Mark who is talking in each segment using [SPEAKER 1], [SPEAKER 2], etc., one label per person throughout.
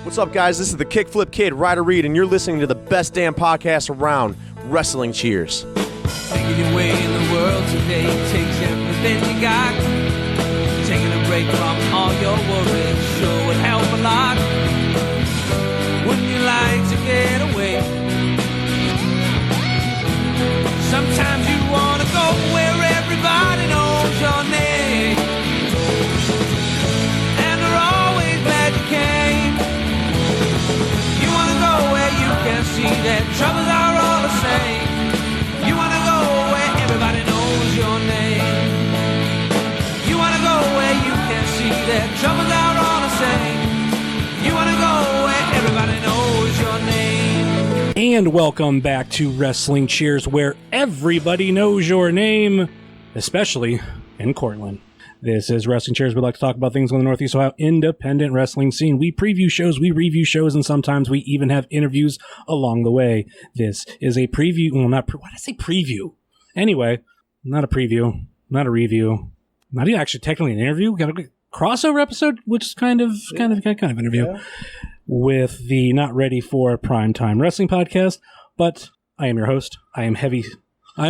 [SPEAKER 1] What's up, guys? This is the Kickflip Kid, Ryder Reed, and you're listening to the best damn podcast around, Wrestling Cheers.
[SPEAKER 2] Making your way in the world today takes everything you got. Taking a break from all your worries sure would help a lot. Wouldn't you like to get away? Sometimes you want to go where everybody knows your name, and they're always glad you came. You want to go where you can see that troubles are all the same. You want to go where everybody knows your name. You want to go where you can see that troubles are all the same. You want to go where everybody knows your name.
[SPEAKER 3] And welcome back to Wrestling Cheers, where everybody knows your name, especially in Cortland. This is Wrestling Cheers. We like to talk about things on the Northeast Ohio independent wrestling scene. We preview shows, we review shows, and sometimes we even have interviews along the way. This is a preview. Well, why did I say preview? Anyway, not a preview, not a review, not even actually technically an interview. We got a crossover episode, which is kind of interview. Yeah. With the Not Ready for Primetime Wrestling podcast, but I am your host. I'm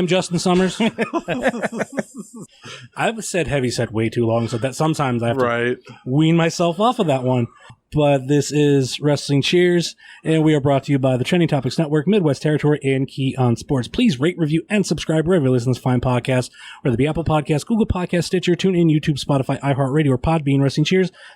[SPEAKER 3] Justin Summers. I've said heavyset way too long, so that sometimes I have to wean myself off of that one. But this is Wrestling Cheers, and we are brought to you by the Trending Topics Network, Midwest Territory, and Key on Sports. Please rate, review, and subscribe wherever you listen to fine podcasts, whether it be Apple Podcasts, Google Podcasts, Stitcher, TuneIn, YouTube, Spotify, iHeartRadio, or Podbean,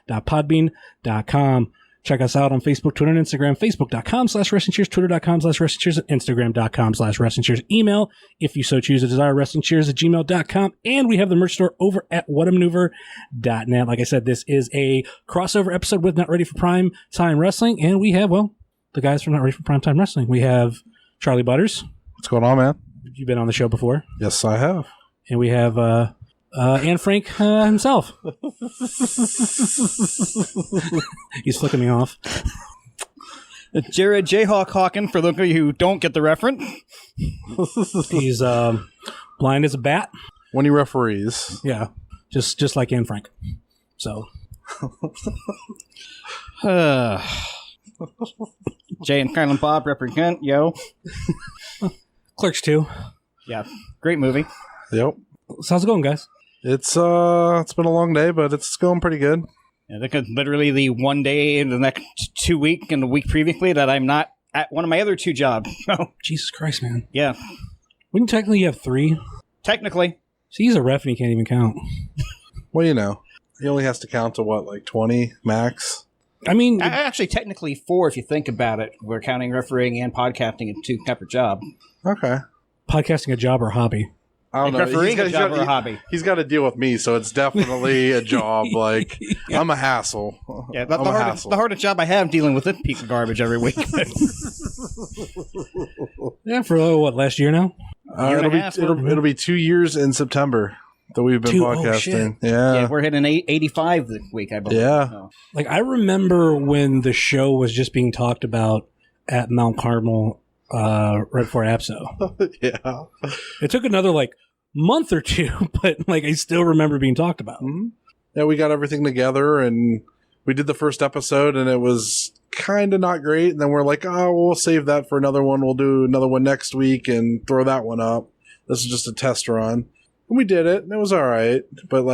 [SPEAKER 3] WrestlingCheers.podbean.com. Check us out on Facebook, Twitter, and Instagram, Facebook.com/WrestlingCheers, Twitter.com/WrestlingCheers, and Instagram.com/WrestlingCheers. Email, if you so choose to desire, WrestlingCheers@gmail.com. And we have the merch store over at whatamaneuver.net. Like I said, this is a crossover episode with Not Ready for Prime Time Wrestling. And we have, the guys from Not Ready for Prime Time Wrestling. We have Charly Butters.
[SPEAKER 4] What's going on, man?
[SPEAKER 3] You've been on the show before.
[SPEAKER 4] Yes, I have.
[SPEAKER 3] And we have, and Frank himself. He's flicking me off.
[SPEAKER 5] Jared Jayhawk Hawken, for those of you who don't get the reference.
[SPEAKER 3] He's blind as a bat.
[SPEAKER 4] When he referees.
[SPEAKER 3] Yeah, just like Anne Frank. So.
[SPEAKER 5] Jay and Kylan Bob represent, yo.
[SPEAKER 3] Clerks 2.
[SPEAKER 5] Yeah, great movie.
[SPEAKER 4] Yep.
[SPEAKER 3] So how's it going, guys?
[SPEAKER 4] It's been a long day, but it's going pretty good.
[SPEAKER 5] Yeah, because literally the one day in the next 2 weeks and the week previously that I'm not at one of my other two jobs.
[SPEAKER 3] Jesus Christ, man.
[SPEAKER 5] Yeah.
[SPEAKER 3] Wouldn't you technically have 3?
[SPEAKER 5] Technically.
[SPEAKER 3] See, he's a ref and he can't even count.
[SPEAKER 4] Well, he only has to count to 20 max?
[SPEAKER 3] I mean...
[SPEAKER 5] Actually, technically 4 if you think about it. We're counting refereeing and podcasting in 2 separate jobs.
[SPEAKER 4] Okay.
[SPEAKER 3] Podcasting a job or hobby?
[SPEAKER 4] I don't know.
[SPEAKER 5] Refereeing a job or a hobby?
[SPEAKER 4] He's got to deal with me, so it's definitely a job.
[SPEAKER 3] Yeah.
[SPEAKER 4] I'm a hassle.
[SPEAKER 5] Yeah, the hardest job I have dealing with this piece of garbage every week.
[SPEAKER 3] Yeah, for last year now?
[SPEAKER 4] It'll be 2 years in September that we've been podcasting.
[SPEAKER 3] Oh,
[SPEAKER 5] yeah, we're hitting 85 this week, I believe.
[SPEAKER 4] Yeah.
[SPEAKER 5] So.
[SPEAKER 3] I remember when the show was just being talked about at Mount Carmel right before APSO.
[SPEAKER 4] Yeah.
[SPEAKER 3] It took another month or 2, but I still remember being talked about.
[SPEAKER 4] Mm-hmm. Yeah, we got everything together and we did the first episode and it was kind of not great. And then we're like, we'll save that for another one. We'll do another one next week and throw that one up. This is just a test run. And we did it and it was all right. But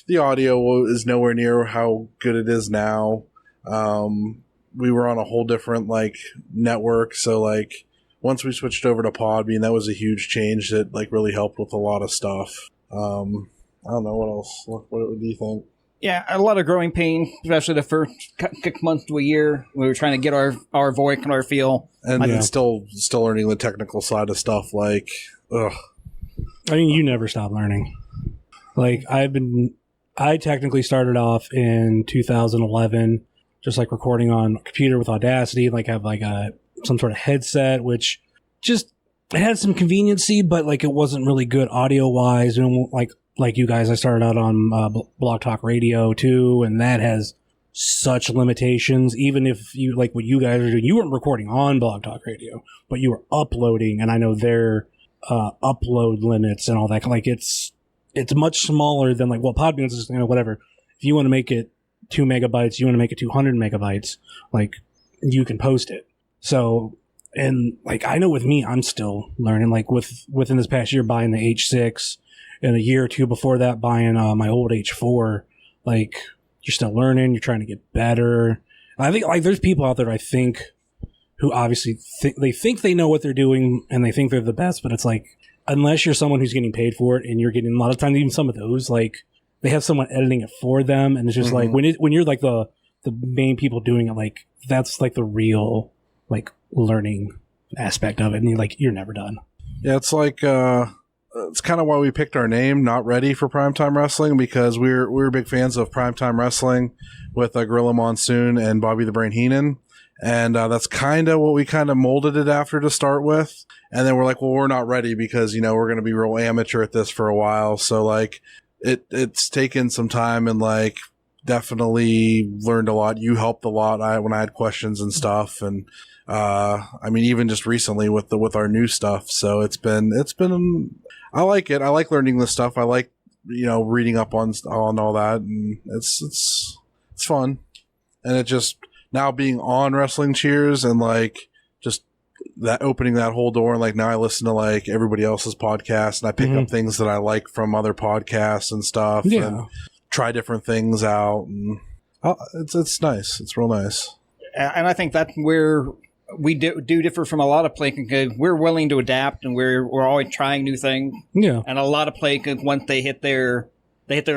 [SPEAKER 4] the audio is nowhere near how good it is now. We were on a whole different network. So once we switched over to Podbean, that was a huge change that really helped with a lot of stuff. I don't know what else. What do you think?
[SPEAKER 5] Yeah, a lot of growing pain, especially the first 6 months to a year. We were trying to get our voice and our feel,
[SPEAKER 4] and then still learning the technical side of stuff. Ugh.
[SPEAKER 3] I mean, you never stop learning. I technically started off in 2011, just recording on a computer with Audacity. Have some sort of headset, which just it had some conveniency, but it wasn't really good audio wise. Like you guys, I started out on Blog Talk Radio too, and that has such limitations. Even if you what you guys are doing, you weren't recording on Blog Talk Radio, but you were uploading, and I know their upload limits and all that. It's much smaller than Podbean is just whatever. If you want to make it 2 megabytes, you want to make it 200 megabytes. you can post it. So, and like, I know with me, I'm still learning, like within this past year, buying the H6 and a year or two before that, buying my old H4, like you're still learning, you're trying to get better. I think like there's people out there, I think, who obviously think they know what they're doing and they think they're the best, but it's like, unless you're someone who's getting paid for it, and you're getting a lot of times, even some of those, like they have someone editing it for them. And it's just like, when you're like the main people doing it, like that's like the real like learning aspect of it. And you're never done.
[SPEAKER 4] Yeah. It's like, it's kind of why we picked our name, Not Ready for Primetime Wrestling, because we're big fans of Primetime Wrestling with Gorilla Monsoon and Bobby the Brain Heenan. And that's kind of what we kind of molded it after to start with. And then we're like, well, we're not ready because, we're going to be real amateur at this for a while. So like it's taken some time and like definitely learned a lot. You helped a lot when I had questions and stuff. And I mean, even just recently with our new stuff. So it's been I like it. I like learning this stuff. I like, reading up on all that, and it's fun. And it just, now being on Wrestling Cheers and like just that opening that whole door, and like now I listen to like everybody else's podcast and I pick up things that I like from other podcasts and stuff, and try different things out, and it's nice. It's real nice.
[SPEAKER 5] And I think that's where we do differ from a lot of play gigs. We're willing to adapt, and we're always trying new things. Yeah. And a lot of play gigs, once they hit their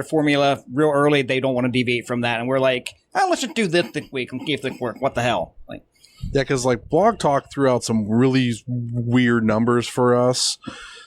[SPEAKER 5] formula real early, they don't want to deviate from that. And we're like, let's just do this week and see if this works. What the hell? Like,
[SPEAKER 4] yeah, because like Blog Talk threw out some really weird numbers for us.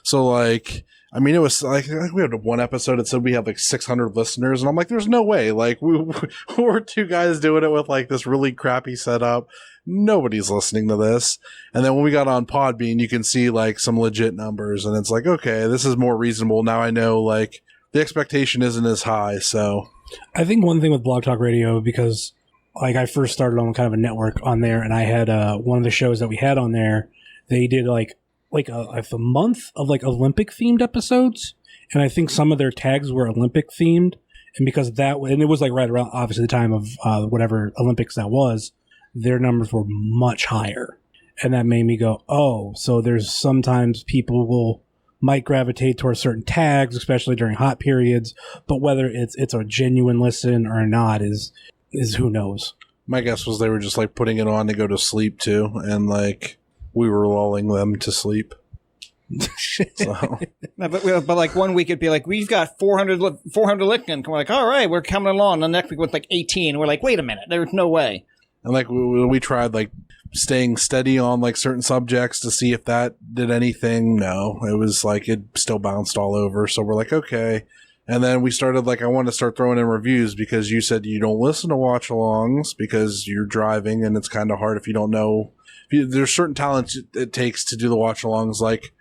[SPEAKER 4] So like, I mean, it was like we had one episode that said we have like 600 listeners, and I'm like, there's no way. Like we're two guys doing it with like this really crappy setup. Nobody's listening to this. And then when we got on Podbean, you can see like some legit numbers, and it's like, okay, this is more reasonable. Now I know like the expectation isn't as high. So
[SPEAKER 3] I think one thing with Blog Talk Radio, because like I first started on kind of a network on there, and I had one of the shows that we had on there, they did like a month of like Olympic themed episodes, and I think some of their tags were Olympic themed, and because and it was like right around obviously the time of whatever Olympics that was, their numbers were much higher, and that made me go, oh, so there's sometimes people might gravitate towards certain tags, especially during hot periods, but whether it's a genuine listen or not is who knows.
[SPEAKER 4] My guess was they were just like putting it on to go to sleep too, and like we were lulling them to sleep. So.
[SPEAKER 5] but like one week it'd be like, we've got 400 listeners. We're like, all right, we're coming along. The next week with like 18. We're like, wait a minute, there's no way.
[SPEAKER 4] And like we tried like staying steady on like certain subjects to see if that did anything. No, it was like it still bounced all over. So we're like, okay. And then we started like, I want to start throwing in reviews because you said you don't listen to watch alongs because you're driving, and it's kind of hard if you don't know. There's certain talents it takes to do the watch alongs. Like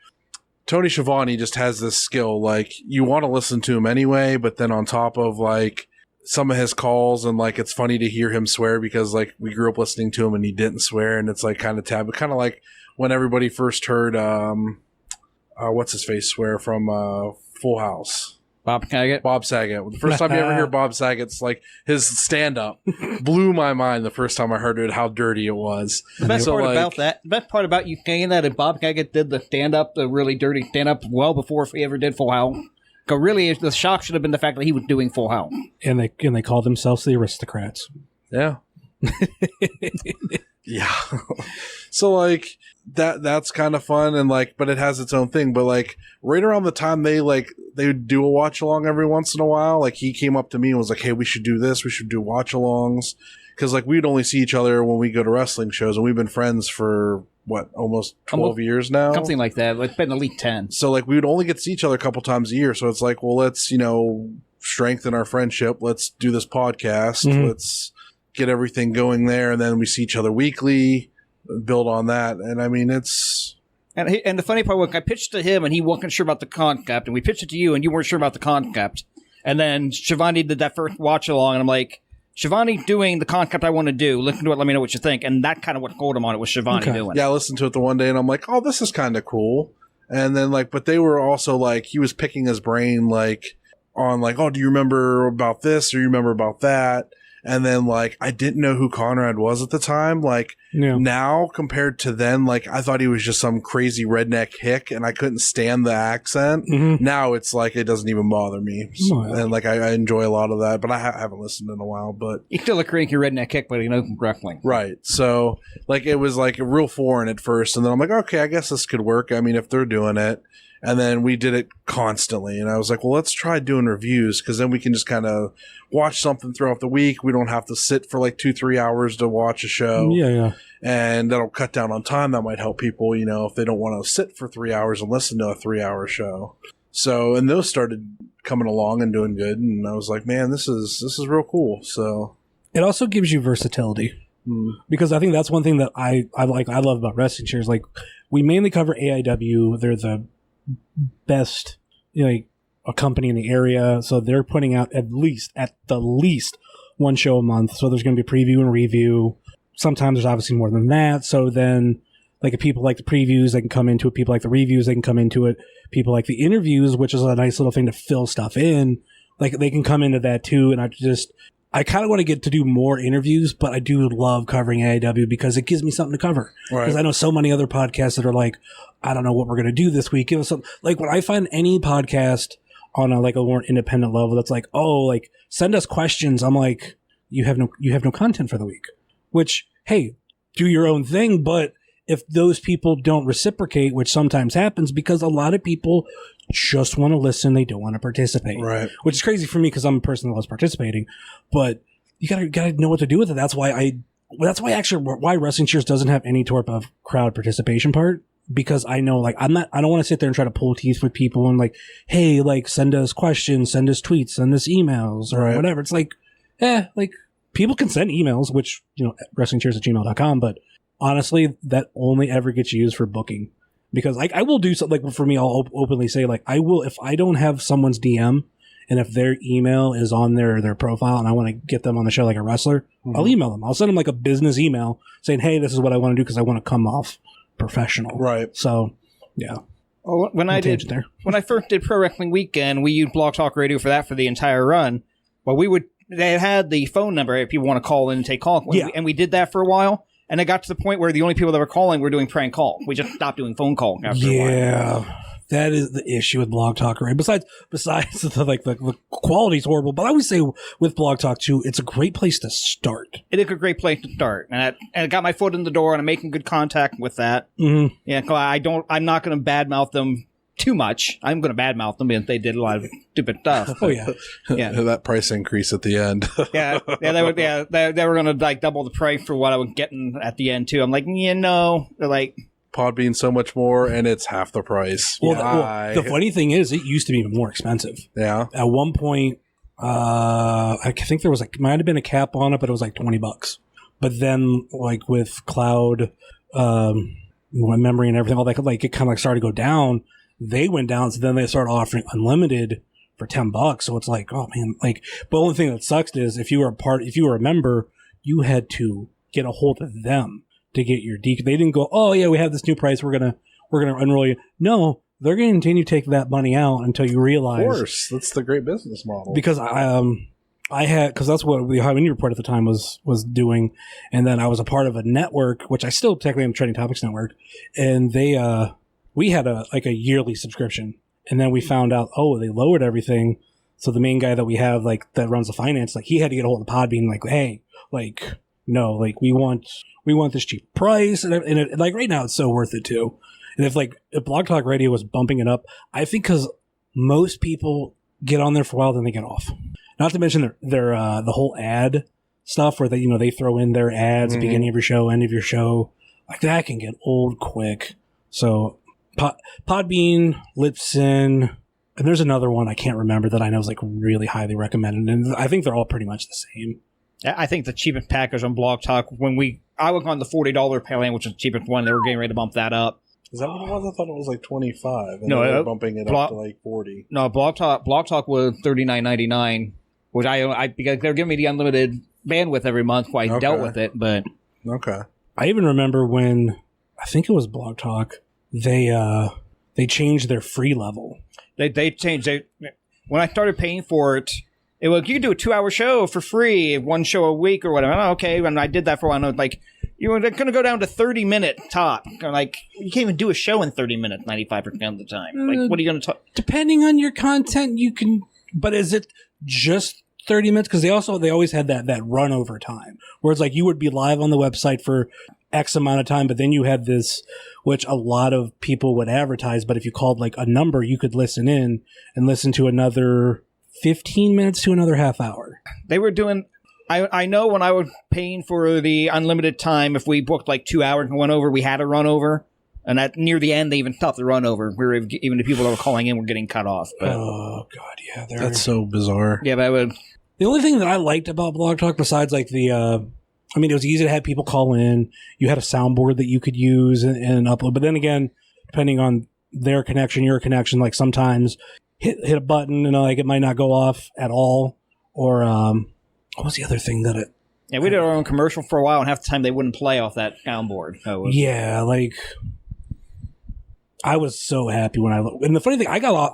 [SPEAKER 4] Tony Schiavone just has this skill. Like you want to listen to him anyway, but then on top of like some of his calls, and like it's funny to hear him swear because like we grew up listening to him and he didn't swear, and it's like kind of taboo, kind of like when everybody first heard what's his face swear from Full House.
[SPEAKER 5] Bob Saget.
[SPEAKER 4] The first time you ever hear Bob Saget's like his stand up blew my mind the first time I heard it, how dirty it was.
[SPEAKER 5] The best part about you saying that is Bob Saget did the stand up, the really dirty stand up, well before he ever did Full House. Because really, the shock should have been the fact that he was doing Full House.
[SPEAKER 3] And they called themselves the Aristocrats.
[SPEAKER 4] Yeah. Yeah. So like that's kind of fun, and like, but it has its own thing. But like right around the time they would do a watch along every once in a while, like he came up to me and was like, hey, we should do this. We should do watch alongs. Because like we'd only see each other when we go to wrestling shows, and we've been friends for what, almost 12 years now?
[SPEAKER 5] Something like that. It's been at least 10.
[SPEAKER 4] So like we would only get to see each other a couple times a year. So it's like, well, let's, strengthen our friendship. Let's do this podcast. Mm-hmm. Let's get everything going there. And then we see each other weekly, build on that. And I mean, it's...
[SPEAKER 5] And the funny part was I pitched to him and he wasn't sure about the concept. And we pitched it to you and you weren't sure about the concept. And then Shivani did that first watch along and I'm like, Shivani doing the concept I want to do. Listen to it. Let me know what you think. And that kind of what sold him on it was Shivani doing.
[SPEAKER 4] Yeah, I listened to it the one day and I'm like, oh, this is kind of cool. And then like, but they were also like, he was picking his brain like on like, oh, do you remember about this or you remember about that? And then, like, I didn't know who Conrad was at the time. Like, now compared to then, like, I thought he was just some crazy redneck hick and I couldn't stand the accent. Now it's like, it doesn't even bother me. And, like, I enjoy a lot of that, but I haven't listened in a while. But
[SPEAKER 5] he's still a cranky redneck hick, but he knows wrestling.
[SPEAKER 4] Right. So, like, it was, like, real foreign at first. And then I'm like, okay, I guess this could work. I mean, if they're doing it. And then we did it constantly. And I was like, well, let's try doing reviews because then we can just kind of watch something throughout the week. We don't have to sit for like 2-3 hours to watch a show.
[SPEAKER 3] Yeah.
[SPEAKER 4] And that'll cut down on time. That might help people, you know, if they don't want to sit for 3 hours and listen to a 3-hour show. So, and those started coming along and doing good. And I was like, man, this is real cool. So
[SPEAKER 3] it also gives you versatility. Because I think that's one thing that I love about Wrestling Cheers. Like, we mainly cover AIW. They're the best, you know, like, a company in the area, so they're putting out at the least one show a month. So there's going to be preview and review. Sometimes there's obviously more than that. So then, like, if people like the previews, they can come into it. People like the reviews, they can come into it. People like the interviews, which is a nice little thing to fill stuff in. Like, they can come into that too. And I kind of want to get to do more interviews, but I do love covering AIW because it gives me something to cover. Because I know so many other podcasts that are like, I don't know what we're going to do this week. Give us some, like, when I find any podcast on a more independent level that's like, oh, like, send us questions. I'm like, you have no content for the week, which, hey, do your own thing. But if those people don't reciprocate, which sometimes happens because a lot of people just want to listen, they don't want to participate,
[SPEAKER 4] right?
[SPEAKER 3] Which is crazy for me because I'm a person that loves participating, but you gotta know what to do with it. That's why why Wrestling Cheers doesn't have any sort of crowd participation part, because I know, like, I don't want to sit there and try to pull teeth with people and like, hey, like, send us questions, send us tweets, send us emails or whatever. It's like, like, people can send emails, which, you know, wrestlingcheers@gmail.com, but honestly, that only ever gets used for booking. Because, like, I will do something, like, for me, I'll openly say, like, I will, if I don't have someone's DM and if their email is on their profile and I want to get them on the show like a wrestler, I'll email them. I'll send them like a business email saying, hey, this is what I want to do because I want to come off professional.
[SPEAKER 4] Right.
[SPEAKER 3] So, yeah.
[SPEAKER 5] Well, when I first did Pro Wrestling Weekend, we used Blog Talk Radio for that for the entire run. Well, they had the phone number if people want to call in and take calls.
[SPEAKER 3] Yeah.
[SPEAKER 5] And we did that for a while. And it got to the point where the only people that were calling were doing prank call. We just stopped doing phone call after a while.
[SPEAKER 3] Yeah, that is the issue with Blog Talk, right? Besides the quality's horrible, but I always say with Blog Talk too, it's a great place to start.
[SPEAKER 5] It is a great place to start, and I got my foot in the door, and I'm making good contact with that. Mm-hmm. Yeah, I'm not going to badmouth them too much. I'm going to badmouth them if they did a lot of stupid stuff.
[SPEAKER 3] Oh yeah,
[SPEAKER 4] yeah. That price increase at the end.
[SPEAKER 5] They were going to like double the price for what I was getting at the end too. I'm like, they're like,
[SPEAKER 4] Podbean so much more, and it's half the price.
[SPEAKER 3] Well, the funny thing is, it used to be even more expensive.
[SPEAKER 4] Yeah.
[SPEAKER 3] At one point, I think there was might have been a cap on it, but it was like $20. But then, like, with cloud memory and everything, all that, like, it kind of like started to go down. They went down, so then they started offering unlimited for $10. So it's like, oh man, like, but the only thing that sucks is if you were a member, you had to get a hold of them to get your They didn't go, oh yeah, we have this new price, we're gonna enroll you. No, they're gonna continue to take that money out until you realize.
[SPEAKER 4] Of course, that's the great business model.
[SPEAKER 3] Because because that's what the High Wind Report at the time was doing, and then I was a part of a network, which I still technically am, Trending Topics Network, and we had a yearly subscription, and then we found out, oh, they lowered everything. So the main guy that we have, like, that runs the finance, like, he had to get a hold of Podbean, like, hey, like, no, like, we want this cheap price, and it, like, right now it's so worth it too. And if Blog Talk Radio was bumping it up, I think because most people get on there for a while, then they get off. Not to mention their the whole ad stuff where they throw in their ads at the beginning of your show, end of your show, like, that can get old quick. So Podbean, Libsyn, and there's another one I can't remember that I know is like really highly recommended, and I think they're all pretty much the same.
[SPEAKER 5] I think the cheapest package on Blog Talk, I was on the $40 plan, which is the cheapest one, they were getting ready to bump that up.
[SPEAKER 4] Is that what it was? I thought it was like $25, and
[SPEAKER 5] no,
[SPEAKER 4] they were bumping it up to like $40.
[SPEAKER 5] No, Blog Talk was $39.99, which because they're giving me the unlimited bandwidth every month, so I dealt with it. But
[SPEAKER 4] okay,
[SPEAKER 3] I even remember when I think it was Blog Talk. They changed their free level.
[SPEAKER 5] They changed it when I started paying for it. you can do a 2-hour show for free, one show a week or whatever. Oh, okay, and I did that for a while. And I was like, you're going to go down to 30-minute top. Like, you can't even do a show in 30 minutes 95% of the time. Like, what are you going to talk?
[SPEAKER 3] Depending on your content, you can. But is it just 30 minutes? Because they always had that run over time, where it's like you would be live on the website for X amount of time, but then you had this, which a lot of people would advertise. But if you called like a number, you could listen in and listen to another 15 minutes to another half hour.
[SPEAKER 5] They were doing. I know when I was paying for the unlimited time, if we booked like 2 hours and went over, we had a run over. And at near the end, they even stopped the run over. Even the people that were calling in were getting cut off. But,
[SPEAKER 3] oh, God, yeah.
[SPEAKER 4] That's so bizarre.
[SPEAKER 5] Yeah, but
[SPEAKER 3] the only thing that I liked about Blog Talk, besides like it was easy to have people call in. You had a soundboard that you could use and upload. But then again, depending on their connection, your connection, like sometimes hit a button and like it might not go off at all. Or what was the other thing that it...
[SPEAKER 5] Yeah, we did our own commercial for a while, and half the time they wouldn't play off that soundboard.
[SPEAKER 3] Yeah, like... I was so happy when and the funny thing, I got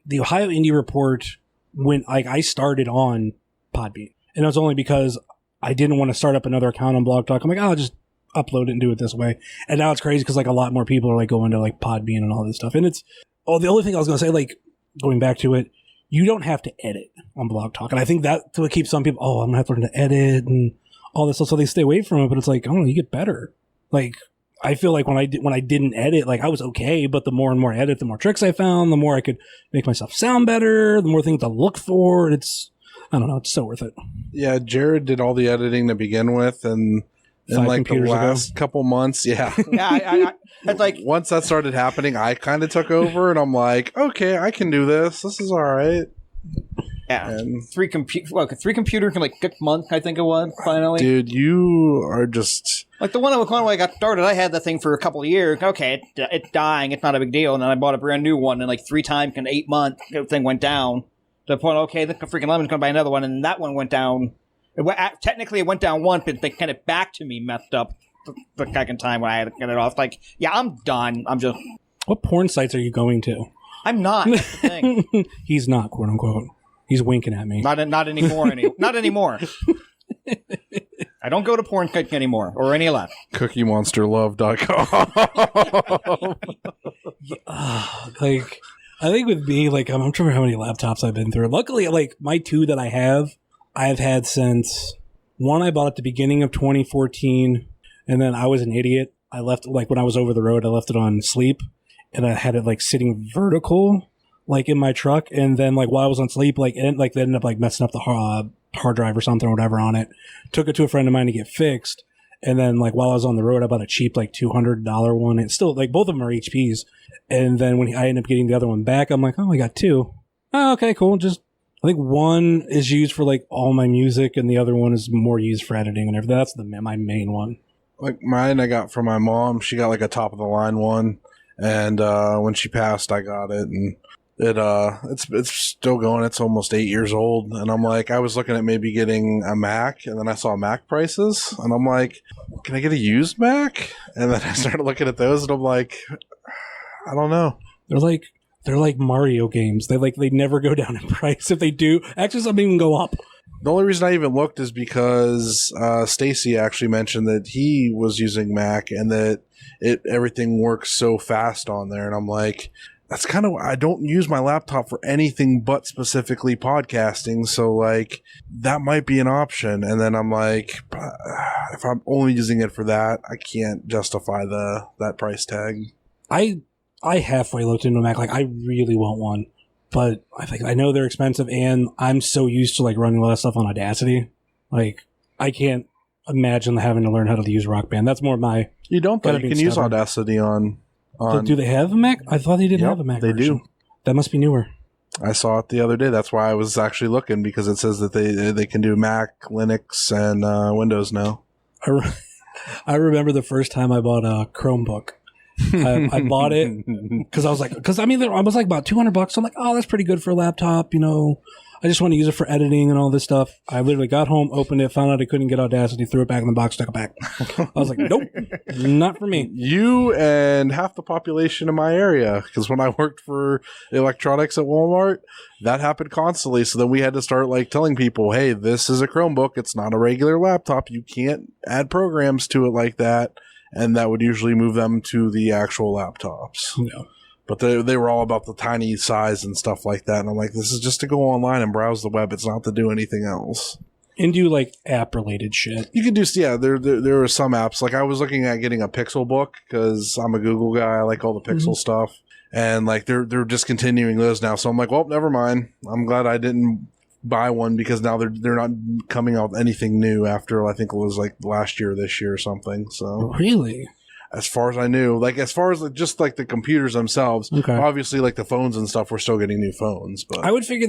[SPEAKER 3] the Ohio Indie Report when I started on Podbean, and it was only because I didn't want to start up another account on Blog Talk. I'm like, I'll just upload it and do it this way. And now it's crazy because like a lot more people are like going to like Podbean and all this stuff. And it's the only thing I was going to say, like going back to it, you don't have to edit on Blog Talk, and I think that's what keeps some people. Oh, I'm gonna have to learn to edit and all this stuff, so they stay away from it. But it's like, I don't know, you get better. Like, I feel like when I didn't edit, like I was okay, but the more and more I edit, the more tricks I found, the more I could make myself sound better, the more things to look for. I don't know, it's so worth it.
[SPEAKER 4] Yeah, Jared did all the editing to begin with, and in like the last couple months, yeah.
[SPEAKER 5] Yeah, I like
[SPEAKER 4] once that started happening, I kind of took over, and I'm like, okay, I can do this. This is all right.
[SPEAKER 5] Yeah, and three computers in like 6 months, I think it was, finally.
[SPEAKER 4] Dude, you are just...
[SPEAKER 5] Like the one when I got started, I had that thing for a couple of years. Okay, it's dying, it's not a big deal. And then I bought a brand new one, and like 3 times in 8 months, the thing went down. To the point, okay, the freaking Lemon's going to buy another one, and that one went down. Technically, it went down once, but they kind of back to me messed up the second time when I had to get it off. Like, yeah, I'm done. I'm just...
[SPEAKER 3] What porn sites are you going to?
[SPEAKER 5] I'm not. That's the thing.
[SPEAKER 3] He's not, quote unquote. He's winking at me.
[SPEAKER 5] Not anymore. Not anymore. I don't go to porn sites anymore, or any left.
[SPEAKER 4] CookieMonsterLove.com.
[SPEAKER 3] Like, I think with me, like, I'm not sure how many laptops I've been through. Luckily, like, my 2 that I've had since one I bought at the beginning of 2014, and then I was an idiot. I left, like, when I was over the road, I left it on sleep, and I had it, like, sitting vertical, like, in my truck, and then, like, while I was on sleep, like, they ended up, like, messing up the hard drive or something or whatever on it. Took it to a friend of mine to get fixed, and then, like, while I was on the road, I bought a cheap, like, $200 one. It's still, like, both of them are HPs, and then when I ended up getting the other one back, I'm like, oh, I got 2. Oh, okay, cool. Just, I think one is used for, like, all my music, and the other one is more used for editing and everything. That's my main one.
[SPEAKER 4] Like, mine I got from my mom. She got, like, a top-of-the-line one, and when she passed, I got it, and it's still going. It's almost 8 years old, and I'm like, I was looking at maybe getting a Mac, and then I saw Mac prices, and I'm like, can I get a used Mac? And then I started looking at those, and I'm like, I don't know.
[SPEAKER 3] They're like Mario games. They never go down in price. If they do, actually, some even go up.
[SPEAKER 4] The only reason I even looked is because Stacy actually mentioned that he was using Mac and that everything works so fast on there, and I'm like, that's kind of, I don't use my laptop for anything but specifically podcasting, so like that might be an option. And then I'm like, if I'm only using it for that, I can't justify that price tag.
[SPEAKER 3] I halfway looked into a Mac, like I really want one, but I know they're expensive, and I'm so used to like running a lot of stuff on Audacity, like I can't imagine having to learn how to use Rock Band. That's more my...
[SPEAKER 4] You don't, but you can use Audacity on...
[SPEAKER 3] Do they have a Mac? I thought they didn't have a Mac
[SPEAKER 4] version. They do.
[SPEAKER 3] That must be newer.
[SPEAKER 4] I saw it the other day. That's why I was actually looking, because it says that they can do Mac, Linux, and Windows now.
[SPEAKER 3] I remember the first time I bought a Chromebook. I bought it because I was like, I was like about $200. I'm like, oh, that's pretty good for a laptop. You know, I just want to use it for editing and all this stuff. I literally got home, opened it, found out I couldn't get Audacity, threw it back in the box, stuck it back. I was like, nope, not for me.
[SPEAKER 4] You and half the population in my area, because when I worked for electronics at Walmart, that happened constantly. So then we had to start like telling people, hey, this is a Chromebook. It's not a regular laptop. You can't add programs to it like that. And that would usually move them to the actual laptops.
[SPEAKER 3] Yeah.
[SPEAKER 4] But they were all about the tiny size and stuff like that. And I'm like, this is just to go online and browse the web. It's not to do anything else.
[SPEAKER 3] And do like app related shit.
[SPEAKER 4] You can do, yeah, there are some apps. Like I was looking at getting a Pixel book because I'm a Google guy. I like all the Pixel stuff. And like they're discontinuing those now. So I'm like, well, never mind. I'm glad I didn't buy one because now they're not coming out with anything new after I think it was like last year or this year or something. So
[SPEAKER 3] really?
[SPEAKER 4] As far as I knew, like as far as just like the computers themselves, obviously like the phones and stuff, we're still getting new phones. But
[SPEAKER 3] I would figure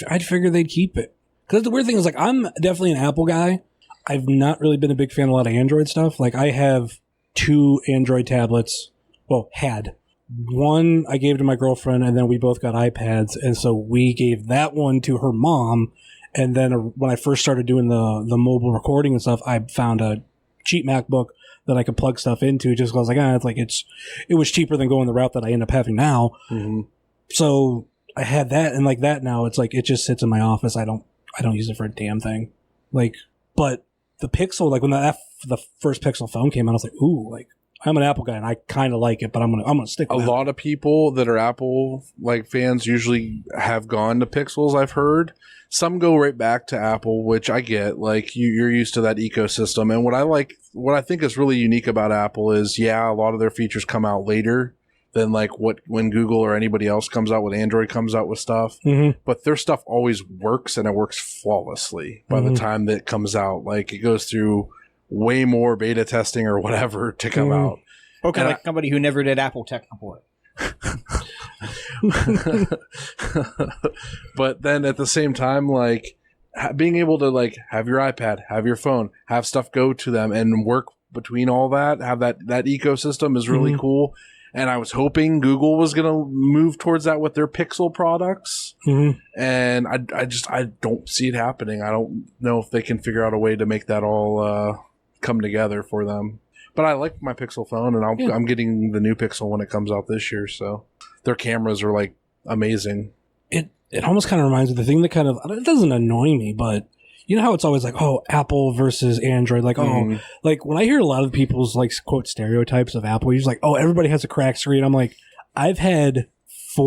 [SPEAKER 3] I'd figure they'd keep it. Because the weird thing is like I'm definitely an Apple guy. I've not really been a big fan of a lot of Android stuff. Like I have 2 Android tablets. Well, had. One I gave to my girlfriend, and then we both got iPads, and so we gave that one to her mom. And then when I first started doing the mobile recording and stuff, I found a cheap MacBook that I could plug stuff into just because I was like, it was cheaper than going the route that I end up having now. Mm-hmm. So I had that, and like that now, it's like it just sits in my office. I don't use it for a damn thing. Like, but the Pixel, like when the first Pixel phone came out, I was like, ooh, like I'm an Apple guy and I kind of like it, but I'm gonna stick with it. A lot
[SPEAKER 4] of people that are Apple like fans usually have gone to Pixels. I've heard some go right back to Apple, which I get. Like you're used to that ecosystem, and what I think is really unique about Apple is, yeah, a lot of their features come out later than like when Google or anybody else comes out with Android comes out with stuff. Mm-hmm. But their stuff always works, and it works flawlessly by the time that it comes out. Like it goes through way more beta testing or whatever to come out.
[SPEAKER 5] Okay, and like somebody who never did Apple tech before.
[SPEAKER 4] But then at the same time, like being able to like have your iPad, have your phone, have stuff go to them and work between all that, have that ecosystem is really cool. And I was hoping Google was going to move towards that with their Pixel products. Mm-hmm. And I don't see it happening. I don't know if they can figure out a way to make that all come together for them. But I like my Pixel phone, and I'm getting the new Pixel when it comes out this year. So their cameras are like amazing.
[SPEAKER 3] It almost kind of reminds me of the thing that kind of, it doesn't annoy me, but you know how it's always like, oh, Apple versus Android. Like, oh, like when I hear a lot of people's like quote stereotypes of Apple, you're just like, oh, everybody has a cracked screen. I'm like, I've had 3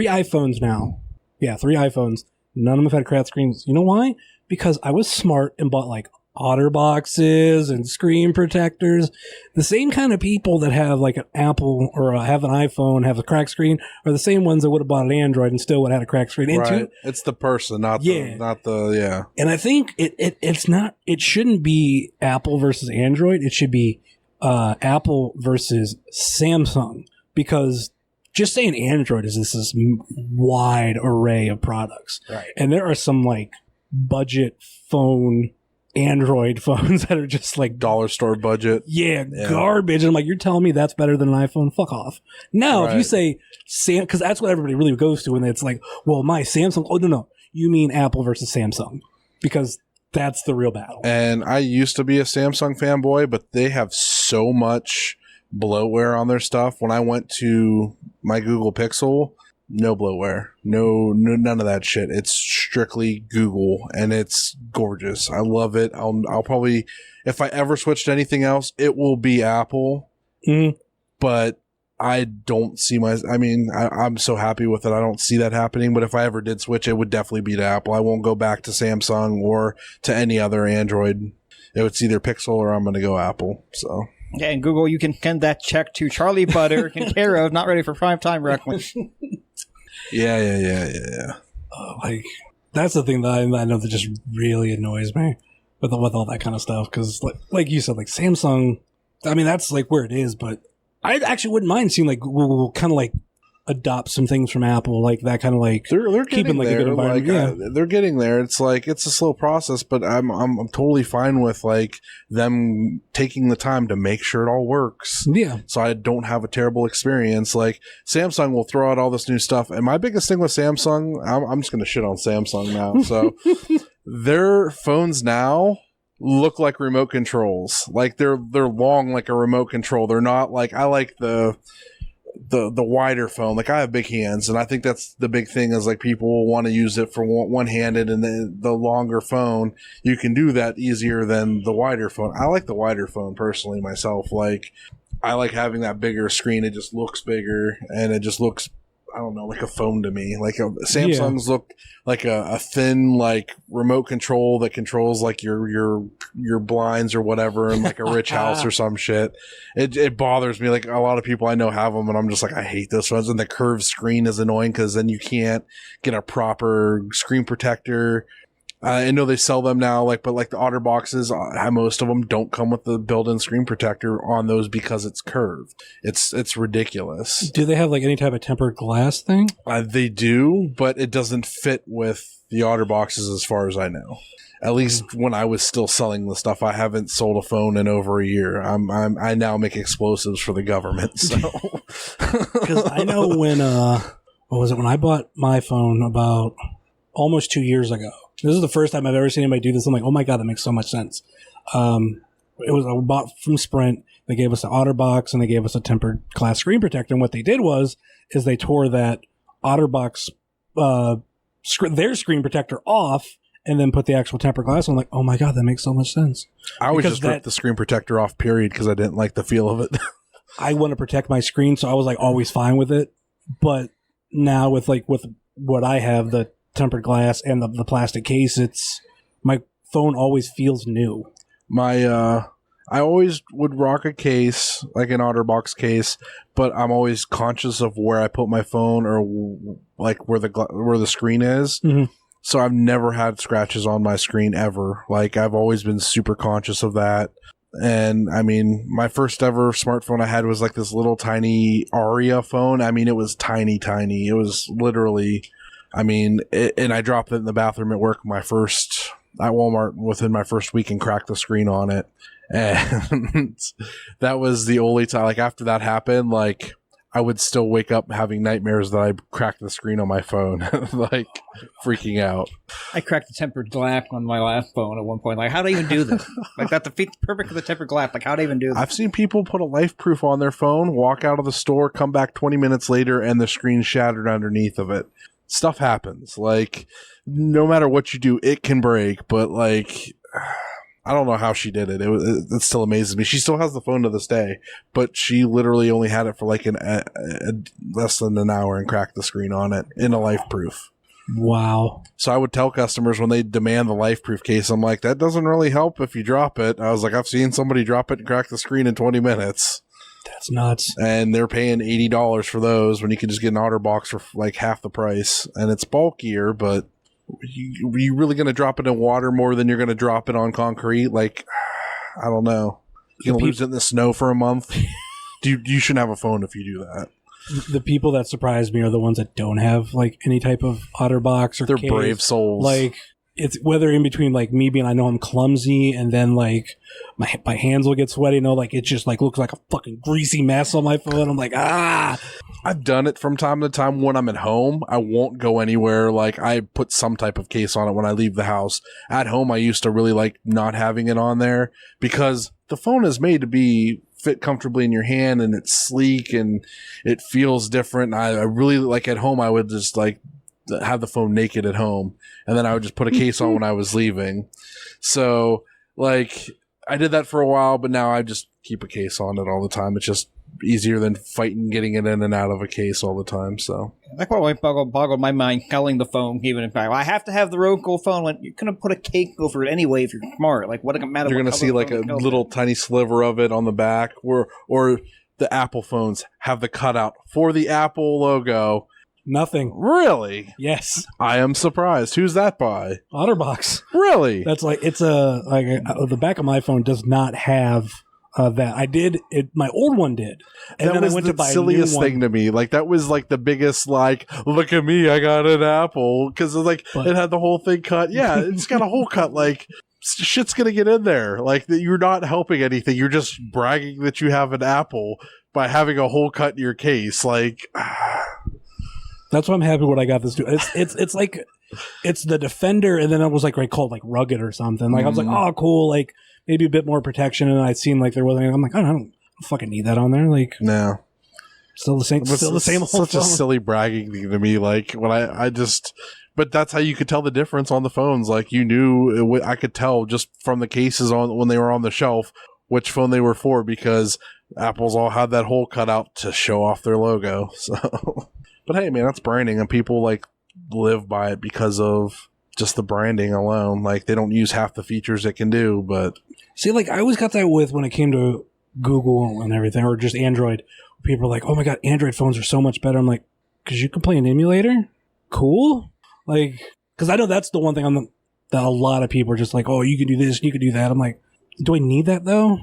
[SPEAKER 3] iPhones now. Yeah, 3 iPhones. None of them have had cracked screens. You know why? Because I was smart and bought like Otter boxes and screen protectors. The same kind of people that have like an Apple or have an iPhone, have a cracked screen, are the same ones that would have bought an Android and still would have had a cracked screen.
[SPEAKER 4] Right. It's the person, not the.
[SPEAKER 3] And I think it shouldn't be Apple versus Android. It should be Apple versus Samsung, because just saying Android is this wide array of products. Right. And there are some like budget phone Android phones that are just like
[SPEAKER 4] dollar store budget.
[SPEAKER 3] Yeah, garbage. And I'm like, you're telling me that's better than an iPhone? Fuck off. Now, if you say because that's what everybody really goes to, and it's like, well, my Samsung. Oh no, you mean Apple versus Samsung, because that's the real battle.
[SPEAKER 4] And I used to be a Samsung fanboy, but they have so much bloatware on their stuff. When I went to my Google Pixel, no bloatware, no none of that shit. It's strictly Google, and it's gorgeous. I love it. I'll probably, if I ever switch to anything else, it will be Apple. Mm-hmm. But I don't see I'm so happy with it. I don't see that happening. But if I ever did switch, it would definitely be to Apple. I won't go back to Samsung or to any other Android. It's either Pixel or I'm going to go Apple. So.
[SPEAKER 5] Yeah, and Google, you can send that check to Charlie Butter, taken care of, not ready for prime time wrestling.
[SPEAKER 4] Yeah.
[SPEAKER 3] Like, that's the thing that I know that just really annoys me with all that kind of stuff. Because, like you said, like Samsung, I mean, that's like where it is. But I actually wouldn't mind seeing like Google kind of like adopt some things from Apple, like that kind of like
[SPEAKER 4] they're
[SPEAKER 3] keeping like a good environment.
[SPEAKER 4] Like, they're getting there. It's like it's a slow process, but I'm totally fine with like them taking the time to make sure it all works.
[SPEAKER 3] Yeah.
[SPEAKER 4] So I don't have a terrible experience. Like Samsung will throw out all this new stuff, and my biggest thing with Samsung, I'm just gonna shit on Samsung now. So their phones now look like remote controls. Like they're long like a remote control. They're not like I like the wider phone. Like I have big hands, and I think that's the big thing is like people want to use it for one-handed, and the longer phone you can do that easier than the wider phone. I like the wider phone personally myself. Like I like having that bigger screen. It just looks bigger, and it just looks, I don't know, like a phone to me. Like Samsung's look like a thin like remote control that controls like your blinds or whatever in like a rich house or some shit. It bothers me. Like a lot of people I know have them, and I'm just like, I hate those phones. And the curved screen is annoying because then you can't get a proper screen protector. I know they sell them now, but the OtterBoxes, most of them don't come with the built-in screen protector on those because it's curved. It's ridiculous.
[SPEAKER 3] Do they have like any type of tempered glass thing?
[SPEAKER 4] They do, but it doesn't fit with the OtterBoxes as far as I know. At least when I was still selling the stuff, I haven't sold a phone in over a year. I now make explosives for the government. So,
[SPEAKER 3] because I know when what was it when I bought my phone about almost 2 years ago. This is the first time I've ever seen anybody do this. I'm like, oh my God, that makes so much sense. I bought from Sprint. They gave us an OtterBox and they gave us a tempered glass screen protector. And what they did is they tore that OtterBox, their screen protector off and then put the actual tempered glass on. I'm like, oh my God, that makes so much sense.
[SPEAKER 4] I always just ripped the screen protector off, period, because I didn't like the feel of it.
[SPEAKER 3] I want to protect my screen, so I was like always fine with it. But now with what I have, the tempered glass and the plastic case, my phone always feels new.
[SPEAKER 4] I always would rock a case, like an OtterBox case, but I'm always conscious of where I put my phone or like where the screen is. Mm-hmm. So I've never had scratches on my screen ever. Like I've always been super conscious of that. And I mean, my first ever smartphone I had was like this little tiny Aria phone. I mean, it was tiny. It was literally, and I dropped it in the bathroom at work at Walmart within my first week and cracked the screen on it. And that was the only time, like after that happened, like I would still wake up having nightmares that I cracked the screen on my phone, like freaking out.
[SPEAKER 5] I cracked the tempered glass on my last phone at one point. Like, how do I even do this? Like, that defeats the purpose of the tempered glass. Like, how do I even do this?
[SPEAKER 4] I've seen people put a life proof on their phone, walk out of the store, come back 20 minutes later, and the screen shattered underneath of it. Stuff happens. Like, no matter what you do, it can break, but like, I don't know how she did it. It still amazes me. She still has the phone to this day, but she literally only had it for like less than an hour and cracked the screen on it in a life proof.
[SPEAKER 3] Wow.
[SPEAKER 4] So I would tell customers when they demand the life proof case, I'm like, that doesn't really help if you drop it. I was like, I've seen somebody drop it and crack the screen in 20 minutes.
[SPEAKER 3] That's nuts.
[SPEAKER 4] And they're paying $80 for those when you can just get an OtterBox for like half the price. And it's bulkier, but you really going to drop it in water more than you're going to drop it on concrete? Like, I don't know. You're going to lose it in the snow for a month? You shouldn't have a phone if you do that.
[SPEAKER 3] The people that surprise me are the ones that don't have like any type of OtterBox or
[SPEAKER 4] they're
[SPEAKER 3] case.
[SPEAKER 4] Brave souls.
[SPEAKER 3] Like, it's whether in between like me being, I know I'm clumsy, and then like my hands will get sweaty, like it just like looks like a fucking greasy mess on my phone. I'm like,
[SPEAKER 4] I've done it from time to time when I'm at home. I won't go anywhere. Like I put some type of case on it when I leave the house. At home, I used to really like not having it on there because the phone is made to fit comfortably in your hand, and it's sleek and it feels different. I really like at home, I would just like have the phone naked at home, and then I would just put a case on when I was leaving. So like I did that for a while, but now I just keep a case on it all the time. It's just easier than fighting getting it in and out of a case all the time. So
[SPEAKER 5] that's what boggled my mind, selling the phone, even in fact, I have to have the Roku phone. When you're gonna put a cake over it anyway if you're smart. Like, what does it matter?
[SPEAKER 4] You're gonna see like a little tiny sliver of it on the back, or the Apple phones have the cutout for the Apple logo.
[SPEAKER 3] Nothing.
[SPEAKER 4] Really?
[SPEAKER 3] Yes.
[SPEAKER 4] I am surprised. Who's that by?
[SPEAKER 3] OtterBox.
[SPEAKER 4] Really?
[SPEAKER 3] That's like, it's the back of my phone does not have that. I did it. My old one did. And
[SPEAKER 4] that
[SPEAKER 3] then
[SPEAKER 4] was
[SPEAKER 3] I went
[SPEAKER 4] the
[SPEAKER 3] to buy
[SPEAKER 4] silliest
[SPEAKER 3] a new one.
[SPEAKER 4] thing to me. Like, that was like the biggest, like, look at me, I got an Apple. Because it had the whole thing cut. Yeah, it's got a hole cut. Like, shit's going to get in there. Like, you're not helping anything. You're just bragging that you have an Apple by having a hole cut in your case. Like,
[SPEAKER 3] that's why I'm happy what I got this. It's like, it's the Defender, and then it was like called like rugged or something. Like I was like, oh, cool, like maybe a bit more protection. And I'd seen like there wasn't. I'm like, I don't fucking need that on there. Like,
[SPEAKER 4] no,
[SPEAKER 3] still the same. Still the same.
[SPEAKER 4] Such a silly bragging thing to me. Like when I just. But that's how you could tell the difference on the phones. Like you knew, I could tell just from the cases on when they were on the shelf which phone they were for, because Apple's all had that hole cut out to show off their logo. So, but hey, man, that's branding, and people like live by it because of just the branding alone. Like they don't use half the features it can do. But
[SPEAKER 3] see, like I always got that with when it came to Google and everything, or just Android. People are like, "Oh my god, Android phones are so much better." I'm like, "Cause you can play an emulator, cool." Like, because I know that's the one thing that a lot of people are just like, "Oh, you can do this, you can do that." I'm like, do I need that though?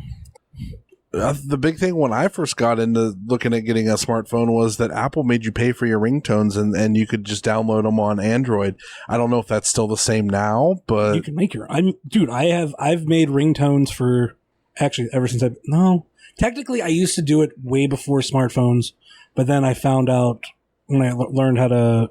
[SPEAKER 4] The big thing when I first got into looking at getting a smartphone was that Apple made you pay for your ringtones, and you could just download them on Android. I don't know if that's still the same now, but
[SPEAKER 3] you can make your. I've made ringtones for actually ever since technically I used to do it way before smartphones, but then I found out when I learned how to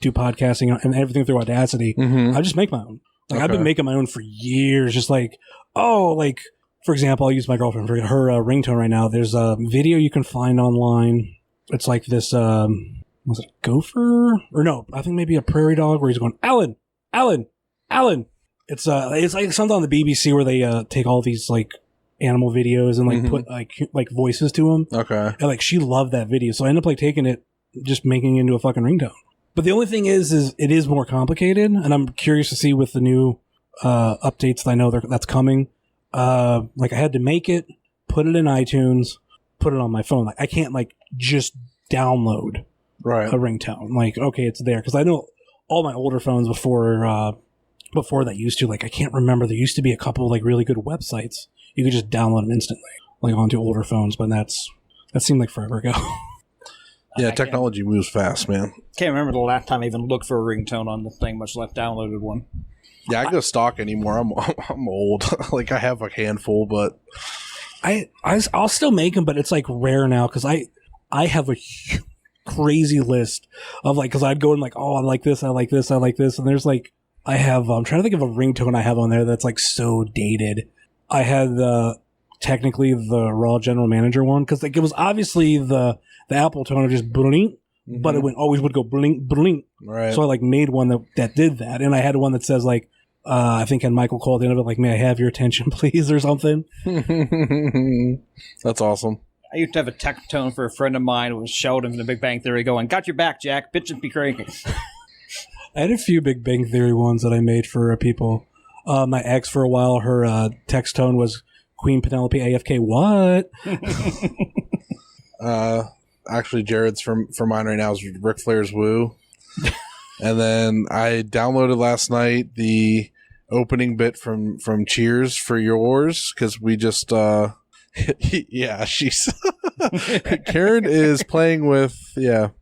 [SPEAKER 3] do podcasting and everything through Audacity, I just make my own. Like okay. I've been making my own for years. Just like, for example, I'll use my girlfriend for her ringtone right now. There's a video you can find online. It's like this, was it a gopher? Or no, I think maybe a prairie dog where he's going, Alan, Alan, Alan. It's like something on the BBC where they take all these like animal videos and like put like voices to them. Okay. And like she loved that video. So I ended up like taking it, just making it into a fucking ringtone. But the only thing is it is more complicated, and I'm curious to see with the new updates that I know that's coming. Like I had to make it, put it in iTunes, put it on my phone. Like I can't like just download a ringtone. Like okay, it's there because I know all my older phones before that used to, like I can't remember. There used to be a couple of, like really good websites you could just download them instantly, like onto older phones. But that seemed like forever ago.
[SPEAKER 4] Yeah, technology moves fast, man.
[SPEAKER 5] Can't remember the last time I even looked for a ringtone on the thing, much less downloaded one.
[SPEAKER 4] Yeah, I go stock anymore. I'm old. Like I have a handful, but
[SPEAKER 3] I'll still make them, but it's like rare now because I have a crazy list of like, because I'd go and like, oh, I like this, I like this, I like this, and there's like I have I'm trying to think of a ringtone I have on there that's like so dated. I had technically the Raw General Manager one because like it was obviously the Apple tone of just blink, but it always would go blink, blink. Right. So I like made one that did that, and I had one that says like, I think had Michael call at the end of it like, "May I have your attention, please?" or something.
[SPEAKER 4] That's awesome.
[SPEAKER 5] I used to have a tech tone for a friend of mine. It was Sheldon from The Big Bang Theory going, "Got your back, Jack. Bitches be cranky."
[SPEAKER 3] I had a few Big Bang Theory ones that I made for people. My ex for a while, her text tone was Queen Penelope AFK. What?
[SPEAKER 4] Actually, Jared's for mine right now is Ric Flair's Woo. And then I downloaded last night the opening bit from Cheers for yours because we just yeah, she's Karen is playing with a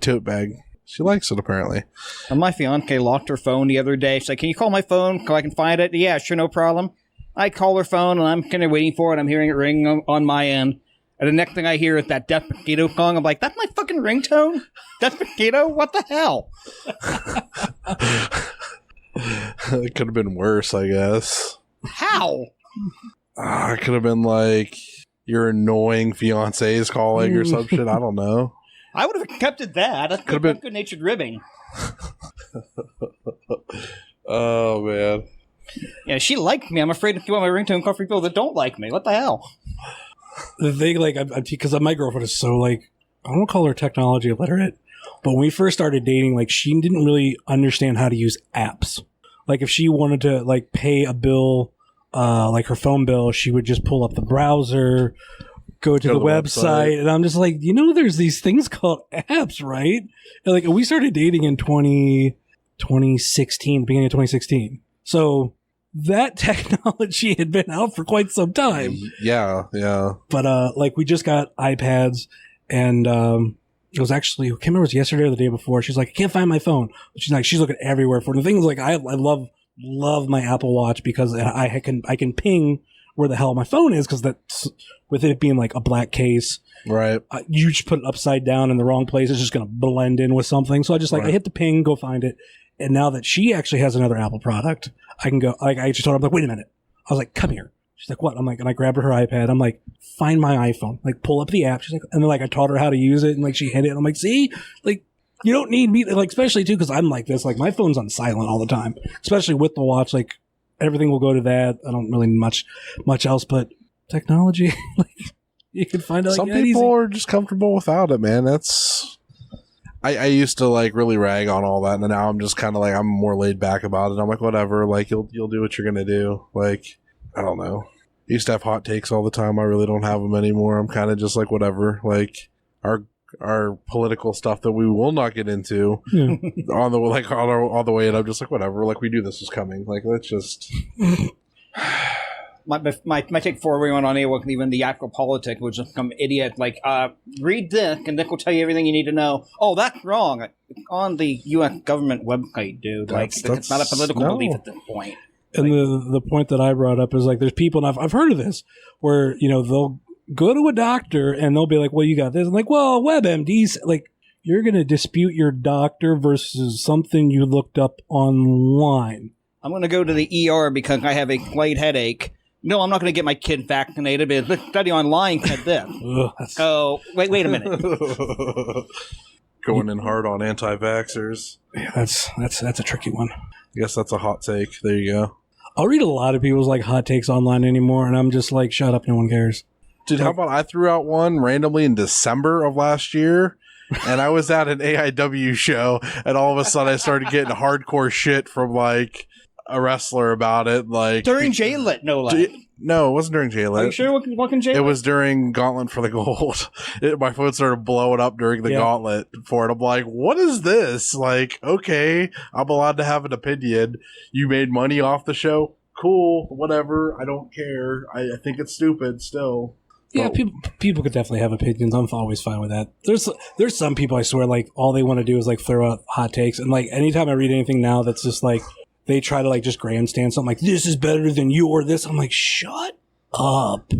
[SPEAKER 4] tote bag. She likes it apparently.
[SPEAKER 5] And my fiance locked her phone the other day. She's like, "Can you call my phone so I can find it?" "Yeah, sure, no problem." I call her phone and I'm kind of waiting for it. I'm hearing it ring on my end. And the next thing I hear is that Death Mosquito song. I'm like, "That's my fucking ringtone? Death Mosquito? What the hell?"
[SPEAKER 4] It could have been worse, I guess.
[SPEAKER 5] How?
[SPEAKER 4] It could have been like your annoying fiance is calling or some shit. I don't know.
[SPEAKER 5] I would have accepted that. That's good-natured ribbing.
[SPEAKER 4] Oh, man.
[SPEAKER 5] Yeah, she liked me. I'm afraid to give out my ringtone call for people that don't like me. What the hell?
[SPEAKER 3] The thing, like, because my girlfriend is so, like, I don't call her technology illiterate, but when we first started dating, like, she didn't really understand how to use apps. Like, if she wanted to, like, pay a bill, like her phone bill, she would just pull up the browser, go to the website, and I'm just like, there's these things called apps, right? And, like, we started dating in 2016, beginning of 2016. So that technology had been out for quite some time.
[SPEAKER 4] Yeah.
[SPEAKER 3] But like we just got iPads, and it was actually, I can't remember if it was yesterday or the day before. She's like, I can't find my phone. She's looking everywhere for it. The thing is, like, I love my Apple Watch because I can ping where the hell my phone is, because that's, with it being like a black case,
[SPEAKER 4] right?
[SPEAKER 3] You just put it upside down in the wrong place, it's just going to blend in with something. So I just I hit the ping, go find it. And now that she actually has another Apple product, I can go, like, I just told her, I'm like, wait a minute. I was like, come here. She's like, what? I'm like, and I grabbed her iPad. I'm like, find my iPhone. Like, pull up the app. She's like, and then like I taught her how to use it, and like she hit it. And I'm like, see, like, you don't need me, like, especially too, because I'm like this. Like, my phone's on silent all the time, especially with the watch. Like, everything will go to that. I don't really need much else, but technology, like, you can find out.
[SPEAKER 4] Some people are just comfortable without it, man. That's. I used to like really rag on all that, and now I'm just kind of like, I'm more laid back about it. I'm like, whatever. Like, you'll do what you're gonna do. Like, I don't know. I used to have hot takes all the time. I really don't have them anymore. I'm kind of just like, whatever. Like, our political stuff that we will not get into on the way, and I'm just like, whatever. Like, we knew this was coming. Like, let's just.
[SPEAKER 5] My take for everyone on AOL, even the actual politic, would just become idiot. Like, read this, and Nick will tell you everything you need to know. Oh, that's wrong. On the U.S. government website, dude. It's not a political belief at this point.
[SPEAKER 3] And the point that I brought up is, like, there's people, and I've heard of this, where, you know, they'll go to a doctor and they'll be like, well, you got this. I'm like, well, WebMD's, like, you're going to dispute your doctor versus something you looked up online.
[SPEAKER 5] I'm going to go to the ER because I have a slight headache. No, I'm not going to get my kid vaccinated because this study online said this. Oh, wait a minute.
[SPEAKER 4] Going in hard on anti-vaxxers.
[SPEAKER 3] Yeah, that's a tricky one.
[SPEAKER 4] I guess that's a hot take. There you go.
[SPEAKER 3] I'll read a lot of people's like hot takes online anymore, and I'm just like, shut up, no one cares.
[SPEAKER 4] Dude, how about I threw out one randomly in December of last year, and I was at an AIW show, and all of a sudden I started getting hardcore shit from like a wrestler about it, like
[SPEAKER 5] during J-Lit, no less.
[SPEAKER 4] No, it wasn't during J-Lit.
[SPEAKER 5] Are you sure it wasn't J-Lit?
[SPEAKER 4] It was during Gauntlet for the Gold. My phone started blowing up during the Gauntlet for it. I'm like, what is this? Like, okay, I'm allowed to have an opinion. You made money off the show? Cool, whatever. I don't care. I think it's stupid still.
[SPEAKER 3] Yeah, people could definitely have opinions. I'm always fine with that. There's some people, I swear, like, all they want to do is like throw out hot takes. And like, anytime I read anything now that's just like, they try to like just grandstand something like, this is better than you or this. I'm like, shut up.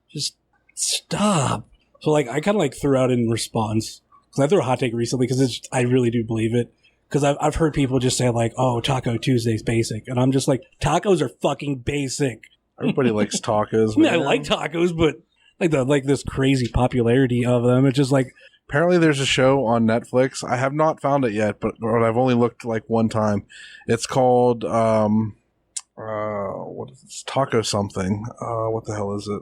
[SPEAKER 3] Just stop. So like, I kind of like threw out in response, because I threw a hot take recently because I really do believe it. Because I've heard people just say like, oh, Taco Tuesday's basic. And I'm just like, tacos are fucking basic.
[SPEAKER 4] Everybody likes tacos.
[SPEAKER 3] I mean, I like tacos, but like this crazy popularity of them, it's just like,
[SPEAKER 4] apparently there's a show on Netflix. I have not found it yet, but I've only looked like one time. It's called what is it? Taco something. What the hell is it?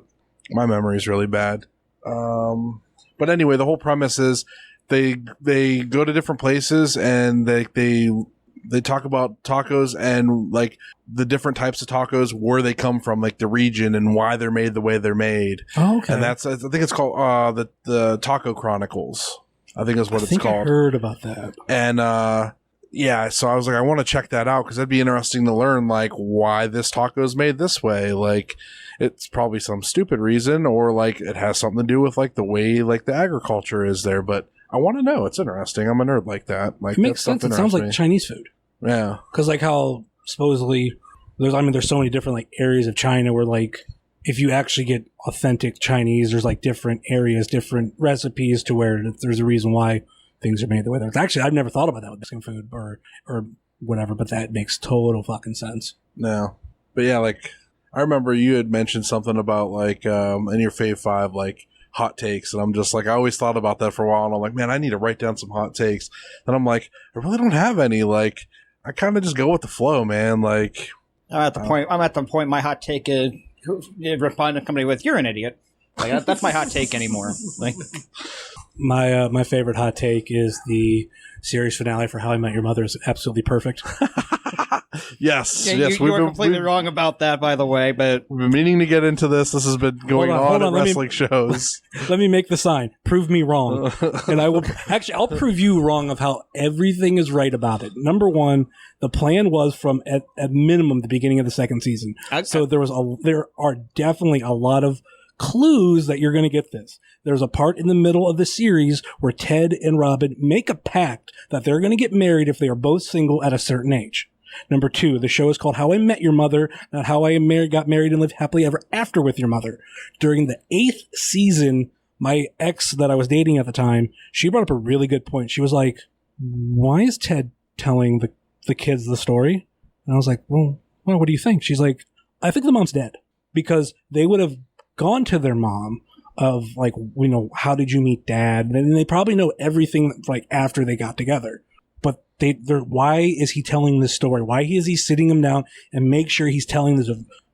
[SPEAKER 4] My memory's really bad. But anyway, the whole premise is they go to different places and they talk about tacos and like the different types of tacos, where they come from, like the region and why they're made the way they're made.
[SPEAKER 3] Oh, okay.
[SPEAKER 4] And I think it's called the Taco Chronicles, I think is what it's called.
[SPEAKER 3] I heard about that.
[SPEAKER 4] And yeah, so I was like, I want to check that out because that'd be interesting to learn like why this taco is made this way. Like, it's probably some stupid reason, or like it has something to do with like the way like the agriculture is there. But I want to know. It's interesting. I'm a nerd like that. Like,
[SPEAKER 3] it makes sense. It sounds like Chinese food.
[SPEAKER 4] Yeah,
[SPEAKER 3] because like how supposedly there's so many different like areas of China where like if you actually get authentic Chinese, there's like different areas, different recipes to where there's a reason why things are made the way they're. Actually, I've never thought about that with Mexican food or whatever, but that makes total fucking sense.
[SPEAKER 4] No, but yeah, like I remember you had mentioned something about like in your Fave 5 like hot takes, and I'm just like, I always thought about that for a while, and I'm like, man, I need to write down some hot takes. And I'm like, I really don't have any. Like, I kind of just go with the flow, man. Like,
[SPEAKER 5] I'm at the point. My hot take is respond to somebody with, "You're an idiot." Like, that's my hot take anymore. Like,
[SPEAKER 3] my favorite hot take is the series finale for How I Met Your Mother is absolutely perfect.
[SPEAKER 4] Yes,
[SPEAKER 5] Yeah,
[SPEAKER 4] yes.
[SPEAKER 5] you are completely wrong about that, by the way. But
[SPEAKER 4] we've been meaning to get into this. This has been going on at wrestling shows.
[SPEAKER 3] Let me make the sign. Prove me wrong, and I will. Actually, I'll prove you wrong of how everything is right about it. Number one, the plan was from at minimum the beginning of the second season. Okay. So there are definitely a lot of clues that you're going to get this. There's a part in the middle of the series where Ted and Robin make a pact that they're going to get married if they are both single at a certain age. Number two, the show is called How I Met Your Mother, not How I Got Married and Lived Happily Ever After with Your Mother. During the 8th season, my ex that I was dating at the time, she brought up a really good point. She was like, why is Ted telling the kids the story? And I was like, well, what do you think? She's like, I think the mom's dead, because they would have gone to their mom of like, how did you meet dad? And they probably know everything like after they got together. But why is he telling this story? Why is he sitting him down and make sure he's telling this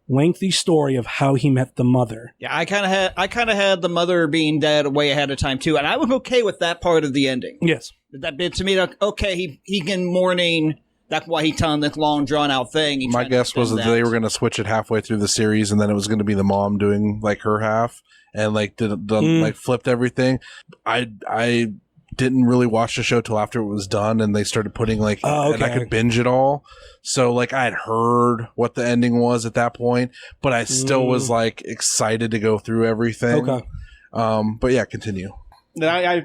[SPEAKER 3] lengthy story of how he met the mother?
[SPEAKER 5] Yeah, I kind of had the mother being dead way ahead of time too, and I was okay with that part of the ending.
[SPEAKER 3] Yes,
[SPEAKER 5] that bit to me, like, okay, he can mourning. That's why he's telling this long, drawn-out thing.
[SPEAKER 4] My guess was that they were going to switch it halfway through the series, and then it was going to be the mom doing like her half, and like like flipped everything. I didn't really watch the show till after it was done, and they started putting like, and I could binge it all. So like I had heard what the ending was at that point, but I still was like excited to go through everything.
[SPEAKER 3] Okay.
[SPEAKER 4] But yeah, continue.
[SPEAKER 5] I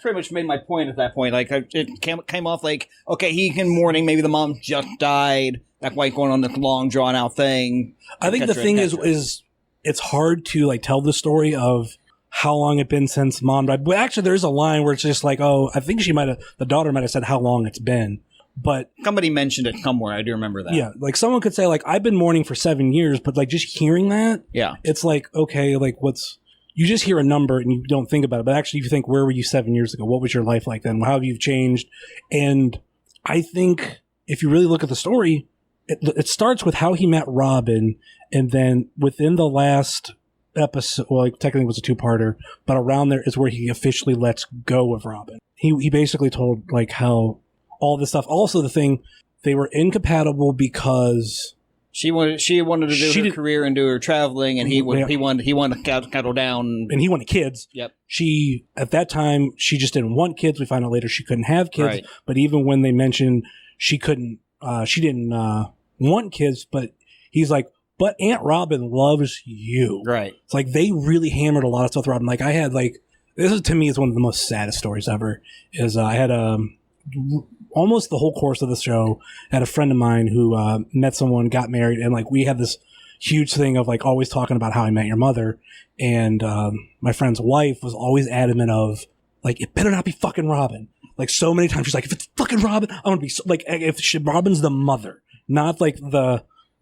[SPEAKER 5] pretty much made my point at that point. Like it came off like, okay, he can mourning. Maybe the mom just died. That's why he's going on this long drawn out thing.
[SPEAKER 3] I think the thing is it's hard to like tell the story of how long it's been since mom died. But actually, there's a line where it's just like, oh, I think the daughter might have said how long it's been. But
[SPEAKER 5] somebody mentioned it somewhere. I do remember that.
[SPEAKER 3] Yeah, like someone could say like, I've been mourning for 7 years, but like just hearing that,
[SPEAKER 5] yeah,
[SPEAKER 3] it's like, okay, like you just hear a number and you don't think about it. But actually, you think, where were you 7 years ago? What was your life like then? How have you changed? And I think if you really look at the story, it starts with how he met Robin, and then within the last episode, well, like, technically it was a 2-parter, but around there is where he officially lets go of Robin. He basically told like how all this stuff. Also, the thing, they were incompatible because
[SPEAKER 5] she wanted to do her career and do her traveling, and he wanted to settle down,
[SPEAKER 3] and he wanted kids.
[SPEAKER 5] Yep.
[SPEAKER 3] She at that time she just didn't want kids. We found out later she couldn't have kids.
[SPEAKER 5] Right.
[SPEAKER 3] But even when they mentioned she couldn't, she didn't want kids. But he's like, but Aunt Robin loves you.
[SPEAKER 5] Right.
[SPEAKER 3] It's like they really hammered a lot of stuff with Robin. Like I had like, this is to me is one of the most saddest stories ever. Is I had almost the whole course of the show, I had a friend of mine who met someone, got married, and like we had this huge thing of like always talking about How I Met Your Mother, and my friend's wife was always adamant of like, it better not be fucking Robin. Like so many times she's like, if it's fucking Robin, I'm gonna be like, if Robin's the mother, not like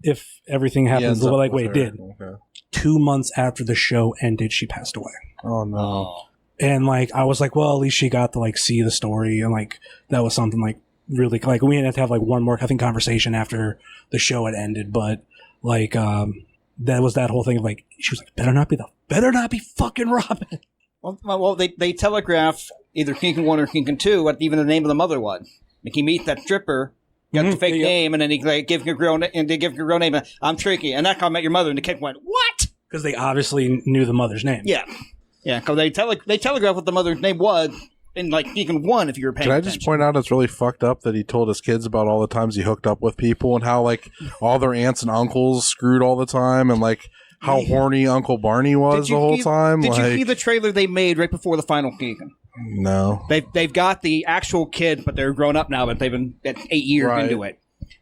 [SPEAKER 3] if everything happens the way it did.
[SPEAKER 4] Okay.
[SPEAKER 3] 2 months after the show ended, she passed away.
[SPEAKER 4] Oh no.
[SPEAKER 3] And like I was like, well, at least she got to like see the story, and like that was something like really like we had to have like one more conversation after the show had ended, but like that was that whole thing of like she was like, better not be fucking Robin.
[SPEAKER 5] Well, they telegraph either Kinkin 1 or Kinkin 2 what even the name of the mother was. Like he meets that stripper, got the fake name, and then he like give her real name. I'm Tricky, and that's how I met your mother. And the kid went, what?
[SPEAKER 3] Because they obviously knew the mother's name.
[SPEAKER 5] Yeah. Yeah, because they telegraph what the mother's name was in like Kinkin 1 if you were paying attention.
[SPEAKER 4] Can I just point out it's really fucked up that he told his kids about all the times he hooked up with people and how like all their aunts and uncles screwed all the time, and like how horny Uncle Barney was the whole time.
[SPEAKER 5] Did you see the trailer they made right before the final Kinkin?
[SPEAKER 4] No.
[SPEAKER 5] They've got the actual kid, but they're grown up now, but they've been 8 years into it.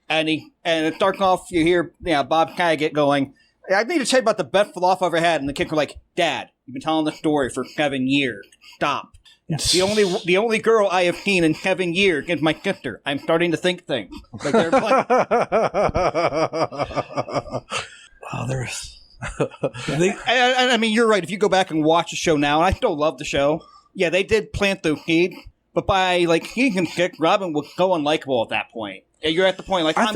[SPEAKER 5] And it starts off, you hear Bob kind of get going, I need to tell you about the best falafel I ever had. And the kids were like, Dad, you've been telling the story for 7 years. Stop. Yes. The only girl I have seen in 7 years is my sister. I'm starting to think things. Like they're like,
[SPEAKER 3] wow, there's.
[SPEAKER 5] I mean, you're right. If you go back and watch the show now, and I still love the show. Yeah, they did plant those seeds, but by like Kinkin 6, Robin was so unlikable at that point. You're at the point like I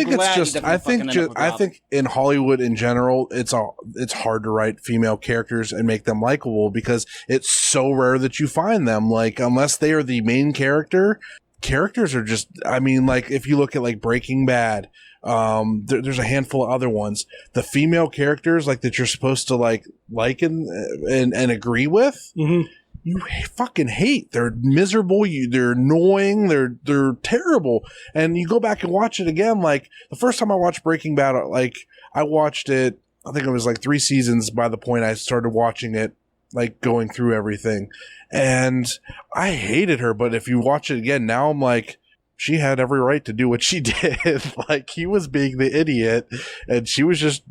[SPEAKER 5] think
[SPEAKER 4] in Hollywood in general, it's hard to write female characters and make them likable because it's so rare that you find them. Like unless they are the main character, characters are just. I mean, like if you look at like Breaking Bad, There's a handful of other ones. The female characters like that you're supposed to like and agree with, you fucking hate. They're miserable. They're annoying. They're terrible. And you go back and watch it again. Like the first time I watched Breaking Bad, like I watched it, I think it was like 3 seasons by the point I started watching it, like going through everything. And I hated her. But if you watch it again, now I'm like, she had every right to do what she did. Like he was being the idiot and she was just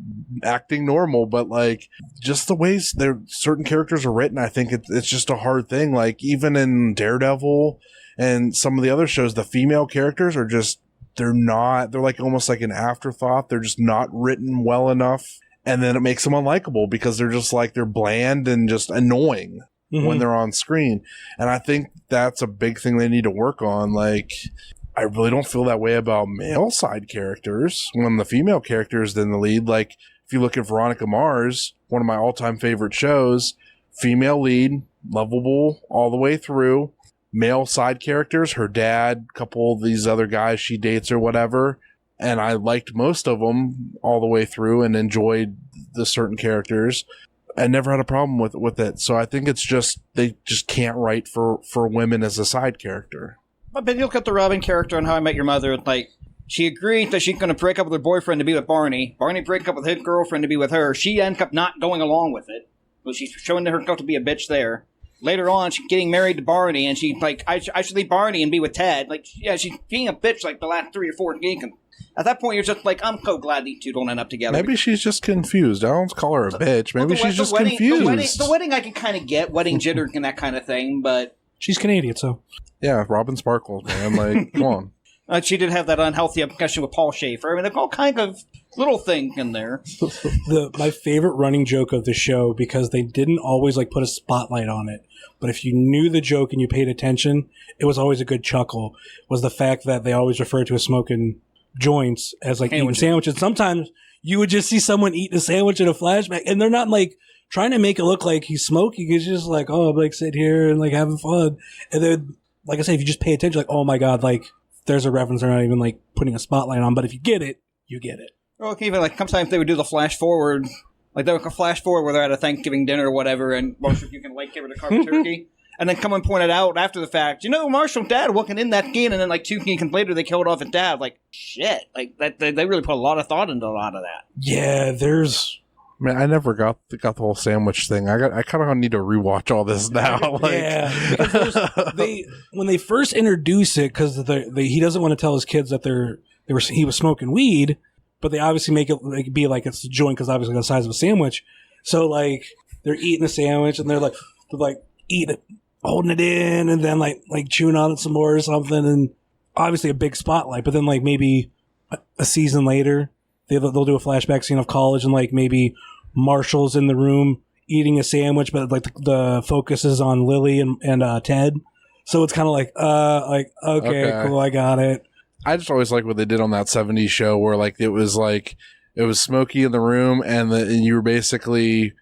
[SPEAKER 4] acting normal. But like just the ways certain characters are written, I think it's just a hard thing. Like even in Daredevil and some of the other shows, the female characters are just, they're like almost like an afterthought. They're just not written well enough. And then it makes them unlikable because they're just like, they're bland and just annoying when they're on screen. And I think that's a big thing they need to work on. Like, I really don't feel that way about male side characters when the female character is in the lead. Like, if you look at Veronica Mars, one of my all-time favorite shows, female lead, lovable all the way through. Male side characters, her dad, a couple of these other guys she dates or whatever. And I liked most of them all the way through and enjoyed the certain characters. I never had a problem with it. So I think it's just, they just can't write for women as a side character.
[SPEAKER 5] But you look at the Robin character on How I Met Your Mother, like, she agreed that she's going to break up with her boyfriend to be with Barney. Barney break up with his girlfriend to be with her. She ended up not going along with it. So she's showing herself to be a bitch there. Later on, she's getting married to Barney, and she's like, I should leave Barney and be with Ted. Like, yeah, she's being a bitch like the last 3 or 4 games. At that point, you're just like, I'm so glad these two don't end up together.
[SPEAKER 4] Maybe she's just confused. I don't call her a bitch. Maybe she's just confused.
[SPEAKER 5] The wedding I can kind of get, wedding jitter and that kind of thing, but...
[SPEAKER 3] She's Canadian, so...
[SPEAKER 4] Yeah, Robin Sparkles, man. Like, come on.
[SPEAKER 5] She did have that unhealthy obsession with Paul Schaefer. I mean, there's all kind of little things in there.
[SPEAKER 3] My favorite running joke of the show, because they didn't always like put a spotlight on it, but if you knew the joke and you paid attention, it was always a good chuckle, was the fact that they always referred to a smoking joints as like eating sandwiches. Sometimes you would just see someone eating a sandwich in a flashback, and they're not like trying to make it look like he's smoking. It's just like, oh, I'm like sitting here and like having fun. And then, like I said, if you just pay attention, like, oh my God, like there's a reference they're not even like putting a spotlight on. But if you get it, you get it.
[SPEAKER 5] Well, even like sometimes they would do the flash forward, like they would flash forward where they're at a Thanksgiving dinner or whatever, and Marshall, you can like give her the carved turkey. And then come and point it out after the fact. You know, Marshall's dad walking in that scene, and then like 2 seconds later, they killed off his dad. Like, shit. Like, that, they really put a lot of thought into a lot of that.
[SPEAKER 3] Yeah, there's...
[SPEAKER 4] Man, I never got the whole sandwich thing. I kind of need to rewatch all this now. Like...
[SPEAKER 3] Yeah, because when they first introduce it, because he doesn't want to tell his kids that he was smoking weed, but they obviously make it like, be like it's a joint because obviously the size of a sandwich. So like they're eating the sandwich and they're like eating it, holding it in, and then like chewing on it some more or something, and obviously a big spotlight. But then like maybe a season later, they'll do a flashback scene of college, and like maybe Marshall's in the room eating a sandwich, but like the focus is on Lily and Ted. So it's kind of like okay, cool, I got it.
[SPEAKER 4] I just always like what they did on that 70s show where like it was Smokey in the room, and you were basically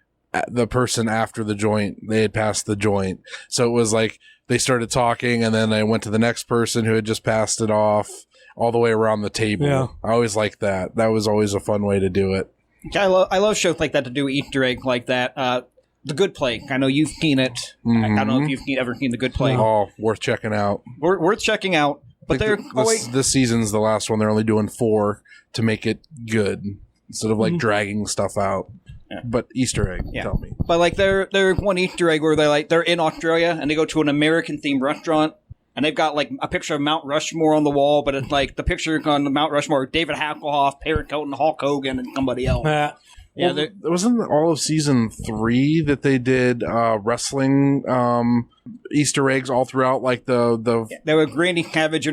[SPEAKER 4] the person after the joint. They had passed the joint, so it was like they started talking, and then they went to the next person who had just passed it off, all the way around the table. Yeah. I always liked that. That was always a fun way to do it.
[SPEAKER 5] I love shows like that to do Easter egg like that. The Good Place. I know you've seen it. Mm-hmm. I don't know if you've ever seen The Good Place.
[SPEAKER 4] Oh, worth checking out.
[SPEAKER 5] Worth checking out. But
[SPEAKER 4] this season's the last one. They're only doing 4 to make it good instead of like dragging stuff out. Yeah. But Easter egg, tell me.
[SPEAKER 5] But like they're one Easter egg where they're in Australia and they go to an American themed restaurant and they've got like a picture of Mount Rushmore on the wall, but it's like the picture on the Mount Rushmore, David Hasselhoff, Perry Coton, Hulk Hogan, and somebody else.
[SPEAKER 4] Yeah, it wasn't all of season 3 that they did wrestling Easter eggs all throughout, like the.
[SPEAKER 5] They were Grandy Savage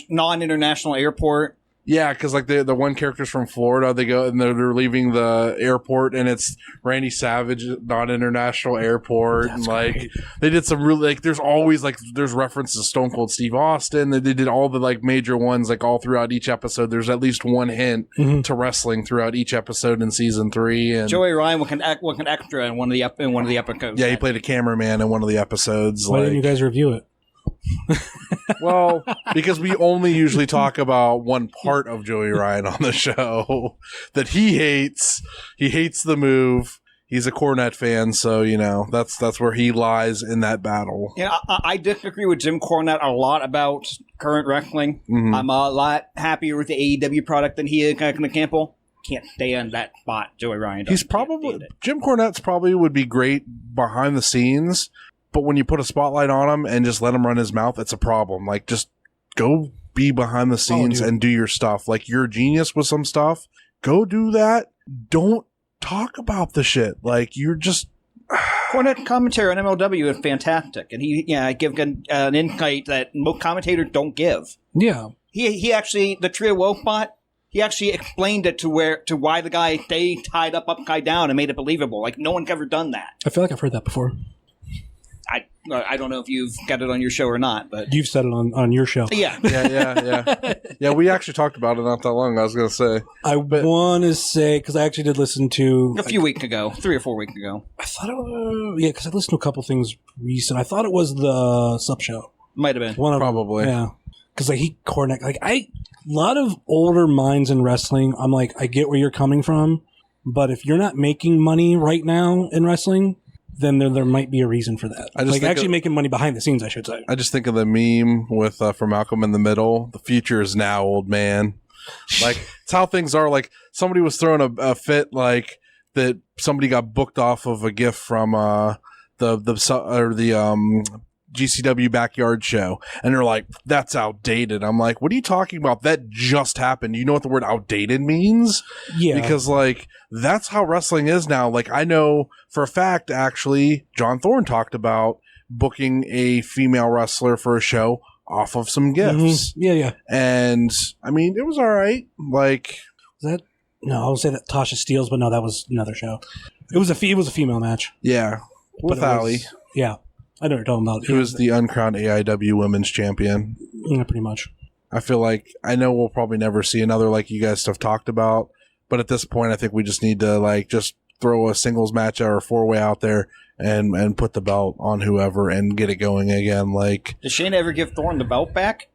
[SPEAKER 5] non-international airport.
[SPEAKER 4] Yeah, because like the one character's from Florida, they go and they're leaving the airport, and it's Randy Savage non-international airport. That's and like great. They did some really like there's always like there's references to Stone Cold Steve Austin. They did all the like major ones like all throughout each episode. There's at least one hint to wrestling throughout each episode in season 3. And
[SPEAKER 5] Joey Ryan was an extra in one of the episodes.
[SPEAKER 4] Yeah, he played a cameraman in one of the episodes.
[SPEAKER 3] Why didn't you guys review it?
[SPEAKER 4] Well, because we only usually talk about one part of Joey Ryan on the show that he hates. He hates the move. He's a Cornette fan, so, you know, that's where he lies in that battle.
[SPEAKER 5] Yeah, I disagree with Jim Cornette a lot about current wrestling.
[SPEAKER 4] Mm-hmm.
[SPEAKER 5] I'm a lot happier with the AEW product than he is. Campbell can't stand that spot. Joey Ryan does.
[SPEAKER 4] He's probably Jim Cornette's probably would be great behind the scenes, but when you put a spotlight on him and just let him run his mouth, it's a problem. Like, just go be behind the scenes and do your stuff. Like, you're a genius with some stuff. Go do that. Don't talk about the shit. Like, you're just...
[SPEAKER 5] Cornette commentary on MLW is fantastic, and he give an insight that most commentators don't give.
[SPEAKER 3] Yeah.
[SPEAKER 5] He actually, the Trio Woe spot, he actually explained it to why the guy stayed tied up upside down and made it believable. Like, no one's ever done that.
[SPEAKER 3] I feel like I've heard that before.
[SPEAKER 5] I don't know if you've got it on your show or not, but
[SPEAKER 3] you've said it on your show.
[SPEAKER 5] Yeah.
[SPEAKER 4] Yeah, we actually talked about it not that long ago, I was going to say.
[SPEAKER 3] I want to say, because I actually did listen to...
[SPEAKER 5] a few weeks ago, 3 or 4 weeks ago.
[SPEAKER 3] I thought it was... Yeah, because I listened to a couple things recent. I thought it was the sub show.
[SPEAKER 5] Might have been.
[SPEAKER 3] One of
[SPEAKER 4] Probably.
[SPEAKER 3] them. Yeah. Because Cornette... a lot of older minds in wrestling, I'm like, I get where you're coming from, but if you're not making money right now in wrestling... then there might be a reason for that. Actually making money behind the scenes, I should say.
[SPEAKER 4] I just think of the meme with from Malcolm in the Middle. The future is now, old man. Like, it's how things are. Like, somebody was throwing a fit, like, that somebody got booked off of a gift from the GCW Backyard Show, and they're like, that's outdated. I'm like, what are you talking about? That just happened. You know what the word outdated means?
[SPEAKER 3] Yeah.
[SPEAKER 4] Because, like, that's how wrestling is now. Like, I know for a fact, actually, John Thorne talked about booking a female wrestler for a show off of some gifts.
[SPEAKER 3] Mm-hmm. Yeah.
[SPEAKER 4] And, I mean, it was all right. Like...
[SPEAKER 3] Was that... No, I would say that Tasha Steelz, but no, that was another show. It was a female match.
[SPEAKER 4] Yeah. With Ali.
[SPEAKER 3] Yeah. I know what you're talking about.
[SPEAKER 4] Who is the uncrowned AIW Women's Champion.
[SPEAKER 3] Yeah, pretty much.
[SPEAKER 4] I feel like, I know we'll probably never see another like you guys have talked about, but at this point, I think we just need to like just throw a singles match or a 4-way out there and put the belt on whoever and get it going again. Like,
[SPEAKER 5] does Shayna ever give Thorne the belt back?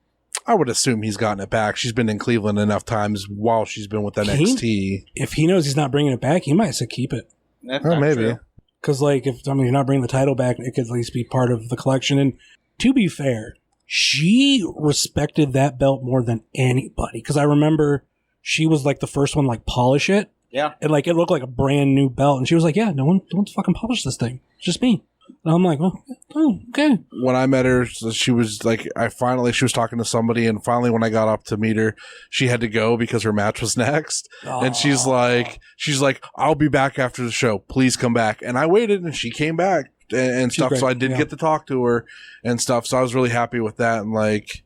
[SPEAKER 4] I would assume he's gotten it back. She's been in Cleveland enough times while she's been with NXT.
[SPEAKER 3] If he knows he's not bringing it back, he might say keep it.
[SPEAKER 5] That's not
[SPEAKER 4] maybe.
[SPEAKER 5] True.
[SPEAKER 3] Because, like, if you're not bringing the title back, it could at least be part of the collection. And to be fair, she respected that belt more than anybody. Because I remember she was, like, the first one, like, polish it.
[SPEAKER 5] Yeah.
[SPEAKER 3] And, like, it looked like a brand new belt. And she was like, yeah, no one's fucking polished this thing. It's just me. And I'm like, oh, okay.
[SPEAKER 4] When I met her, she was like, she was talking to somebody, and finally when I got up to meet her, she had to go because her match was next.
[SPEAKER 3] Aww.
[SPEAKER 4] And she's like, I'll be back after the show. Please come back. And I waited, and she came back and stuff.
[SPEAKER 3] Great.
[SPEAKER 4] So I did get to talk to her and stuff. So I was really happy with that. And like,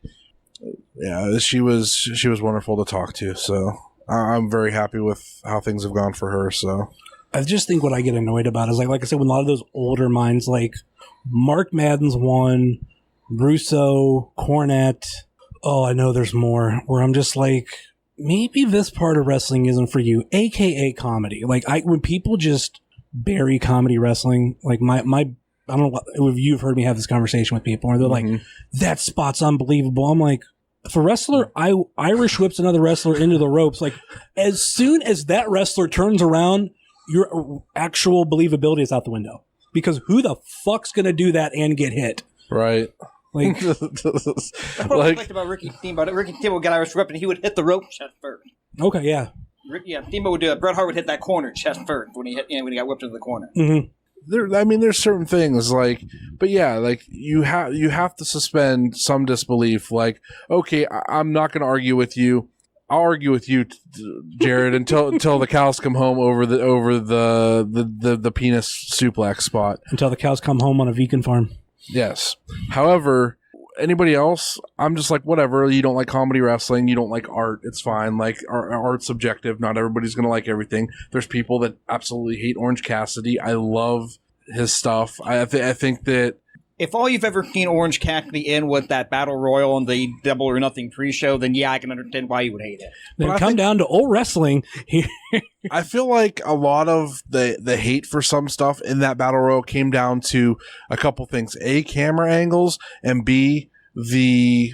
[SPEAKER 4] yeah, she was wonderful to talk to. So I'm very happy with how things have gone for her. So
[SPEAKER 3] I just think what I get annoyed about is like I said, when a lot of those older minds, like Mark Madden's one, Russo, Cornette. Oh, I know there's more. Where I'm just like, maybe this part of wrestling isn't for you, aka comedy. Like when people just bury comedy wrestling, like my I don't know if you've heard me have this conversation with people, where they're like, that spot's unbelievable. I'm like, if a wrestler Irish whips another wrestler into the ropes, like as soon as that wrestler turns around, your actual believability is out the window, because who the fuck's gonna do that and get hit?
[SPEAKER 4] right.
[SPEAKER 3] Like,
[SPEAKER 5] That's what I liked about Ricky Steamboat. Ricky Steamboat would get Irish whip, and he would hit the rope chest first.
[SPEAKER 3] okay, yeah.
[SPEAKER 5] Steamboat would do it. Bret Hart would hit that corner chest first when he got whipped into the corner.
[SPEAKER 3] Mm-hmm.
[SPEAKER 4] There's certain things like, but yeah, like you have to suspend some disbelief. Like, okay, I'm not going to argue with you. I'll argue with you, Jared, until the cows come home over the penis suplex spot.
[SPEAKER 3] Until the cows come home on a vegan farm.
[SPEAKER 4] Yes. However, anybody else, I'm just like, whatever. You don't like comedy wrestling. You don't like art. It's fine. Like, art's subjective. Not everybody's going to like everything. There's people that absolutely hate Orange Cassidy. I love his stuff. I think that
[SPEAKER 5] if all you've ever seen Orange Cassidy in was that Battle Royal and the Double or Nothing pre-show, then yeah, I can understand why you would hate it.
[SPEAKER 3] Then come down to old wrestling.
[SPEAKER 4] I feel like a lot of the hate for some stuff in that Battle Royal came down to a couple things. A, camera angles, and B, the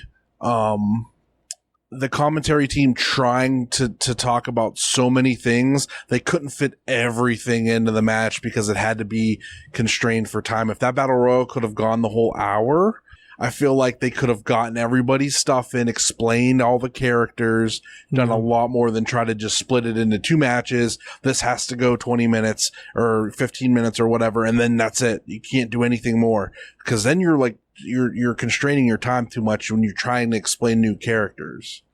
[SPEAKER 4] commentary team trying to talk about so many things, they couldn't fit everything into the match because it had to be constrained for time. If that battle royal could have gone the whole hour, I feel like they could have gotten everybody's stuff in, explained all the characters, done a lot more than try to just split it into 2 matches. This has to go 20 minutes or 15 minutes or whatever, and then that's it. You can't do anything more, because then you're constraining your time too much when you're trying to explain new characters.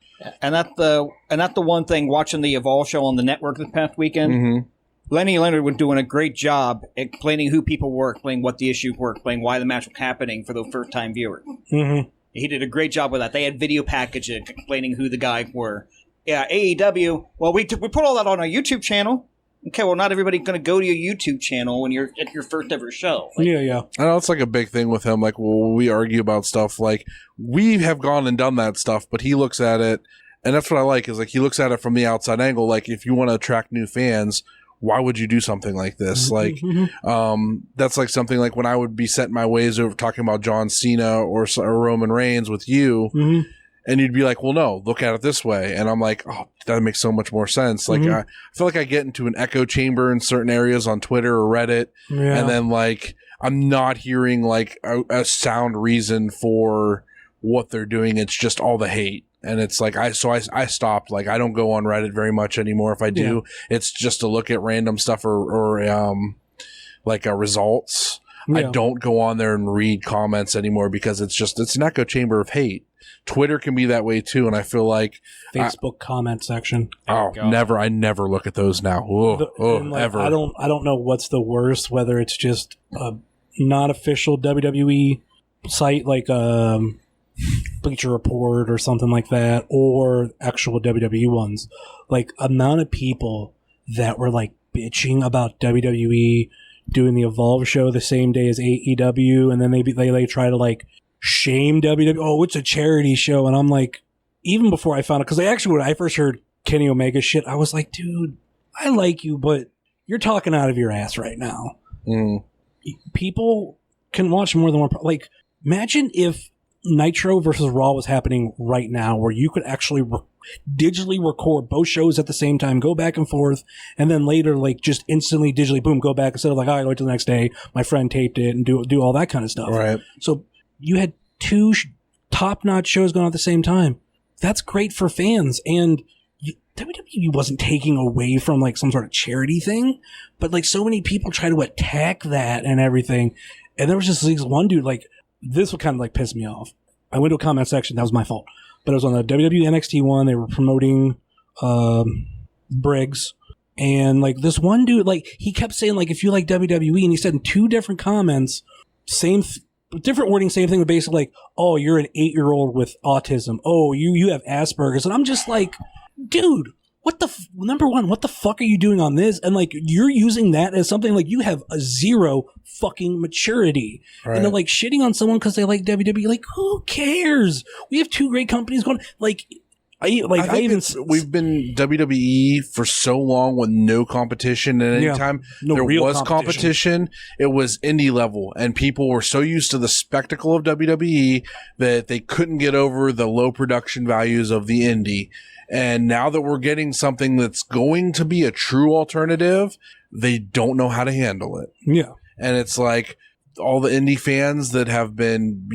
[SPEAKER 5] And that's the one thing, watching the Evolve show on the network this past weekend, Lenny Leonard was doing a great job explaining who people were, explaining what the issues were, explaining why the match was happening for the first-time viewer. He did a great job with that. They had video packages explaining who the guys were. Yeah, AEW, well, we put all that on our YouTube channel. Okay, well, not everybody's going to go to your YouTube channel when you're at your first ever show.
[SPEAKER 3] Like, yeah.
[SPEAKER 4] I know it's like a big thing with him. Like, well, we argue about stuff. Like, we have gone and done that stuff, but he looks at it, and that's what I like, is like he looks at it from the outside angle. Like, if you want to attract new fans, why would you do something like this? Like, that's like something like when I would be set in my ways over talking about John Cena or Roman Reigns with you, and you'd be like, well, no, look at it this way. And I'm like, oh, that makes so much more sense. Like, I feel like I get into an echo chamber in certain areas on Twitter or Reddit, and then like I'm not hearing like a sound reason for what they're doing. It's just all the hate. And it's like, I stopped. Like, I don't go on Reddit very much anymore. If I do, it's just to look at random stuff or results. I don't go on there and read comments anymore because it's an echo chamber of hate. Twitter can be that way too. And I feel like
[SPEAKER 3] Facebook comment section.
[SPEAKER 4] I never look at those now. Ever.
[SPEAKER 3] I don't know what's the worst, whether it's just a not official WWE site, like, Bleacher Report or something like that, or actual WWE ones. Like, amount of people that were like bitching about WWE doing the Evolve show the same day as AEW, and then they try to like shame WWE. Oh, it's a charity show. And I'm like, even before I found it, because when I first heard Kenny Omega shit, I was like, dude, I like you, but you're talking out of your ass right now. People can watch more than one. Like, imagine if Nitro versus Raw was happening right now, where you could actually digitally record both shows at the same time, go back and forth, and then later, like, just instantly digitally, boom, go back instead of like, all right, wait till the next day, my friend taped it, and do all that kind of stuff.
[SPEAKER 4] Right.
[SPEAKER 3] So you had 2 top-notch shows going on at the same time. That's great for fans, and WWE wasn't taking away from like some sort of charity thing, but like so many people try to attack that and everything. And there was just this one dude, like, this would kind of like piss me off. I went to a comment section. That was my fault. But it was on the WWE NXT one. They were promoting Briggs. And like this one dude, like, he kept saying, like, if you like WWE, and he said in 2 different comments, different wording, same thing, but basically like, oh, you're an 8-year-old with autism. Oh, you have Asperger's. And I'm just like, dude, number one, what the fuck are you doing on this? And like, you're using that as something like you have a 0 fucking maturity. Right. And they're like shitting on someone because they like WWE. Like, who cares? We have 2 great companies going. Like, we've been WWE for so long with no competition, and anytime there was competition, it was indie level, and people were so used to the spectacle of WWE that they couldn't get over the low production values of the indie. And now that we're getting something that's going to be a true alternative, they don't know how to handle it. Yeah.
[SPEAKER 4] And it's like all the indie fans that have been,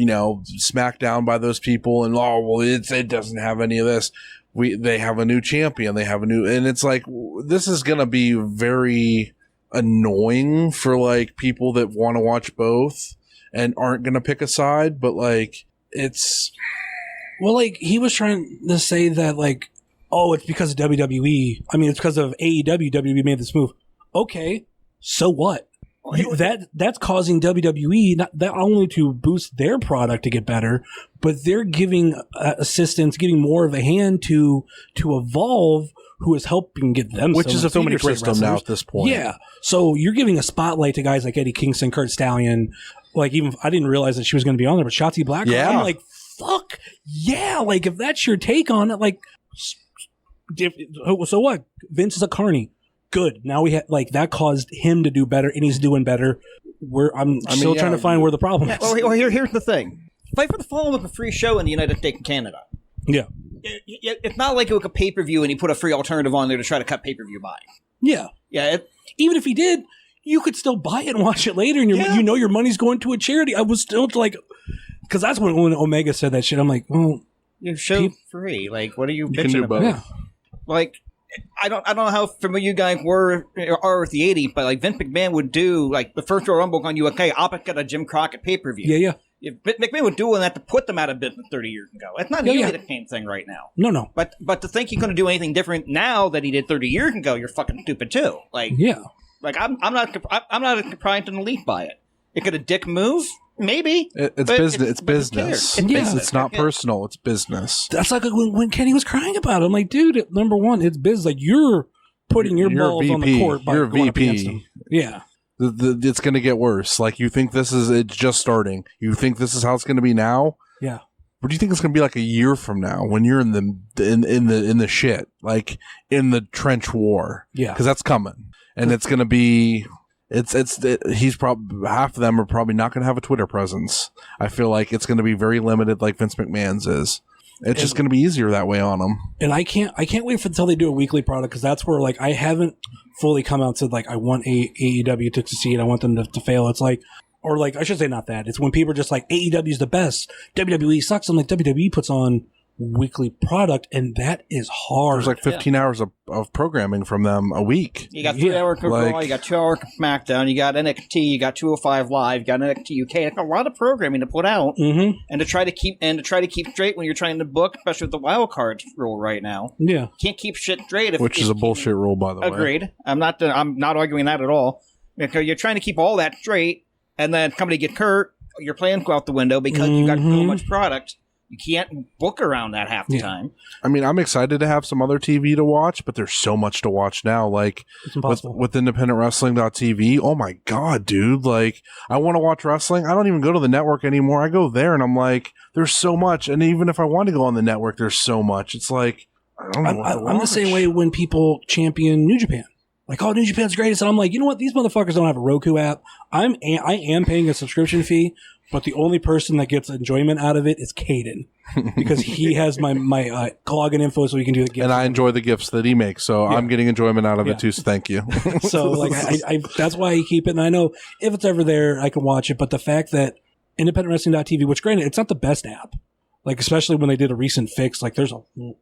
[SPEAKER 4] smacked down by those people and, oh, well, it doesn't have any of this. They have a new champion. And it's like, this is going to be very annoying for like people that want to watch both and aren't going to pick a side. But like, it's.
[SPEAKER 3] Well, like, he was trying to say that, like, oh, it's because of WWE. I mean, it's because of AEW. WWE made this move. Okay, so what? That's causing WWE not only to boost their product to get better, but they're giving assistance, giving more of a hand to Evolve, who is helping get them.
[SPEAKER 4] Which is a feeder system now at this point.
[SPEAKER 3] Yeah, so you're giving a spotlight to guys like Eddie Kingston, Kurt Stallion. Like, even I didn't realize that she was going to be on there, but Shotzi Blackheart. Yeah. I'm like, fuck yeah! Like, if that's your take on it, like. So what? Vince is a carny. Good. Now we have that caused him to do better, and he's doing better. I'm still trying to find where the problem is.
[SPEAKER 5] Well, here's the thing. Fight for the Fallen was a free show in the United States and Canada.
[SPEAKER 3] Yeah.
[SPEAKER 5] It's not like it was a pay-per-view and he put a free alternative on there to try to cut pay-per-view by.
[SPEAKER 3] Yeah.
[SPEAKER 5] Yeah.
[SPEAKER 3] Even if he did, you could still buy it and watch it later, and you know your money's going to a charity. I was still like, because that's when Omega said that shit. I'm like, well,
[SPEAKER 5] you show free. Like, what are you
[SPEAKER 4] can
[SPEAKER 5] bitching
[SPEAKER 4] do
[SPEAKER 5] about?
[SPEAKER 4] both.
[SPEAKER 3] yeah.
[SPEAKER 5] Like, I don't know how familiar you guys are with the '80s, but like Vince McMahon would do like the first Royal Rumble on UK opposite a Jim Crockett pay-per-view.
[SPEAKER 3] Yeah.
[SPEAKER 5] If McMahon would do that to put them out of business 30 years ago. It's not nearly the same thing right now.
[SPEAKER 3] No.
[SPEAKER 5] But to think he's going to do anything different now that he did 30 years ago, you're fucking stupid too. Like,
[SPEAKER 3] yeah.
[SPEAKER 5] Like I'm not surprised in the least by it. It could a dick move, maybe.
[SPEAKER 4] It's business. It's business. It's not personal. It's business.
[SPEAKER 3] That's like when Kenny was crying about it. I'm like, dude, number one, it's business. Like you're putting your balls on the court by
[SPEAKER 4] you're
[SPEAKER 3] going
[SPEAKER 4] VP.
[SPEAKER 3] up against him. Yeah.
[SPEAKER 4] It's going to get worse. Like you think it's just starting. You think this is how it's going to be now.
[SPEAKER 3] Yeah.
[SPEAKER 4] What do you think it's going to be like a year from now when you're in the shit, like in the trench war?
[SPEAKER 3] Yeah.
[SPEAKER 4] Because that's coming, and it's going to be. He's probably half of them are probably not going to have a Twitter presence. I feel like it's going to be very limited, like Vince McMahon's is. It's just going to be easier that way on them.
[SPEAKER 3] And I can't wait until they do a weekly product, because that's where like I haven't fully come out and said like I want AEW to succeed. I want them to fail. It's like, or like I should say not that. It's when people are just like AEW is the best, WWE sucks. I'm like, WWE puts on weekly product, and that is hard.
[SPEAKER 4] There's like 15 hours of programming from them a week.
[SPEAKER 5] You got 3 hours of Raw, you got 2 hours of SmackDown, you got NXT, you got 205 Live, you got NXT UK. It's a lot of programming to put out, and to try to keep straight when you're trying to book, especially with the wild card rule right now.
[SPEAKER 3] Yeah,
[SPEAKER 5] can't keep shit straight.
[SPEAKER 4] Which is a bullshit rule, by the way.
[SPEAKER 5] Agreed. I'm not arguing that at all. Because you're trying to keep all that straight, and then somebody gets hurt, your plans go out the window because you got so much product. You can't book around that half the time.
[SPEAKER 4] I mean, I'm excited to have some other TV to watch, but there's so much to watch now. Like with independentwrestling.tv. Oh my God, dude. Like, I want to watch wrestling. I don't even go to the network anymore. I go there and I'm like, there's so much. And even if I want to go on the network, there's so much. It's like, I don't know what to watch.
[SPEAKER 3] I'm the same way when people champion New Japan. Like, oh, New Japan's greatest. And I'm like, you know what? These motherfuckers don't have a Roku app. I am paying a subscription fee, but the only person that gets enjoyment out of it is Caden, because he has my login info so he can do the gifts.
[SPEAKER 4] And I enjoy the gifts that he makes, so I'm getting enjoyment out of it too, so thank you.
[SPEAKER 3] So, like, I that's why I keep it, and I know if it's ever there, I can watch it, but the fact that independentwrestling.tv, which granted, it's not the best app, like, especially when they did a recent fix, like,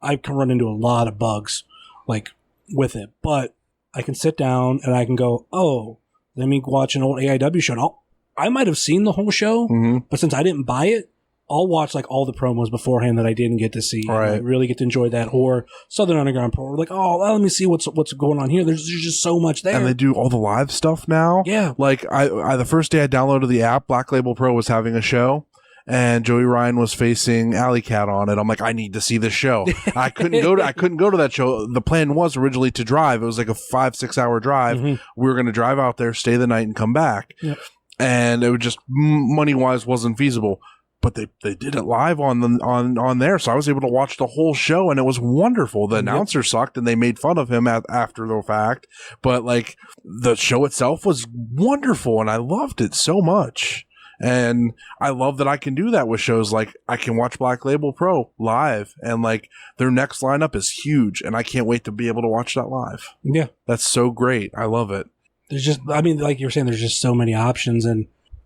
[SPEAKER 3] I can run into a lot of bugs, like, with it, but I can sit down and I can go, oh, let me watch an old AIW show. I might have seen the whole show, but since I didn't buy it, I'll watch like all the promos beforehand that I didn't get to see.
[SPEAKER 4] Right.
[SPEAKER 3] And I really get to enjoy that. Or Southern Underground Pro. Like, oh, well, let me see what's going on here. There's just so much there.
[SPEAKER 4] And they do all the live stuff now.
[SPEAKER 3] Yeah.
[SPEAKER 4] Like I the first day I downloaded the app, Black Label Pro was having a show. And Joey Ryan was facing Alley Cat on it. I'm like, I need to see this show. I couldn't go to that show. The plan was originally to drive. It was like a 5-6 hour drive. We were going to drive out there, stay the night, and come back. Yep. And it would just money wise wasn't feasible. But they did it live on there, so I was able to watch the whole show, and it was wonderful. The announcer sucked, and they made fun of him after the fact. But like the show itself was wonderful, and I loved it so much. And I love that I can do that with shows. Like I can watch Black Label Pro live, and like their next lineup is huge, and I can't wait to be able to watch that live. Yeah, that's so great. I love it.
[SPEAKER 3] There's just, I mean, like you're saying, there's just so many options,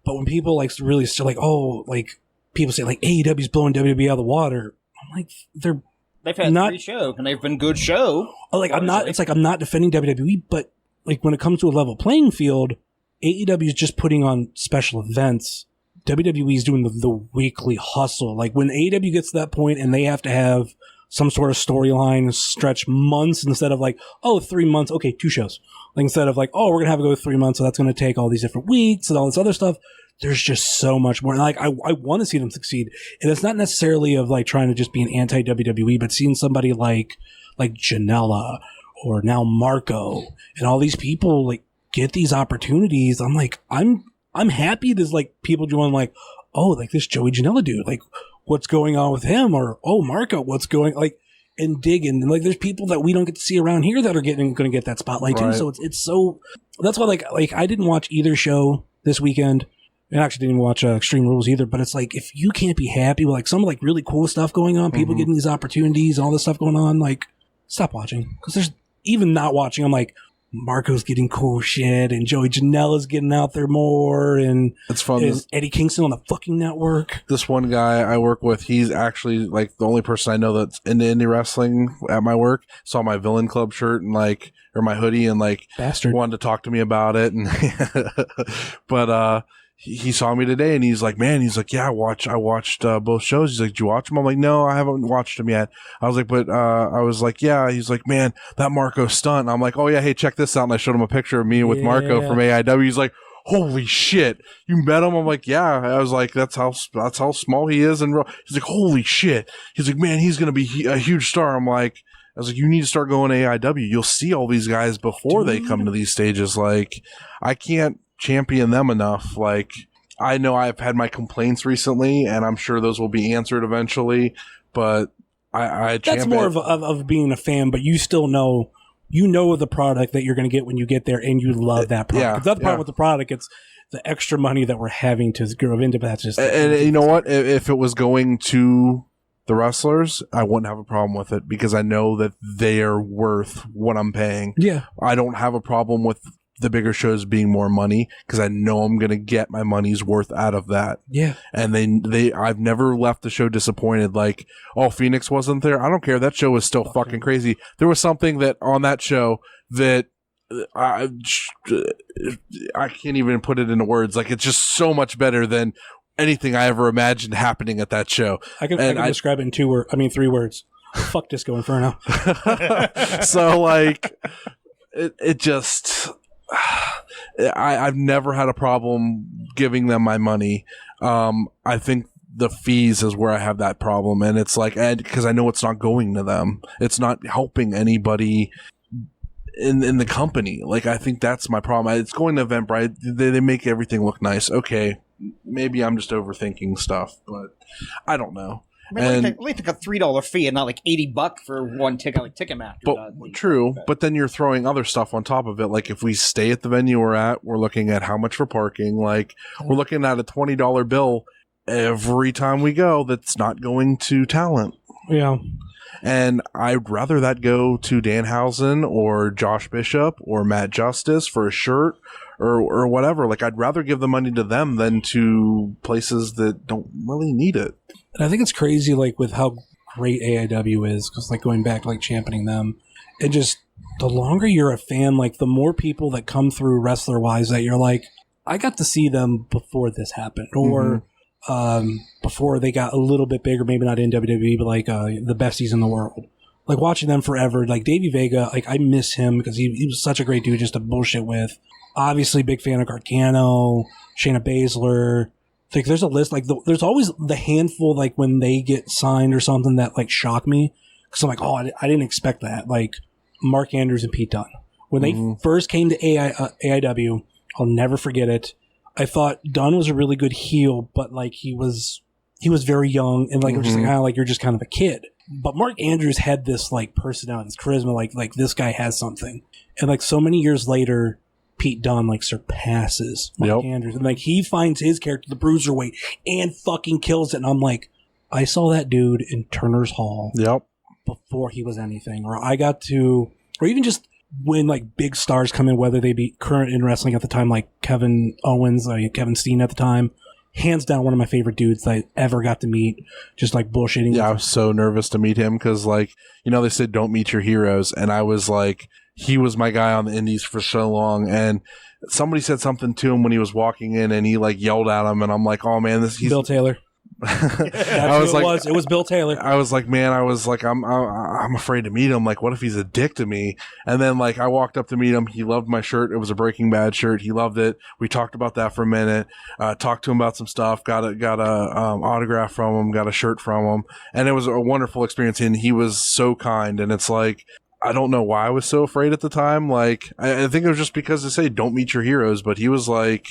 [SPEAKER 3] but when people like really still like, oh, like people say like AEW's blowing WWE out of the water, I'm like,
[SPEAKER 5] they've had 3 shows and they've been good show.
[SPEAKER 3] Like I'm not defending WWE, but like when it comes to a level playing field, AEW is just putting on special events. WWE is doing the weekly hustle. Like when AEW gets to that point and they have to have some sort of storyline stretch months instead of like, oh, 3 months. Okay, 2 shows. Like instead of like, oh, we're going to have it go 3 months. So that's going to take all these different weeks and all this other stuff. There's just so much more. And like, I want to see them succeed. And it's not necessarily of like trying to just be an anti WWE, but seeing somebody like Janela or now Marco and all these people like get these opportunities. I'm like, I'm happy there's like people doing like, oh, like this Joey Janela dude, like what's going on with him? Or, oh, Marco, what's going like, and digging. And like there's people that we don't get to see around here that are going to get that spotlight too. So it's so, that's why like I didn't watch either show this weekend. And I actually didn't even watch Extreme Rules either, but it's like, if you can't be happy with like some like really cool stuff going on, people getting these opportunities, all this stuff going on, like, stop watching. Because there's, even not watching, I'm like, Marco's getting cool shit, and Joey Janela's getting out there more, and
[SPEAKER 4] it's fun.
[SPEAKER 3] And Eddie Kingston on the fucking network.
[SPEAKER 4] This one guy I work with, he's actually like the only person I know that's into indie wrestling at my work. Saw my Villain Club shirt and like, or my hoodie, and like,
[SPEAKER 3] bastard
[SPEAKER 4] wanted to talk to me about it. And but he saw me today, and he's like, man, he's like, yeah, I watched both shows. He's like, did you watch them? I'm like, no, I haven't watched them yet. I was like, but I was like, yeah. He's like, man, that Marco stunt. And I'm like, oh yeah, hey, check this out. And I showed him a picture of me with Marco from AIW. He's like, holy shit, you met him? I'm like, yeah. I was like, that's how small he is. And he's like, holy shit. He's like, man, he's gonna be a huge star. I was like, you need to start going to AIW. You'll see all these guys before they come to these stages. Like, I can't champion them enough. Like, I know I've had my complaints recently, and I'm sure those will be answered eventually, but I
[SPEAKER 3] that's more of being a fan, but you still know the product that you're going to get when you get there, and you love that product.
[SPEAKER 4] Yeah,
[SPEAKER 3] the other part with the product, it's the extra money that we're having to grow into, but that's just...
[SPEAKER 4] And you know what? If it was going to the wrestlers, I wouldn't have a problem with it, because I know that they are worth what I'm paying.
[SPEAKER 3] Yeah.
[SPEAKER 4] I don't have a problem with the bigger shows being more money, because I know I'm going to get my money's worth out of that.
[SPEAKER 3] Yeah.
[SPEAKER 4] And I've never left the show disappointed. Like, oh, Phoenix wasn't there. I don't care. That show was still fucking crazy. There was something that on that show that I can't even put it into words. Like, it's just so much better than anything I ever imagined happening at that show. I can
[SPEAKER 3] describe it in 3 words. Fuck Disco Inferno.
[SPEAKER 4] So like, it just... I've never had a problem giving them my money. I think the fees is where I have that problem, and it's like, because I know it's not going to them. It's not helping anybody in the company. Like, I think that's my problem. It's going to Eventbrite. They make everything look nice. Okay, maybe I'm just overthinking stuff, but I don't know.
[SPEAKER 5] I mean, like a $3 fee and not like $80 for one ticket, like Ticketmaster.
[SPEAKER 4] But true, but then you're throwing other stuff on top of it. Like, if we stay at the venue we're at, we're looking at how much for parking. Like, we're looking at a $20 bill every time we go that's not going to talent.
[SPEAKER 3] Yeah.
[SPEAKER 4] And I'd rather that go to Danhausen or Josh Bishop or Matt Justice for a shirt or whatever. Like, I'd rather give the money to them than to places that don't really need it.
[SPEAKER 3] And I think it's crazy, like, with how great AIW is, because, like, going back, like, championing them, it just, the longer you're a fan, like, the more people that come through wrestler-wise that you're like, I got to see them before this happened, or before they got a little bit bigger, maybe not in WWE, but, like, the besties in the world. Like, watching them forever, like, Davey Vega, like, I miss him, because he was such a great dude just to bullshit with. Obviously, big fan of Gargano, Shayna Baszler. Like, there's a list, like, there's always the handful, like, when they get signed or something that, like, shock me. Because I'm like, oh, I didn't expect that. Like, Mark Andrews and Pete Dunne. When they first came to AIW, I'll never forget it. I thought Dunne was a really good heel, but, like, he was very young, and, like, it was just kind of like, you're just kind of a kid. But Mark Andrews had this, like, personality, this charisma, like, this guy has something. And, like, so many years later, Pete Dunne, like, surpasses Mark Andrews. And, like, he finds his character, the Bruiserweight, and fucking kills it. And I'm like, I saw that dude in Turner's Hall before he was anything. Or I got to, or even just when, like, big stars come in, whether they be current in wrestling at the time, like Kevin Owens, Kevin Steen at the time. Hands down, one of my favorite dudes that I ever got to meet, just, like, bullshitting.
[SPEAKER 4] Yeah, I was so nervous to meet him because, like, you know, they said don't meet your heroes. And I was like, he was my guy on the indies for so long, and somebody said something to him when he was walking in, and he, like, yelled at him, and I'm like, oh man, he's
[SPEAKER 3] Bill Taylor. It was Bill Taylor.
[SPEAKER 4] I was like, man, I'm afraid to meet him. Like, what if he's a dick to me? And then, like, I walked up to meet him. He loved my shirt. It was a Breaking Bad shirt. He loved it. We talked about that for a minute. Talked to him about some stuff. Got a autograph from him. Got a shirt from him, and it was a wonderful experience. And he was so kind. And it's like, I don't know why I was so afraid at the time. Like, I think it was just because they say don't meet your heroes, but he was like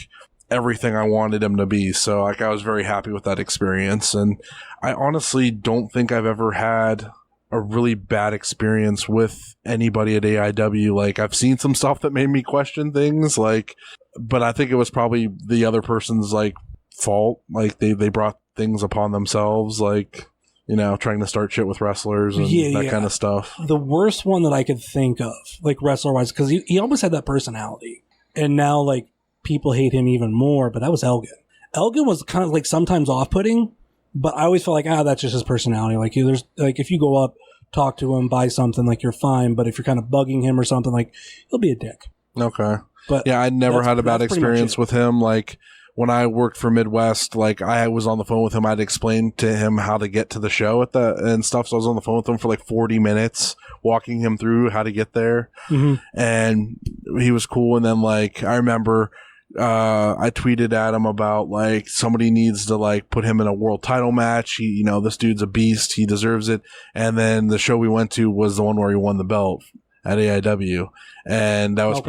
[SPEAKER 4] everything I wanted him to be. So, like, I was very happy with that experience. And I honestly don't think I've ever had a really bad experience with anybody at AIW. Like, I've seen some stuff that made me question things, like, but I think it was probably the other person's, like, fault. Like they brought things upon themselves, like, you know, trying to start shit with wrestlers and that kind of stuff.
[SPEAKER 3] The worst one that I could think of, like wrestler wise, because he almost had that personality, and now like people hate him even more. But that was Elgin. Elgin was kind of like sometimes off putting, but I always felt like that's just his personality. Like there's like if you go up, talk to him, buy something, like you're fine. But if you're kind of bugging him or something, like he'll be a dick.
[SPEAKER 4] Okay.
[SPEAKER 3] But
[SPEAKER 4] yeah, I never had a bad experience with him. Like when I worked for Midwest, like I was on the phone with him. I'd explain to him how to get to the show and stuff. So I was on the phone with him for like 40 minutes, walking him through how to get there. Mm-hmm. And he was cool. And then like, I remember, I tweeted at him about like somebody needs to like put him in a world title match. He, you know, this dude's a beast. He deserves it. And then the show we went to was the one where he won the belt at AIW. And that was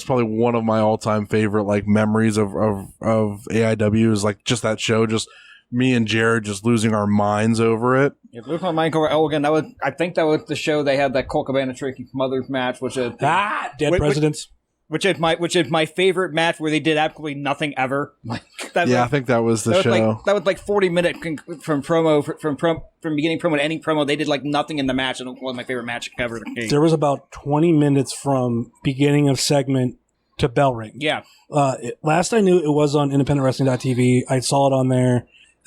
[SPEAKER 4] probably one of my all-time favorite like memories of AIW is like just that show, just me and Jared just losing our minds over it.
[SPEAKER 5] Yeah, losing my mind over Elgin. I think that was the show they had that Colt Cabana Tricky Mothers match, which is
[SPEAKER 3] Dead Presidents.
[SPEAKER 5] Which is my favorite match where they did absolutely nothing ever. Like
[SPEAKER 4] I think that was the show.
[SPEAKER 5] That was like 40 minutes from beginning promo to ending promo. They did like nothing in the match, and it was my favorite match ever.
[SPEAKER 3] There was about 20 minutes from beginning of segment to bell ring.
[SPEAKER 5] Yeah.
[SPEAKER 3] Last I knew, it was on independentwrestling.tv. I saw it on there,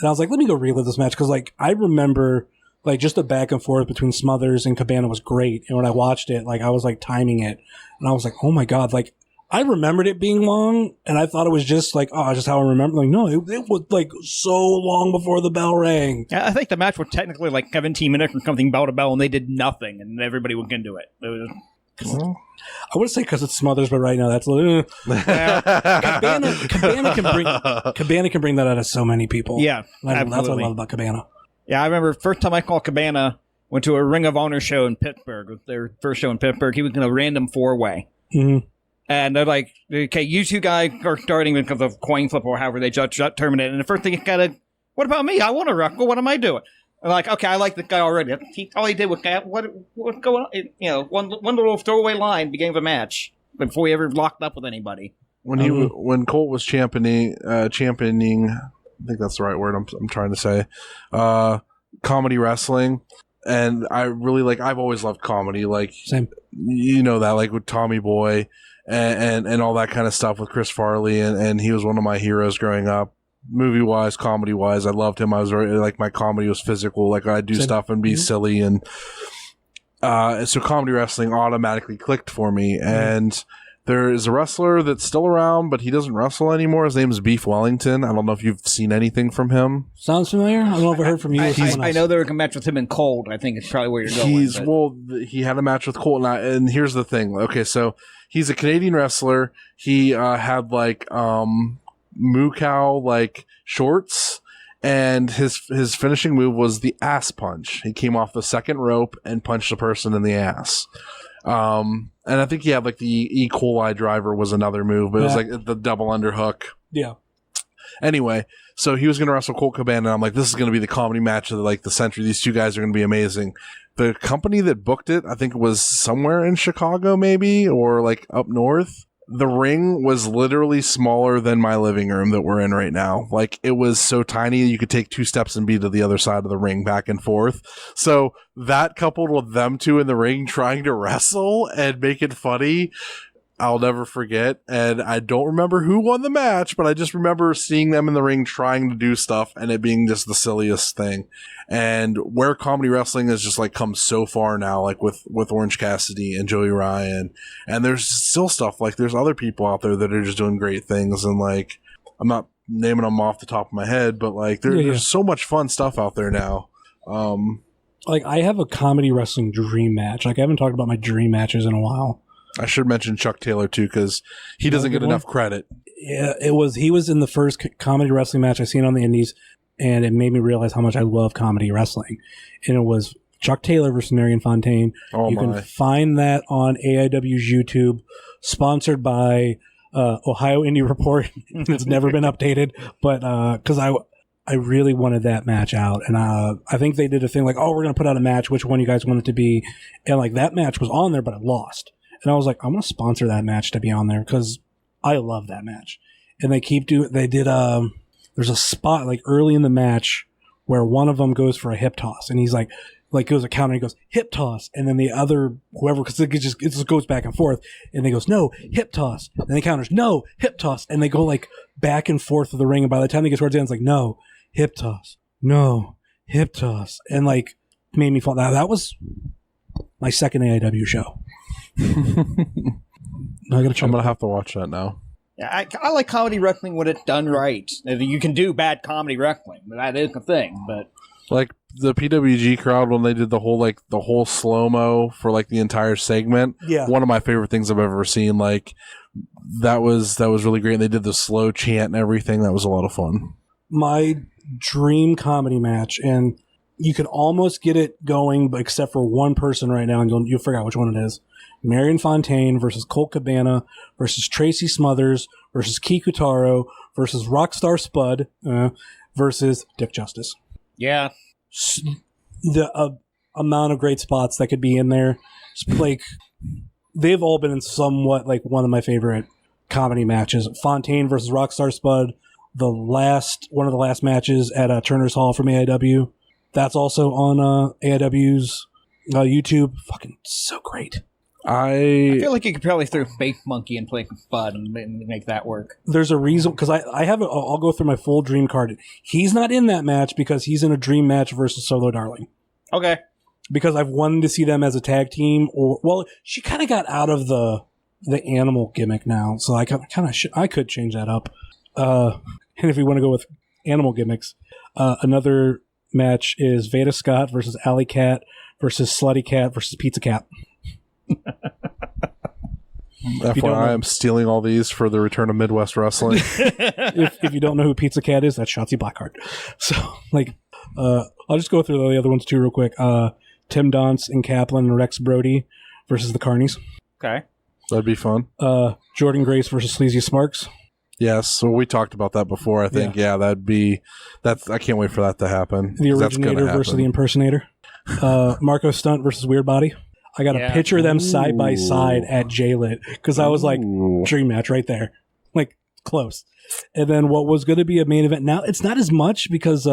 [SPEAKER 3] and I was like, let me go relive this match because like I remember. Like, just the back and forth between Smothers and Cabana was great. And when I watched it, like, I was, like, timing it. And I was like, oh, my God. Like, I remembered it being long, and I thought it was just, like, just how I remember. Like, no, it was, like, so long before the bell rang.
[SPEAKER 5] Yeah, I think the match was technically, like, 17 minutes or something bell to bell, and they did nothing, and everybody was into it.
[SPEAKER 3] I would say because it's Smothers, but right now that's... Cabana can bring that out of so many people.
[SPEAKER 5] Yeah,
[SPEAKER 3] that's what I love about Cabana.
[SPEAKER 5] Yeah, I remember first time I called Cabana, went to a Ring of Honor show in Pittsburgh. It was their first show in Pittsburgh. He was in a random four-way. Mm-hmm. And they're like, okay, you two guys are starting because of coin flip or however they terminate. And the first thing you gotta, what about me? I want to wrestle. What am I doing? I'm like, okay, I like this guy already. All he did was, what's going on? You know, one little throwaway line began the match before he ever locked up with anybody.
[SPEAKER 4] When Colt was championing, I think that's the right word I'm trying to say, comedy wrestling. And I really I've always loved comedy. Like,
[SPEAKER 3] same.
[SPEAKER 4] You know that, like with Tommy Boy and all that kind of stuff with Chris Farley. And he was one of my heroes growing up. Movie wise, comedy wise, I loved him. I was very, like, my comedy was physical. Like, I'd do stuff and be silly. And so comedy wrestling automatically clicked for me. And there is a wrestler that's still around, but he doesn't wrestle anymore. His name is Beef Wellington. I don't know if you've seen anything from him.
[SPEAKER 3] Sounds familiar. I don't know if I heard from you.
[SPEAKER 5] I know there was a match with him in Cold. I think it's probably where you're going.
[SPEAKER 4] He had a match with Colt, and here's the thing. Okay, so he's a Canadian wrestler. He had like moo cow like shorts, and his finishing move was the ass punch. He came off the second rope and punched a person in the ass. And I think he had like the E. coli driver was another move, but it was like the double underhook.
[SPEAKER 3] Yeah.
[SPEAKER 4] Anyway, so he was going to wrestle Colt Cabana, and I'm like, this is going to be the comedy match of the century. These two guys are going to be amazing. The company that booked it, I think it was somewhere in Chicago maybe, or like up north. The ring was literally smaller than my living room that we're in right now. Like, it was so tiny you could take 2 steps and be to the other side of the ring back and forth. So that coupled with them two in the ring trying to wrestle and make it funny, I'll never forget. And I don't remember who won the match, but I just remember seeing them in the ring trying to do stuff and it being just the silliest thing. And where comedy wrestling has just like come so far now, like with Orange Cassidy and Joey Ryan, and there's still stuff like there's other people out there that are just doing great things. And like, I'm not naming them off the top of my head, but like there's so much fun stuff out there now.
[SPEAKER 3] Like, I have a comedy wrestling dream match. Like, I haven't talked about my dream matches in a while.
[SPEAKER 4] I should mention Chuck Taylor too, because he doesn't get enough credit.
[SPEAKER 3] Yeah, he was in the first comedy wrestling match I seen on the Indies, and it made me realize how much I love comedy wrestling. And it was Chuck Taylor versus Marion Fontaine. You can find that on AIW's YouTube, sponsored by Ohio Indie Report. It's never been updated, but because I really wanted that match out, and I think they did a thing like, oh, we're going to put out a match, which one you guys want it to be, and like that match was on there, but it lost. And I was like, I'm going to sponsor that match to be on there because I love that match. And they did there's a spot like early in the match where one of them goes for a hip toss, and he's like goes a counter, and he goes hip toss, and then the other whoever, because it just goes back and forth, and they goes no hip toss, and then he counters no hip toss, and they go like back and forth of the ring, and by the time they get towards the end, it's like no hip toss, no hip toss, and like made me fall. That was my second AIW show. I'm
[SPEAKER 4] gonna have to watch that now.
[SPEAKER 5] Yeah, I like comedy wrestling when it's done right. You can do bad comedy wrestling, that is the thing. But
[SPEAKER 4] like the PWG crowd when they did the whole slow mo for like the entire segment.
[SPEAKER 3] Yeah,
[SPEAKER 4] one of my favorite things I've ever seen. Like that was really great. And they did the slow chant and everything. That was a lot of fun.
[SPEAKER 3] My dream comedy match, and you could almost get it going, but except for one person right now, and you'll forget which one it is. Marion Fontaine versus Colt Cabana versus Tracy Smothers versus Kikutaro versus Rockstar Spud versus Dick Justice.
[SPEAKER 5] Yeah.
[SPEAKER 3] The amount of great spots that could be in there. Like, they've all been in somewhat like one of my favorite comedy matches. Fontaine versus Rockstar Spud, one of the last matches at Turner's Hall from AIW. That's also on AIW's YouTube. Fucking so great.
[SPEAKER 5] I feel like you could probably throw Bait Monkey and play Bud and make that work.
[SPEAKER 3] There's a reason, because I have I'll go through my full dream card. He's not in that match because he's in a dream match versus Solo Darling.
[SPEAKER 5] Okay. Because
[SPEAKER 3] I've wanted to see them as a tag team, she kind of got out of the animal gimmick now, so I I could change that up. And if we want to go with animal gimmicks, another match is Veda Scott versus Alley Cat versus Slutty Cat versus Pizza Cat.
[SPEAKER 4] FYI, I'm stealing all these for the return of Midwest Wrestling.
[SPEAKER 3] if you don't know who Pizza Cat is, that's Shotzi Blackheart. So, I'll just go through the other ones too real quick. Tim Donst and Kaplan and Rex Brody versus the Carnies.
[SPEAKER 5] Okay.
[SPEAKER 4] That'd be fun.
[SPEAKER 3] Jordan Grace versus Sleazy Smarks.
[SPEAKER 4] Yes, so we talked about that before. I think, I can't wait for that to happen.
[SPEAKER 3] The Originator versus the Impersonator. Marco Stunt versus Weird Body. I got to picture them side by side at J-Lit because I was like, dream match right there. Like, close. And then what was going to be a main event, now it's not as much because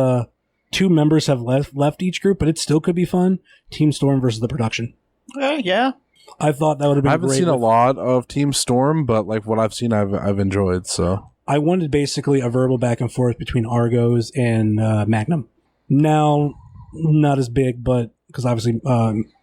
[SPEAKER 3] two members have left each group, but it still could be fun. Team Storm versus the Production.
[SPEAKER 5] Yeah.
[SPEAKER 3] I thought that would have been great.
[SPEAKER 4] I haven't seen a lot of Team Storm, but like what I've seen, I've enjoyed. So
[SPEAKER 3] I wanted basically a verbal back and forth between Argos and Magnum. Now, not as big, but because obviously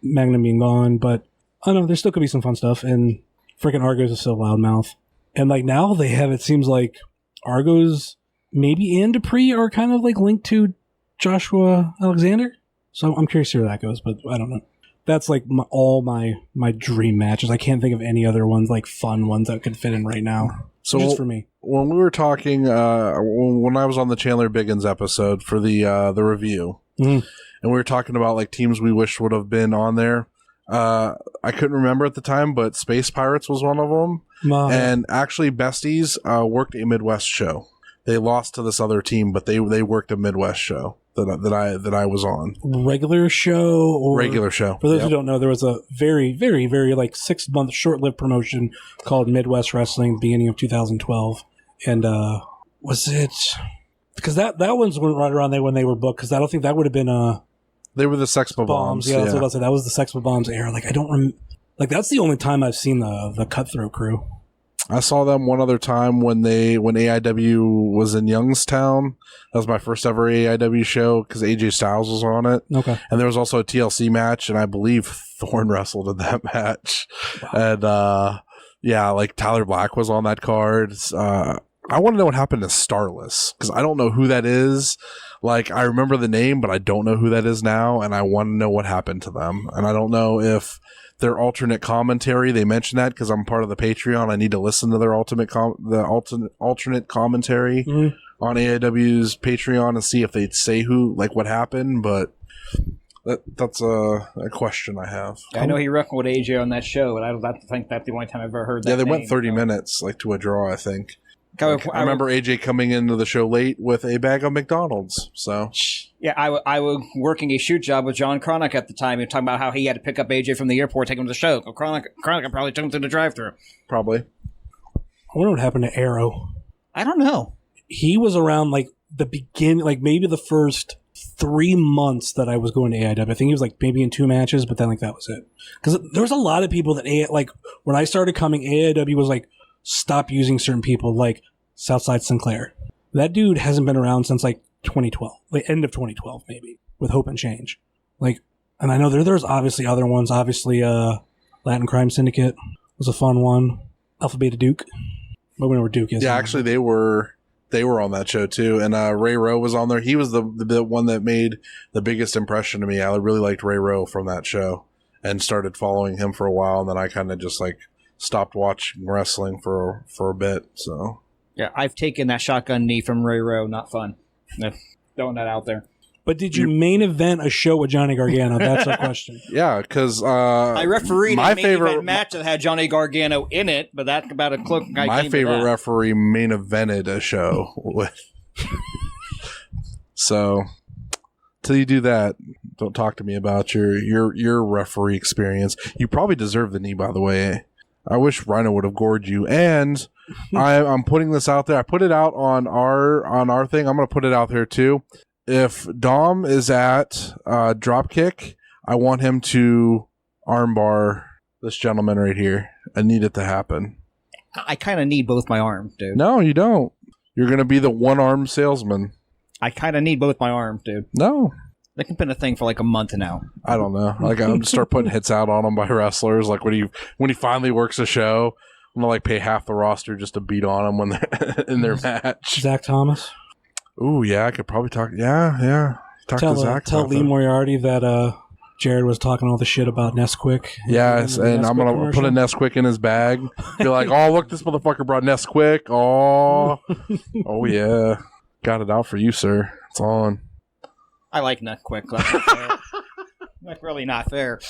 [SPEAKER 3] Magnum being gone, but I don't know, there still could be some fun stuff, and freaking Argos is still loudmouth. And like now they have, it seems like Argos maybe and Dupree are kind of like linked to Joshua Alexander. So I'm curious to see where that goes, but I don't know. That's like all my dream matches. I can't think of any other ones, like fun ones that could fit in right now. So just for me.
[SPEAKER 4] When we were talking, when I was on the Chandler Biggins episode for the review, and we were talking about like teams we wish would have been on there. I couldn't remember at the time, but Space Pirates was one of them. And actually, Besties worked a Midwest show. They lost to this other team, but they worked a Midwest show that I was on.
[SPEAKER 3] Regular show?
[SPEAKER 4] Regular show.
[SPEAKER 3] For those who don't know, there was a very, very, very 6-month short-lived promotion called Midwest Wrestling, beginning of 2012. And was it... Because that one's right around there when they were booked, because I don't think that would have been...
[SPEAKER 4] They were the Sexpo Bombs.
[SPEAKER 3] Yeah, that's what I was say. That was the Sexpo Bombs era. Like, I don't remember... Like, that's the only time I've seen the Cutthroat Crew.
[SPEAKER 4] I saw them one other time when AIW was in Youngstown. That was my first ever AIW show because AJ Styles was on it.
[SPEAKER 3] Okay.
[SPEAKER 4] And there was also a TLC match, and I believe Thorne wrestled in that match. Wow. And like Tyler Black was on that card. I want to know what happened to Starless because I don't know who that is. Like, I remember the name, but I don't know who that is now, and I want to know what happened to them. And I don't know if their alternate commentary, they mentioned that because I'm part of the Patreon. I need to listen to their alternate commentary on AIW's Patreon and see if they'd say what happened, but that's a question I have.
[SPEAKER 5] I know he wrestled with AJ on that show, but I don't think that's the only time I've ever heard that.
[SPEAKER 4] Yeah, they went 30 minutes to a draw, I think. I remember AJ coming into the show late with a bag of McDonald's. So
[SPEAKER 5] yeah, I was working a shoot job with John Cronick at the time, and talking about how he had to pick up AJ from the airport, take him to the show. Cronick probably took him through the drive-thru.
[SPEAKER 4] Probably.
[SPEAKER 3] I wonder what happened to Arrow.
[SPEAKER 5] I don't know.
[SPEAKER 3] He was around the beginning, like maybe the first 3 months that I was going to AIW. I think he was like maybe in 2 matches, but then like that was it. Because there was a lot of people that like when I started coming, AIW was like stop using certain people, like Southside Sinclair. That dude hasn't been around since like 2012, like end of 2012 maybe, with Hope and Change. Like, and I know there's obviously other ones. Obviously, Latin Crime Syndicate was a fun one. Alpha Beta Duke, but we know where Duke is.
[SPEAKER 4] Yeah, actually, they were on that show too, and Ray Rowe was on there. He was the one that made the biggest impression to me. I really liked Ray Rowe from that show, and started following him for a while. And then I kind of just like stopped watching wrestling for a bit. So
[SPEAKER 5] yeah, I've taken that shotgun knee from Ray Rowe. Not fun. Throwing that out there.
[SPEAKER 3] But did you main event a show with Johnny Gargano? That's a question.
[SPEAKER 4] Yeah, because
[SPEAKER 5] I refereed a main event match that had Johnny Gargano in it, but that's about a cloak.
[SPEAKER 4] My favorite referee main evented a show with. So, till you do that, don't talk to me about your referee experience. You probably deserve the knee, by the way. I wish Rhino would have gored you. And I'm putting this out there. I put it out on our thing. I'm going to put it out there too. If Dom is at Dropkick, I want him to armbar this gentleman right here. I need it to happen.
[SPEAKER 5] I kind of need both my arms, dude.
[SPEAKER 4] No, you don't. You're going to be the one-armed salesman.
[SPEAKER 5] I kind of need both my arms, dude.
[SPEAKER 4] No.
[SPEAKER 5] They can been a thing for like a month now.
[SPEAKER 4] I don't know. Like, I'm just start putting hits out on him by wrestlers. Like when he finally works a show, I'm gonna like pay half the roster just to beat on him when they're in their match.
[SPEAKER 3] Zach Thomas.
[SPEAKER 4] Ooh, yeah, I could probably talk. Yeah. Talk to Zach.
[SPEAKER 3] Tell Lee Moriarty that Jared was talking all the shit about Nesquik.
[SPEAKER 4] Yes, and I'm gonna put a Nesquik in his bag. Be like, oh, look, this motherfucker brought Nesquik. Oh, oh yeah, got it out for you, sir. It's on.
[SPEAKER 5] I like Nesquik. That's really not fair.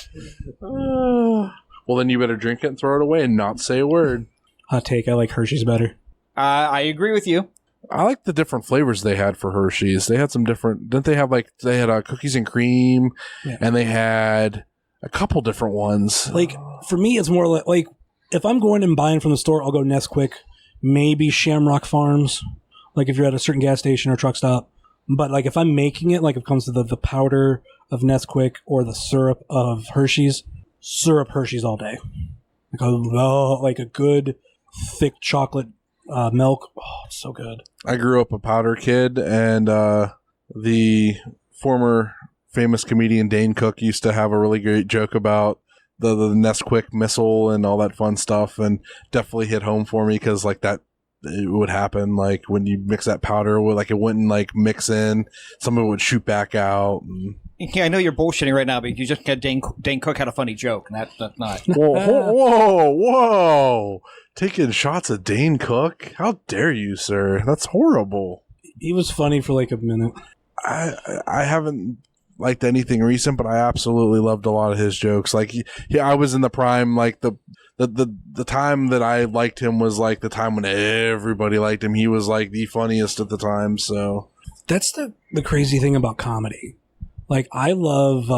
[SPEAKER 4] Well, then you better drink it and throw it away and not say a word.
[SPEAKER 3] Hot take. I like Hershey's better.
[SPEAKER 5] I agree with you.
[SPEAKER 4] I like the different flavors they had for Hershey's. They had some different. Didn't they have they had cookies and cream, and they had a couple different ones.
[SPEAKER 3] Like for me, it's more like if I'm going and buying from the store, I'll go Nesquik, maybe Shamrock Farms. Like if you're at a certain gas station or truck stop. But like if I'm making it, like if it comes to the powder of Nesquik or the syrup of Hershey's, syrup Hershey's all day. Like a good thick chocolate milk. Oh, it's so good.
[SPEAKER 4] I grew up a powder kid, and the former famous comedian Dane Cook used to have a really great joke about the Nesquik missile and all that fun stuff, and definitely hit home for me because like that. It would happen like when you mix that powder, like it wouldn't like mix in. Some of it would shoot back out.
[SPEAKER 5] Yeah, I know you're bullshitting right now, but you just got Dane Cook had a funny joke, and that's not.
[SPEAKER 4] Whoa! Taking shots at Dane Cook? How dare you, sir? That's horrible.
[SPEAKER 3] He was funny for like a minute.
[SPEAKER 4] I haven't liked anything recent, but I absolutely loved a lot of his jokes. Like I was in the prime, like the time that I liked him was like the time when everybody liked him. He was like the funniest at the time. So
[SPEAKER 3] that's the crazy thing about comedy. Like I love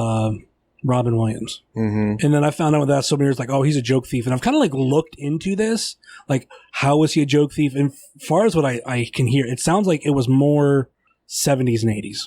[SPEAKER 3] Robin Williams, and then I found out that so many years like, oh, he's a joke thief, and I've kind of like looked into this, like how was he a joke thief? And far as what I can hear, it sounds like it was more 70s and 80s.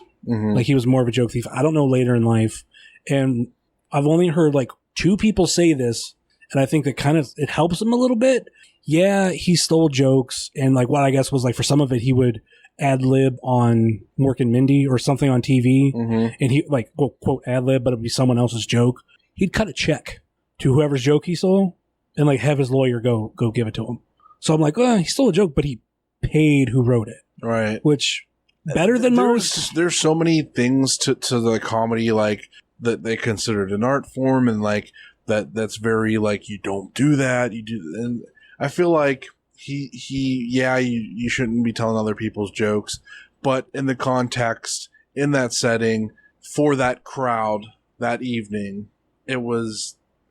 [SPEAKER 3] Like he was more of a joke thief. I don't know later in life, and I've only heard like 2 people say this. And I think that kind of, it helps him a little bit. Yeah, he stole jokes. And like what I guess was like for some of it, he would ad-lib on Mork and Mindy or something on TV. And he like, quote, ad-lib, but it'd be someone else's joke. He'd cut a check to whoever's joke he stole and like have his lawyer go give it to him. So I'm like, well, he stole a joke, but he paid who wrote it.
[SPEAKER 4] Right.
[SPEAKER 3] Which better than most.
[SPEAKER 4] There's so many things to the comedy like that they considered an art form and like, that's very like you don't do that, you do, and I feel like you shouldn't be telling other people's jokes, but in the context, in that setting, for that crowd that evening, it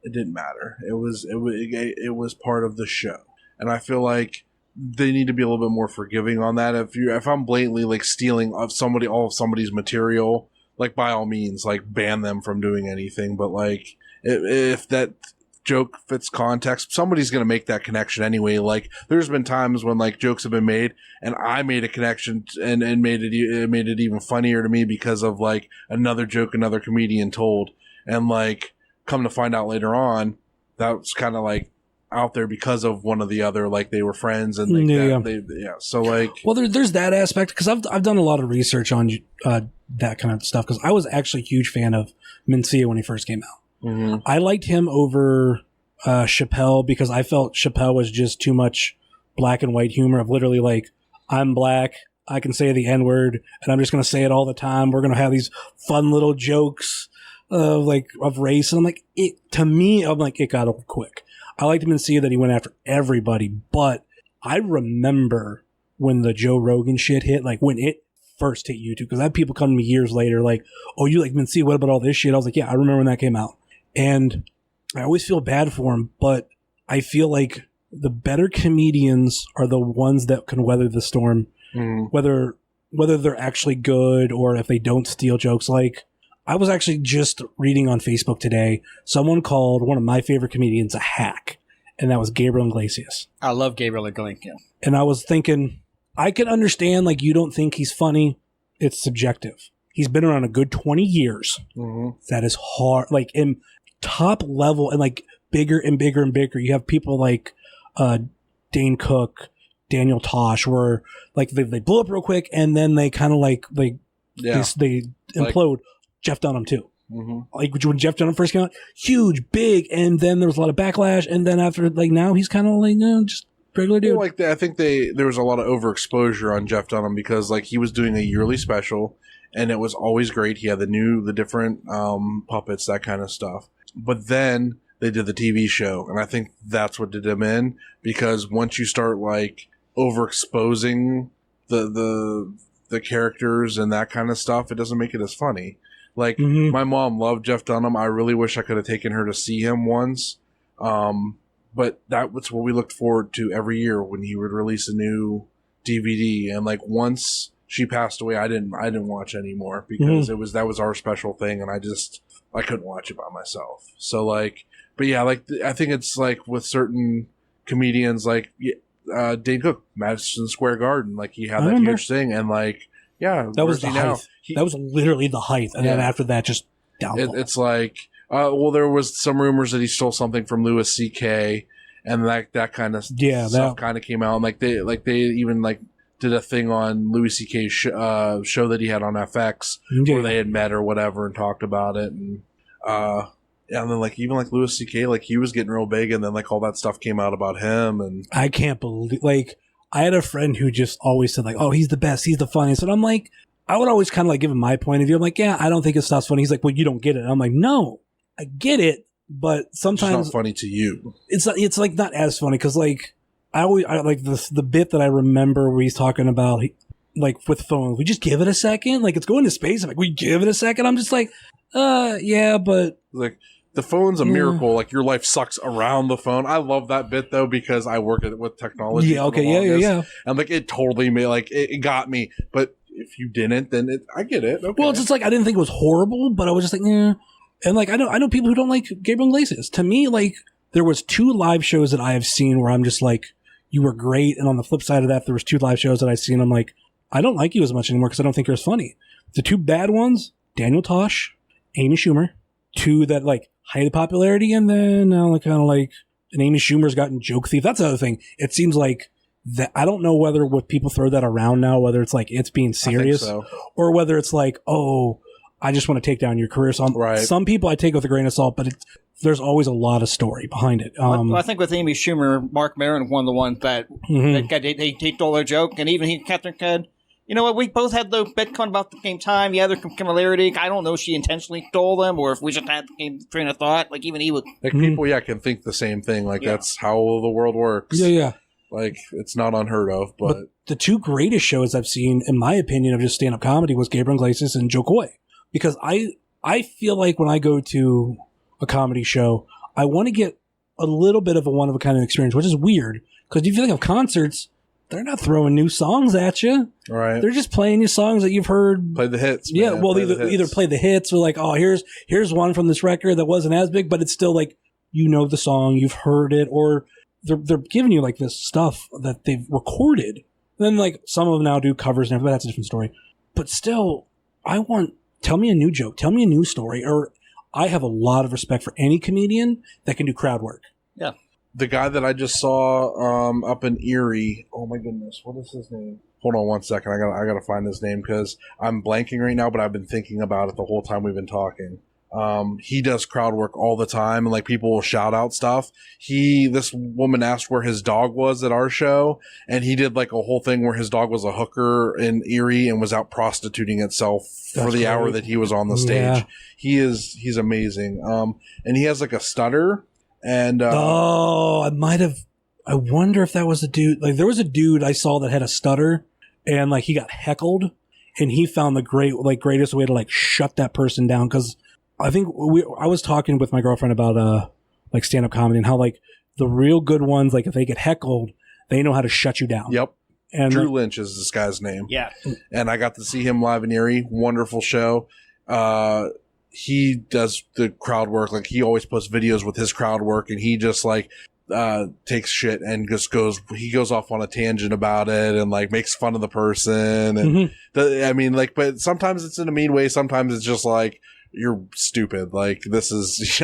[SPEAKER 4] didn't matter. It was part of the show, and I feel like they need to be a little bit more forgiving on that. If I'm blatantly like stealing all of somebody's material, like by all means, like ban them from doing anything, but like. If that joke fits context, somebody's going to make that connection anyway. Like, there's been times when like jokes have been made and I made a connection and made it even funnier to me because of like another joke another comedian told. And like, come to find out later on, that's kind of like out there because of one of the other, like they were friends and so like,
[SPEAKER 3] well, there's that aspect, because I've done a lot of research on that kind of stuff, because I was actually a huge fan of Mencia when he first came out. Mm-hmm. I liked him over Chappelle because I felt Chappelle was just too much black and white humor of literally like, I'm black, I can say the N-word, and I'm just going to say it all the time. We're going to have these fun little jokes of race. And I'm like, it got old quick. I liked him and see that he went after everybody, but I remember when the Joe Rogan shit hit, like when it first hit YouTube, because I had people come to me years later like, oh, you like Mencia, what about all this shit? I was like, yeah, I remember when that came out. And I always feel bad for him, but I feel like the better comedians are the ones that can weather the storm, whether they're actually good or if they don't steal jokes. Like, I was actually just reading on Facebook today, someone called one of my favorite comedians a hack, and that was Gabriel Iglesias.
[SPEAKER 5] I love Gabriel Iglesias.
[SPEAKER 3] And I was thinking, I can understand, like, you don't think he's funny. It's subjective. He's been around a good 20 years. Mm-hmm. That is hard. Like, in top level and, like, bigger and bigger and bigger. You have people like Dane Cook, Daniel Tosh, where, like, they blow up real quick, and then they kind of, like, they implode. Jeff Dunham too. Mm-hmm. Like when Jeff Dunham first came out, huge, big, and then there was a lot of backlash, and then after, like, now he's kind of like, just regular dude.
[SPEAKER 4] Well, like I think there was a lot of overexposure on Jeff Dunham because like he was doing a yearly special, and it was always great. He had the different puppets, that kind of stuff. But then they did the TV show, and I think that's what did him in, because once you start like overexposing the characters and that kind of stuff, it doesn't make it as funny. Like, my mom loved Jeff Dunham. I really wish I could have taken her to see him once. But that was what we looked forward to every year when he would release a new DVD. And like, once she passed away, I didn't watch anymore because that was our special thing. And I couldn't watch it by myself. So like, but yeah, like, I think it's like with certain comedians, like, Dane Cook, Madison Square Garden, like he had that huge thing. And like, yeah,
[SPEAKER 3] that was the height. That was literally the height, and then after that, just downfall.
[SPEAKER 4] It's like, well, there was some rumors that he stole something from Louis C.K. and that kind of stuff kind of came out, and they even like did a thing on Louis C.K.'s show that he had on FX where they had met or whatever and talked about it, and then like even like Louis C.K. like he was getting real big, and then like all that stuff came out about him, and
[SPEAKER 3] I can't believe, like, I had a friend who just always said like, oh, he's the best, he's the funniest. And I'm like, I would always kind of like give him my point of view. I'm like, yeah, I don't think his stuff's funny. He's like, well, you don't get it. And I'm like, no, I get it, but sometimes
[SPEAKER 4] it's not funny to you.
[SPEAKER 3] It's like not as funny because like I like the bit that I remember where he's talking about like with phones. We just give it a second. Like, it's going to space. I'm like, we give it a second. I'm just like, yeah, but
[SPEAKER 4] like. The phone's a miracle. Like, your life sucks around the phone. I love that bit though because I work with technology.
[SPEAKER 3] Yeah. Okay. Yeah.
[SPEAKER 4] And like, it totally made it got me. But if you didn't, then I get it. Okay.
[SPEAKER 3] Well, it's just like I didn't think it was horrible, but I was just like, eh. And like I know people who don't like Gabriel Iglesias. To me, like, there was 2 live shows that I have seen where I'm just like, you were great. And on the flip side of that, there was 2 live shows that I've seen. I'm like, I don't like you as much anymore because I don't think you're as funny. The 2 bad ones, Daniel Tosh, Amy Schumer, 2 that like height of popularity, and then now like kind of like an Amy Schumer's gotten Joke Thief. That's the other thing. It seems like that I don't know whether what people throw that around now, whether it's like it's being serious or whether it's like, oh, I just want to take down your career. So some people I take with a grain of salt, but there's always a lot of story behind it.
[SPEAKER 5] Well, I think with Amy Schumer, Mark Maron, one of the ones that they stole their joke, and even Catherine said, you know what, we both had the Bitcoin about the same time. Yeah, there's similarity. I don't know if she intentionally stole them or if we just had the same train of thought. Like, even he would...
[SPEAKER 4] Like, people, can think the same thing. Like, that's how the world works.
[SPEAKER 3] Yeah.
[SPEAKER 4] Like, it's not unheard of, but
[SPEAKER 3] the 2 greatest shows I've seen, in my opinion, of just stand-up comedy was Gabriel Iglesias and Joe Coy. Because I feel like when I go to a comedy show, I want to get a little bit of a one-of-a-kind experience, which is weird. Because if you think of concerts... They're not throwing new songs at you.
[SPEAKER 4] Right.
[SPEAKER 3] They're just playing you songs that you've heard.
[SPEAKER 4] Play the hits.
[SPEAKER 3] Man. Yeah, well, either play the hits or like, oh, here's one from this record that wasn't as big, but it's still like you know the song, you've heard it, or they're giving you like this stuff that they've recorded. And then like some of them now do covers and everything, but that's a different story. But still, tell me a new joke, tell me a new story, or I have a lot of respect for any comedian that can do crowd work.
[SPEAKER 5] Yeah.
[SPEAKER 4] The guy that I just saw up in Erie, oh my goodness, what is his name? Hold on one second, I gotta find his name because I'm blanking right now, but I've been thinking about it the whole time we've been talking. He does crowd work all the time, and like people will shout out stuff. This woman asked where his dog was at our show, and he did like a whole thing where his dog was a hooker in Erie and was out prostituting itself for the hour that he was on the stage. Yeah. He's amazing. And he has like a stutter, and
[SPEAKER 3] I wonder if that was a dude. Like there was a dude I saw that had a stutter, and like he got heckled, and he found the greatest way to like shut that person down, because I think I was talking with my girlfriend about like stand-up comedy and how like the real good ones, like if they get heckled, they know how to shut you down.
[SPEAKER 4] Yep.
[SPEAKER 3] And
[SPEAKER 4] Drew Lynch is this guy's name.
[SPEAKER 5] Yeah.
[SPEAKER 4] And I got to see him live in Erie. Wonderful show. He does the crowd work. Like he always posts videos with his crowd work, and he just like takes shit and just goes off on a tangent about it and like makes fun of the person. And but sometimes it's in a mean way. Sometimes it's just like, you're stupid. Like this is,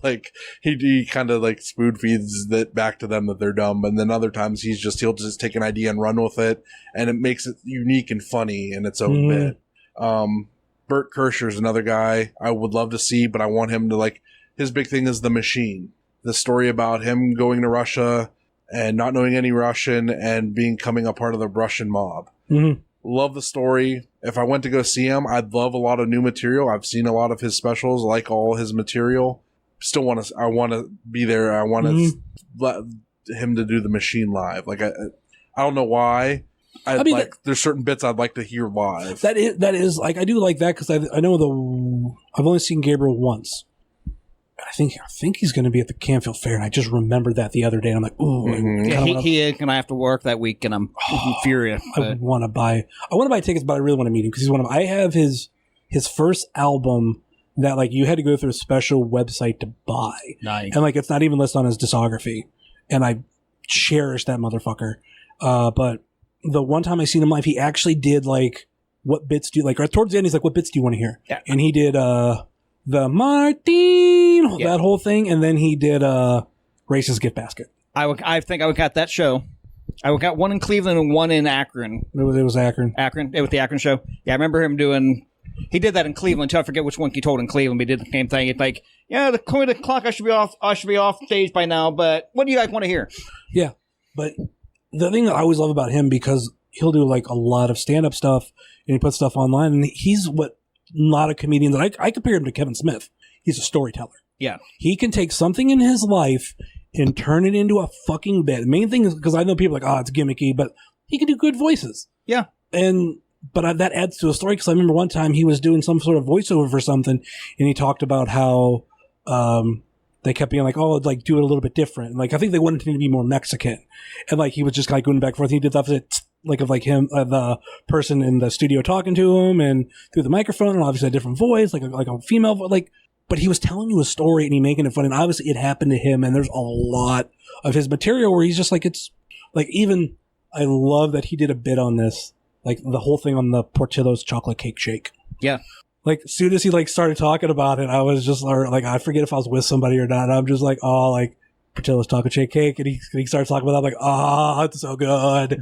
[SPEAKER 4] like he kind of like spoon feeds that back to them that they're dumb. And then other times he'll just take an idea and run with it, and it makes it unique and funny in its own bit. Bert Kreischer's another guy I would love to see, but I want him to like, his big thing is The Machine. The story about him going to Russia and not knowing any Russian and becoming a part of the Russian mob. Mm-hmm. Love the story. If I went to go see him, I'd love a lot of new material. I've seen a lot of his specials, like all his material. I want to be there. I want him to do The Machine live. Like I don't know why. There's certain bits I'd like to hear live.
[SPEAKER 3] That is like, I do like that because I know I've only seen Gabriel once. I think he's going to be at the Canfield Fair, and I just remembered that the other day. And I'm like, ooh.
[SPEAKER 5] Mm-hmm. He is going to have to work that week, and I'm furious.
[SPEAKER 3] I want to buy tickets, but I really want to meet him because I have his first album that like you had to go through a special website to buy.
[SPEAKER 5] Nice.
[SPEAKER 3] And like it's not even listed on his discography, and I cherish that motherfucker. But the one time I seen him live, he actually did like, what bits do you like? Right towards the end, he's like, what bits do you want to hear? Yeah. And he did the Martin, that whole thing, and then he did Racist Gift Basket.
[SPEAKER 5] I think I would got that show. I would got one in Cleveland and one in Akron.
[SPEAKER 3] It was Akron.
[SPEAKER 5] It was the Akron show. Yeah, I remember him he did that in Cleveland too. I forget which one he told in Cleveland, but he did the same thing. It's like, the clock, I should be off stage by now, but what do you guys want to hear? Yeah, but the thing that I always love about him, because he'll do like a lot of stand-up stuff and he puts stuff online, and he's what a lot of comedians, I compare him to Kevin Smith. He's a storyteller. Yeah. He can take something in his life and turn it into a fucking bit. The main thing is, because I know people are like, it's gimmicky, but he can do good voices. Yeah. But that adds to a story, because I remember one time he was doing some sort of voiceover for something, and he talked about how they kept being like, like do it a little bit different. And like, I think they wanted him to be more Mexican. And like, he was just like going back and forth. He did stuff like of like him, the person in the studio talking to him and through the microphone, and obviously a different voice, like a female voice, like, but he was telling you a story and he making it fun. And obviously it happened to him. And there's a lot of his material where he's just like, it's like, even I love that he did a bit on this, like the whole thing on the Portillo's chocolate cake shake. Yeah. Like as soon as he like started talking about it, I was just like, I forget if I was with somebody or not. I'm just like, like Portillo's chocolate shake cake, and he starts talking about that. I'm like, it's so good.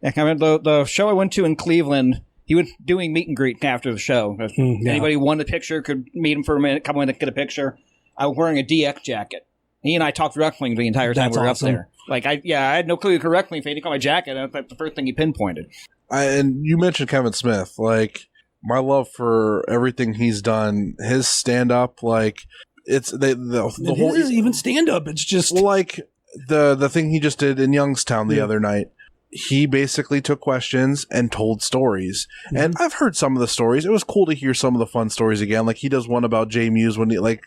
[SPEAKER 5] Yeah, I remember the show I went to in Cleveland. He was doing meet and greet after the show. Anybody wanted a picture could meet him for a minute, come in and get a picture. I was wearing a DX jacket. He and I talked wrestling the entire time we were up there. Like I had no clue correctly if he didn't call my jacket. That's the first thing he pinpointed. And you mentioned Kevin Smith. Like, my love for everything he's done, his stand up, like, it's the whole isn't even stand up. It's just like the thing he just did in Youngstown the other night. He basically took questions and told stories. Mm-hmm. And I've heard some of the stories. It was cool to hear some of the fun stories again. Like, he does one about Jay Muse when he, like,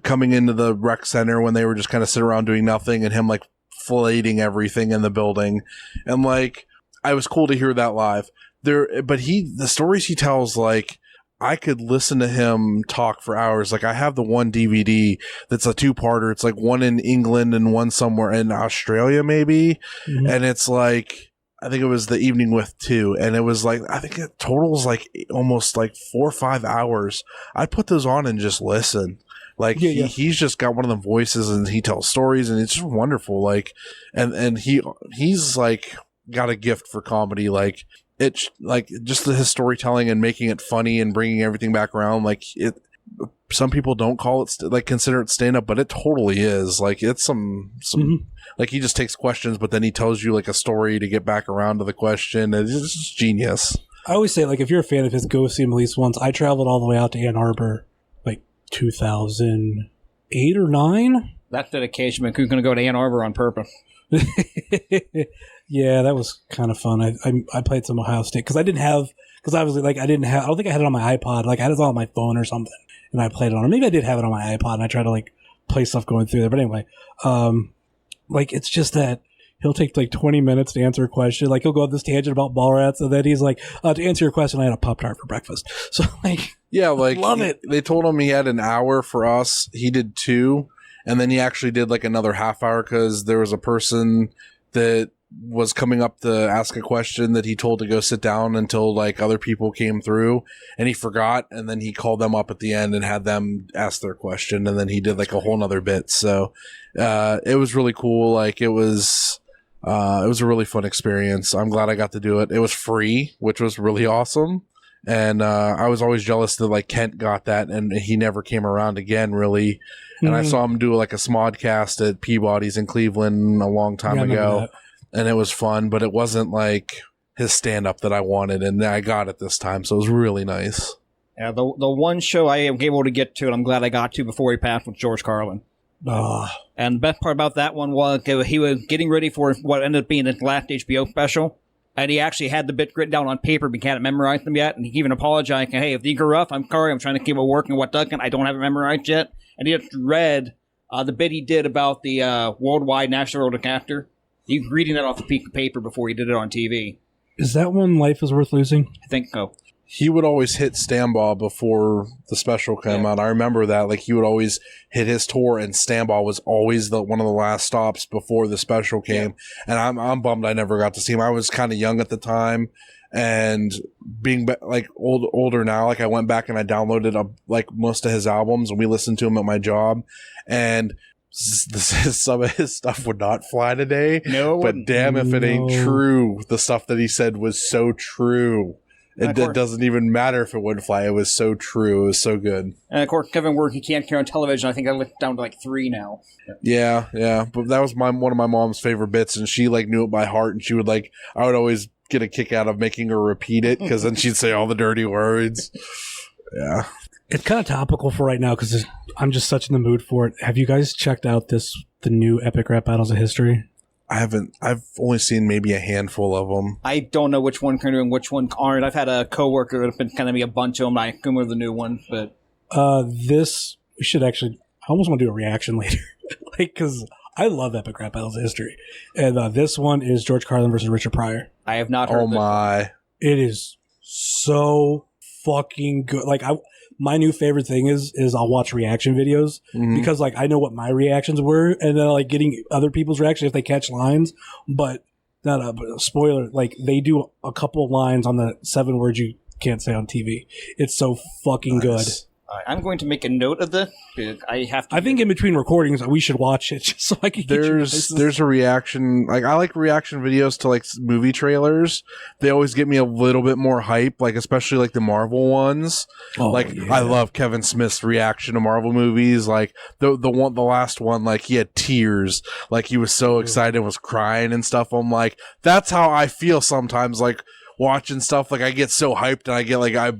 [SPEAKER 5] coming into the rec center when they were just kind of sitting around doing nothing, and him, like, filleting everything in the building. And, like, I was cool to hear that live. But the stories he tells, like,
[SPEAKER 4] I could listen to him talk for hours. Like I have the one DVD that's a 2-parter. It's like one in England and one somewhere in Australia maybe. Mm-hmm. And it's like, I think it was The Evening with 2. And it was like, I think it totals like almost like 4 or 5 hours. I'd put those on and just listen. Like he's just got one of the voices and he tells stories and it's just wonderful. Like, and he's like got a gift for comedy. Like, it's like just his storytelling and making it funny and bringing everything back around. Like some people don't call it consider it stand up, but it totally is. Like it's some like he just takes questions, but then he tells you like a story to get back around to the question. It's just genius.
[SPEAKER 3] I always say like if you're a fan of his, go see him at least once. I traveled all the way out to Ann Arbor like 2008 or 9.
[SPEAKER 5] That's dedication, man. Who's going to go to Ann Arbor on purpose?
[SPEAKER 3] Yeah, that was kind of fun. I played some Ohio State because I don't think I had it on my iPod. Like I had it on my phone or something, and I played it on. Or maybe I did have it on my iPod, and I tried to like play stuff going through there. But anyway, like it's just that he'll take like 20 minutes to answer a question. Like he'll go on this tangent about ball rats, and then he's like, to answer your question, I had a Pop-Tart for breakfast. So like,
[SPEAKER 4] yeah, like
[SPEAKER 3] love it.
[SPEAKER 4] They told him he had an hour for us. He did 2, and then he actually did like another half hour because there was a person that was coming up to ask a question that he told to go sit down until like other people came through, and he forgot, and then he called them up at the end and had them ask their question, and then he did like a whole nother bit. So it was really cool. Like it was a really fun experience. I'm glad I got to do it. It was free, which was really awesome. And I was always jealous that like Kent got that and he never came around again really. And I saw him do like a Smodcast at Peabody's in Cleveland a long time ago. And it was fun, but it wasn't like his stand-up that I wanted, and I got it this time, so it was really nice.
[SPEAKER 5] Yeah, the one show I am able to get to, and I'm glad I got to before he passed, was George Carlin. And the best part about that one was he was getting ready for what ended up being his last HBO special, and he actually had the bit written down on paper, but he hadn't memorized them yet, and he even apologized, hey, if these are rough, I'm sorry, I'm trying to keep it working, what doesn't, I don't have it memorized yet. And he just read the bit he did about the worldwide national disaster. He was reading that off a piece of paper before he did it on TV.
[SPEAKER 3] Is that one Life is Worth Losing?
[SPEAKER 5] I think so.
[SPEAKER 4] He would always hit Standball before the special came out. I remember that. Like he would always hit his tour, and Standball was always one of the last stops before the special came. Yeah. And I'm bummed I never got to see him. I was kind of young at the time, and being like older now, like I went back and I downloaded like most of his albums, and we listened to him at my job, and some of his stuff would not fly today.
[SPEAKER 5] No,
[SPEAKER 4] but damn if it ain't true. The stuff that he said was so true. It doesn't even matter if it wouldn't fly. It was so true. It was so good.
[SPEAKER 5] And of course, Kevin Work, he can't carry on television. I think I looked down to like 3 now.
[SPEAKER 4] Yeah. But that was one of my mom's favorite bits, and she like knew it by heart, and she would like, I would always get a kick out of making her repeat it because then she'd say all the dirty words. Yeah.
[SPEAKER 3] It's kind of topical for right now because I'm just such in the mood for it. Have you guys checked out the new Epic Rap Battles of History?
[SPEAKER 4] I haven't. I've only seen maybe a handful of them.
[SPEAKER 5] I don't know which one can do and which one aren't. I've had a coworker that's been kind of be a bunch of them. I assume they're the new one, but
[SPEAKER 3] we should actually. I almost want to do a reaction later, like because I love Epic Rap Battles of History, and this one is George Carlin versus Richard Pryor.
[SPEAKER 5] I have not heard.
[SPEAKER 4] Oh my!
[SPEAKER 3] It is so fucking good. Like my new favorite thing is I'll watch reaction videos because like I know what my reactions were, and then like getting other people's reactions if they catch lines. But not a spoiler. Like they do a couple lines on the 7 words you can't say on TV. It's so fucking good.
[SPEAKER 5] I'm going to make a note of this. I have to.
[SPEAKER 3] I think in between recordings we should watch it just so I can.
[SPEAKER 4] There's a reaction. Like I like reaction videos to like movie trailers. They always get me a little bit more hype. Like especially like the Marvel ones. I love Kevin Smith's reaction to Marvel movies. Like the last one, like he had tears. Like he was so excited, was crying and stuff. I'm like, that's how I feel sometimes. Like. Watching stuff, like I get so hyped and I get like I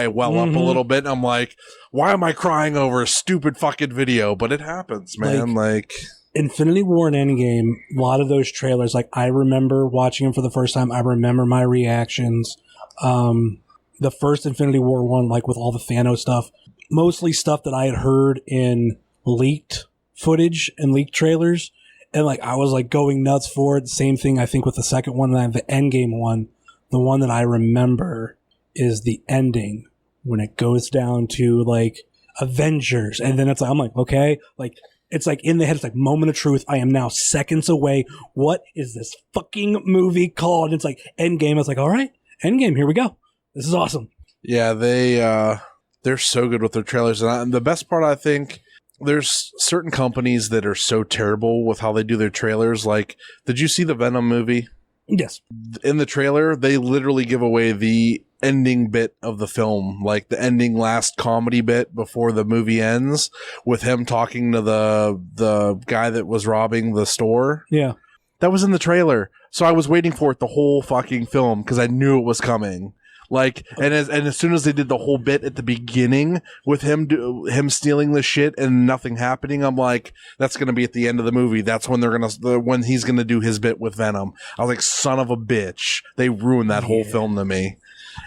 [SPEAKER 4] well up a little bit and I'm like, why am I crying over a stupid fucking video? But it happens, man. Like
[SPEAKER 3] Infinity War and Endgame, a lot of those trailers, like I remember watching them for the first time. I remember my reactions. The first Infinity War one, like with all the Thanos stuff, mostly stuff that I had heard in leaked footage and leaked trailers, and like I was like going nuts for it. Same thing I think with the second one and the Endgame one. The one that I remember is the ending when it goes down to like Avengers, and then it's like, I'm like, okay, like it's like in the head, it's like moment of truth. I am now seconds away. What is this fucking movie called? And it's like Endgame. I was like, all right, Endgame, here we go. This is awesome.
[SPEAKER 4] Yeah, they're so good with their trailers, and the best part, I think, there's certain companies that are so terrible with how they do their trailers. Like, did you see the Venom movie?
[SPEAKER 3] Yes.
[SPEAKER 4] In the trailer, they literally give away the ending bit of the film, like the ending last comedy bit before the movie ends, with him talking to the guy that was robbing the store.
[SPEAKER 3] Yeah.
[SPEAKER 4] That was in the trailer. So I was waiting for it the whole fucking film because I knew it was coming. Like, and as soon as they did the whole bit at the beginning with him stealing the shit and nothing happening, I'm like, that's going to be at the end of the movie. That's when when he's going to do his bit with Venom. I was like, son of a bitch. They ruined that whole film to me.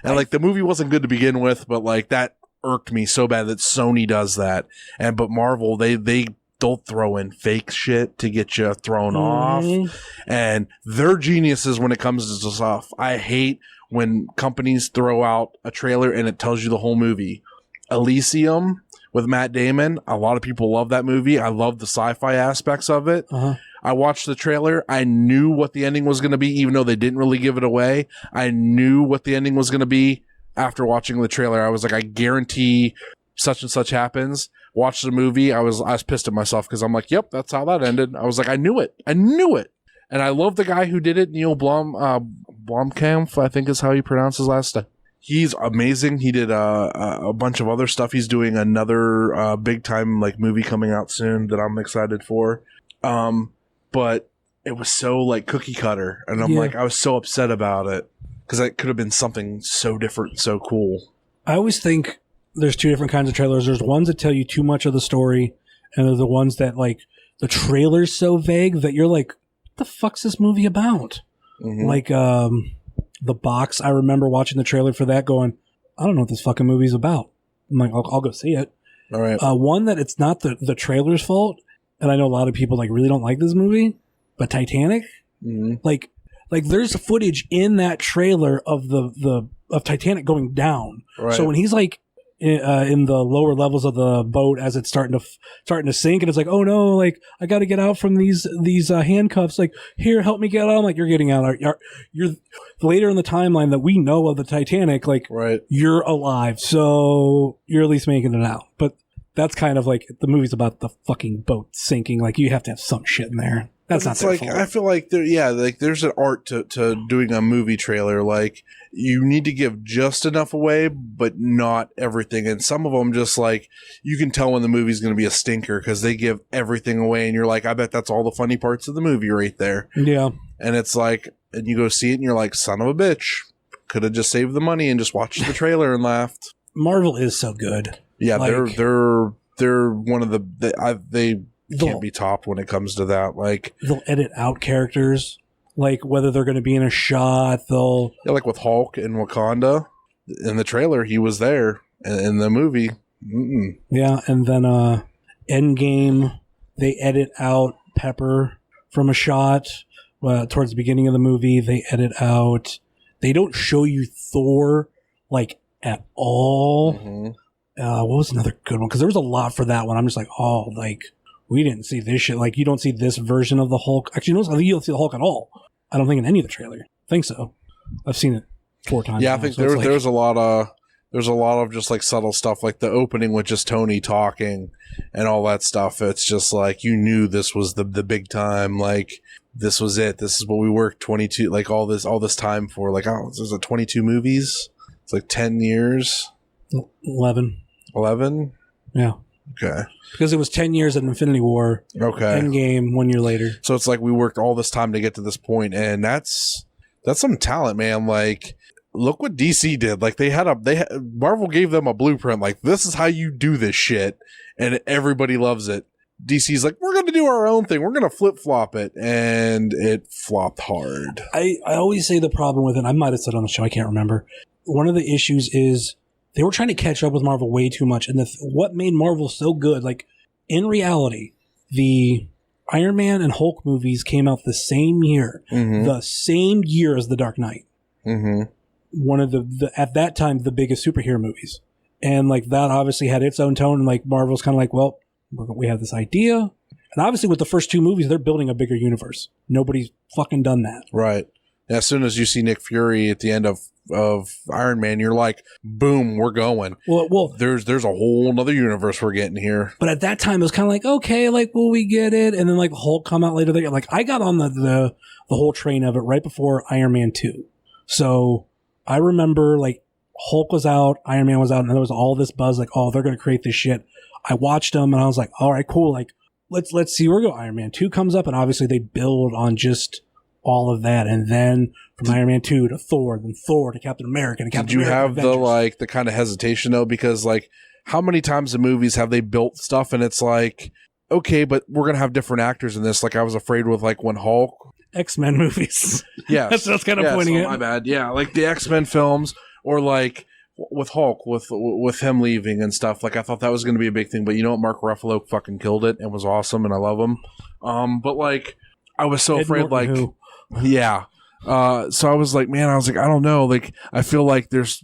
[SPEAKER 4] And like, the movie wasn't good to begin with, but like, that irked me so bad that Sony does that. But Marvel, they'll throw in fake shit to get you thrown off. And they're geniuses when it comes to stuff. I hate when companies throw out a trailer and it tells you the whole movie. Elysium with Matt Damon, a lot of people love that movie. I love the sci-fi aspects of it. I watched the trailer. I knew what the ending was going to be, even though they didn't really give it away. I knew what the ending was going to be after watching the trailer. I was like, I guarantee such and such happens. Watched the movie. I was pissed at myself because I'm like, yep, that's how that ended. I was like, I knew it. And I love the guy who did it, Neil Blomkamp, I think is how you pronounce his last name. He's amazing. He did a bunch of other stuff. He's doing another big time like movie coming out soon that I'm excited for. But it was so like cookie cutter, and I'm like, I was so upset about it because it could have been something so different, so cool.
[SPEAKER 3] I always think there's two different kinds of trailers. There's ones that tell you too much of the story, and there's the ones that like the trailer's so vague that you're like, the fuck's this movie about? Like The Box, I remember watching the trailer for that going, I don't know what this fucking movie's about. I'm like, I'll go see it.
[SPEAKER 4] All right.
[SPEAKER 3] One that it's not the trailer's fault, and I know a lot of people like really don't like this movie, but Titanic, like there's footage in that trailer of of Titanic going down.
[SPEAKER 4] Right.
[SPEAKER 3] So when he's like in the lower levels of the boat as it's starting to sink, and it's like, oh no, like I got to get out from these handcuffs. Like, here, help me get out. I'm like, you're getting out. You're later in the timeline that we know of the Titanic. Like,
[SPEAKER 4] right. You're
[SPEAKER 3] alive, so you're at least making it out. But that's kind of like the movie's about the fucking boat sinking. Like, you have to have some shit in there. That's not their fault.
[SPEAKER 4] I feel like there's an art to doing a movie trailer. Like, you need to give just enough away, but not everything. And some of them just like, you can tell when the movie's going to be a stinker because they give everything away, and you're like, I bet that's all the funny parts of the movie right there.
[SPEAKER 3] Yeah.
[SPEAKER 4] And it's like, and you go see it, and you're like, son of a bitch, could have just saved the money and just watched the trailer and laughed.
[SPEAKER 3] Marvel is so good.
[SPEAKER 4] Yeah, like, they're one of they can't be topped when it comes to that. Like,
[SPEAKER 3] they'll edit out characters, like whether they're going to be in a shot.
[SPEAKER 4] Like with Hulk in Wakanda, in the trailer he was there. In the movie,
[SPEAKER 3] yeah. And then Endgame, they edit out Pepper from a shot. Towards the beginning of the movie, they edit out. They don't show you Thor like at all. What was another good one? Because there was a lot for that one. I'm just like, oh, like, we didn't see this shit. Like, you don't see this version of the Hulk. Actually, no, I think you don't see the Hulk at all. I don't think in any of the trailer. I think so. I've seen it 4 times.
[SPEAKER 4] Yeah,
[SPEAKER 3] now,
[SPEAKER 4] I think
[SPEAKER 3] so
[SPEAKER 4] there's a lot of just like subtle stuff, like the opening with just Tony talking and all that stuff. It's just like, you knew this was the big time. Like, this was it. This is what we worked 22, like all this time for. Like, oh, there's 22 movies. It's like 10 years.
[SPEAKER 3] 11. Yeah.
[SPEAKER 4] Okay.
[SPEAKER 3] Because it was 10 years at Infinity War.
[SPEAKER 4] Okay.
[SPEAKER 3] Endgame 1 year later.
[SPEAKER 4] So it's like we worked all this time to get to this point, and that's some talent, man. Like, look what DC did. Like, Marvel gave them a blueprint. Like, this is how you do this shit, and everybody loves it. DC's like, we're going to do our own thing. We're going to flip-flop it, and it flopped hard.
[SPEAKER 3] I always say the problem with it, I might have said on the show, I can't remember. One of the issues is they were trying to catch up with Marvel way too much. And what made Marvel so good, like, in reality, the Iron Man and Hulk movies came out the same year. The same year as The Dark Knight. One of the at that time, the biggest superhero movies. And like that obviously had its own tone. And like Marvel's kind of like, well, we have this idea. And obviously with the first two movies, they're building a bigger universe. Nobody's fucking done that.
[SPEAKER 4] Right. As soon as you see Nick Fury at the end of Iron Man, you're like, boom, we're going.
[SPEAKER 3] Well,
[SPEAKER 4] there's a whole nother universe we're getting here.
[SPEAKER 3] But at that time, it was kind of like, okay, like, well, we get it. And then like Hulk come out later. Like I got on the whole train of it right before Iron Man 2. So I remember like Hulk was out, Iron Man was out, and there was all this buzz like, oh, they're going to create this shit. I watched them and I was like, all right, cool. Like, let's see where we go. Iron Man 2 comes up, and obviously they build on just all of that. And then from Iron Man 2 to Thor, then Thor to Captain America to Captain America.
[SPEAKER 4] Did you have
[SPEAKER 3] Avengers.
[SPEAKER 4] the kind of hesitation though? Because like, how many times in movies have they built stuff and it's like, okay, but we're going to have different actors in this. Like I was afraid with like when Hulk.
[SPEAKER 3] X-Men movies.
[SPEAKER 4] Yeah.
[SPEAKER 3] that's kind of pointing it.
[SPEAKER 4] My bad. Yeah. Like the X-Men films, or like with Hulk, with him leaving and stuff. Like I thought that was going to be a big thing, but you know what? Mark Ruffalo fucking killed it and was awesome, and I love him. But like I was so afraid, like, yeah. So I was like, man, I don't know. Like, I feel like there's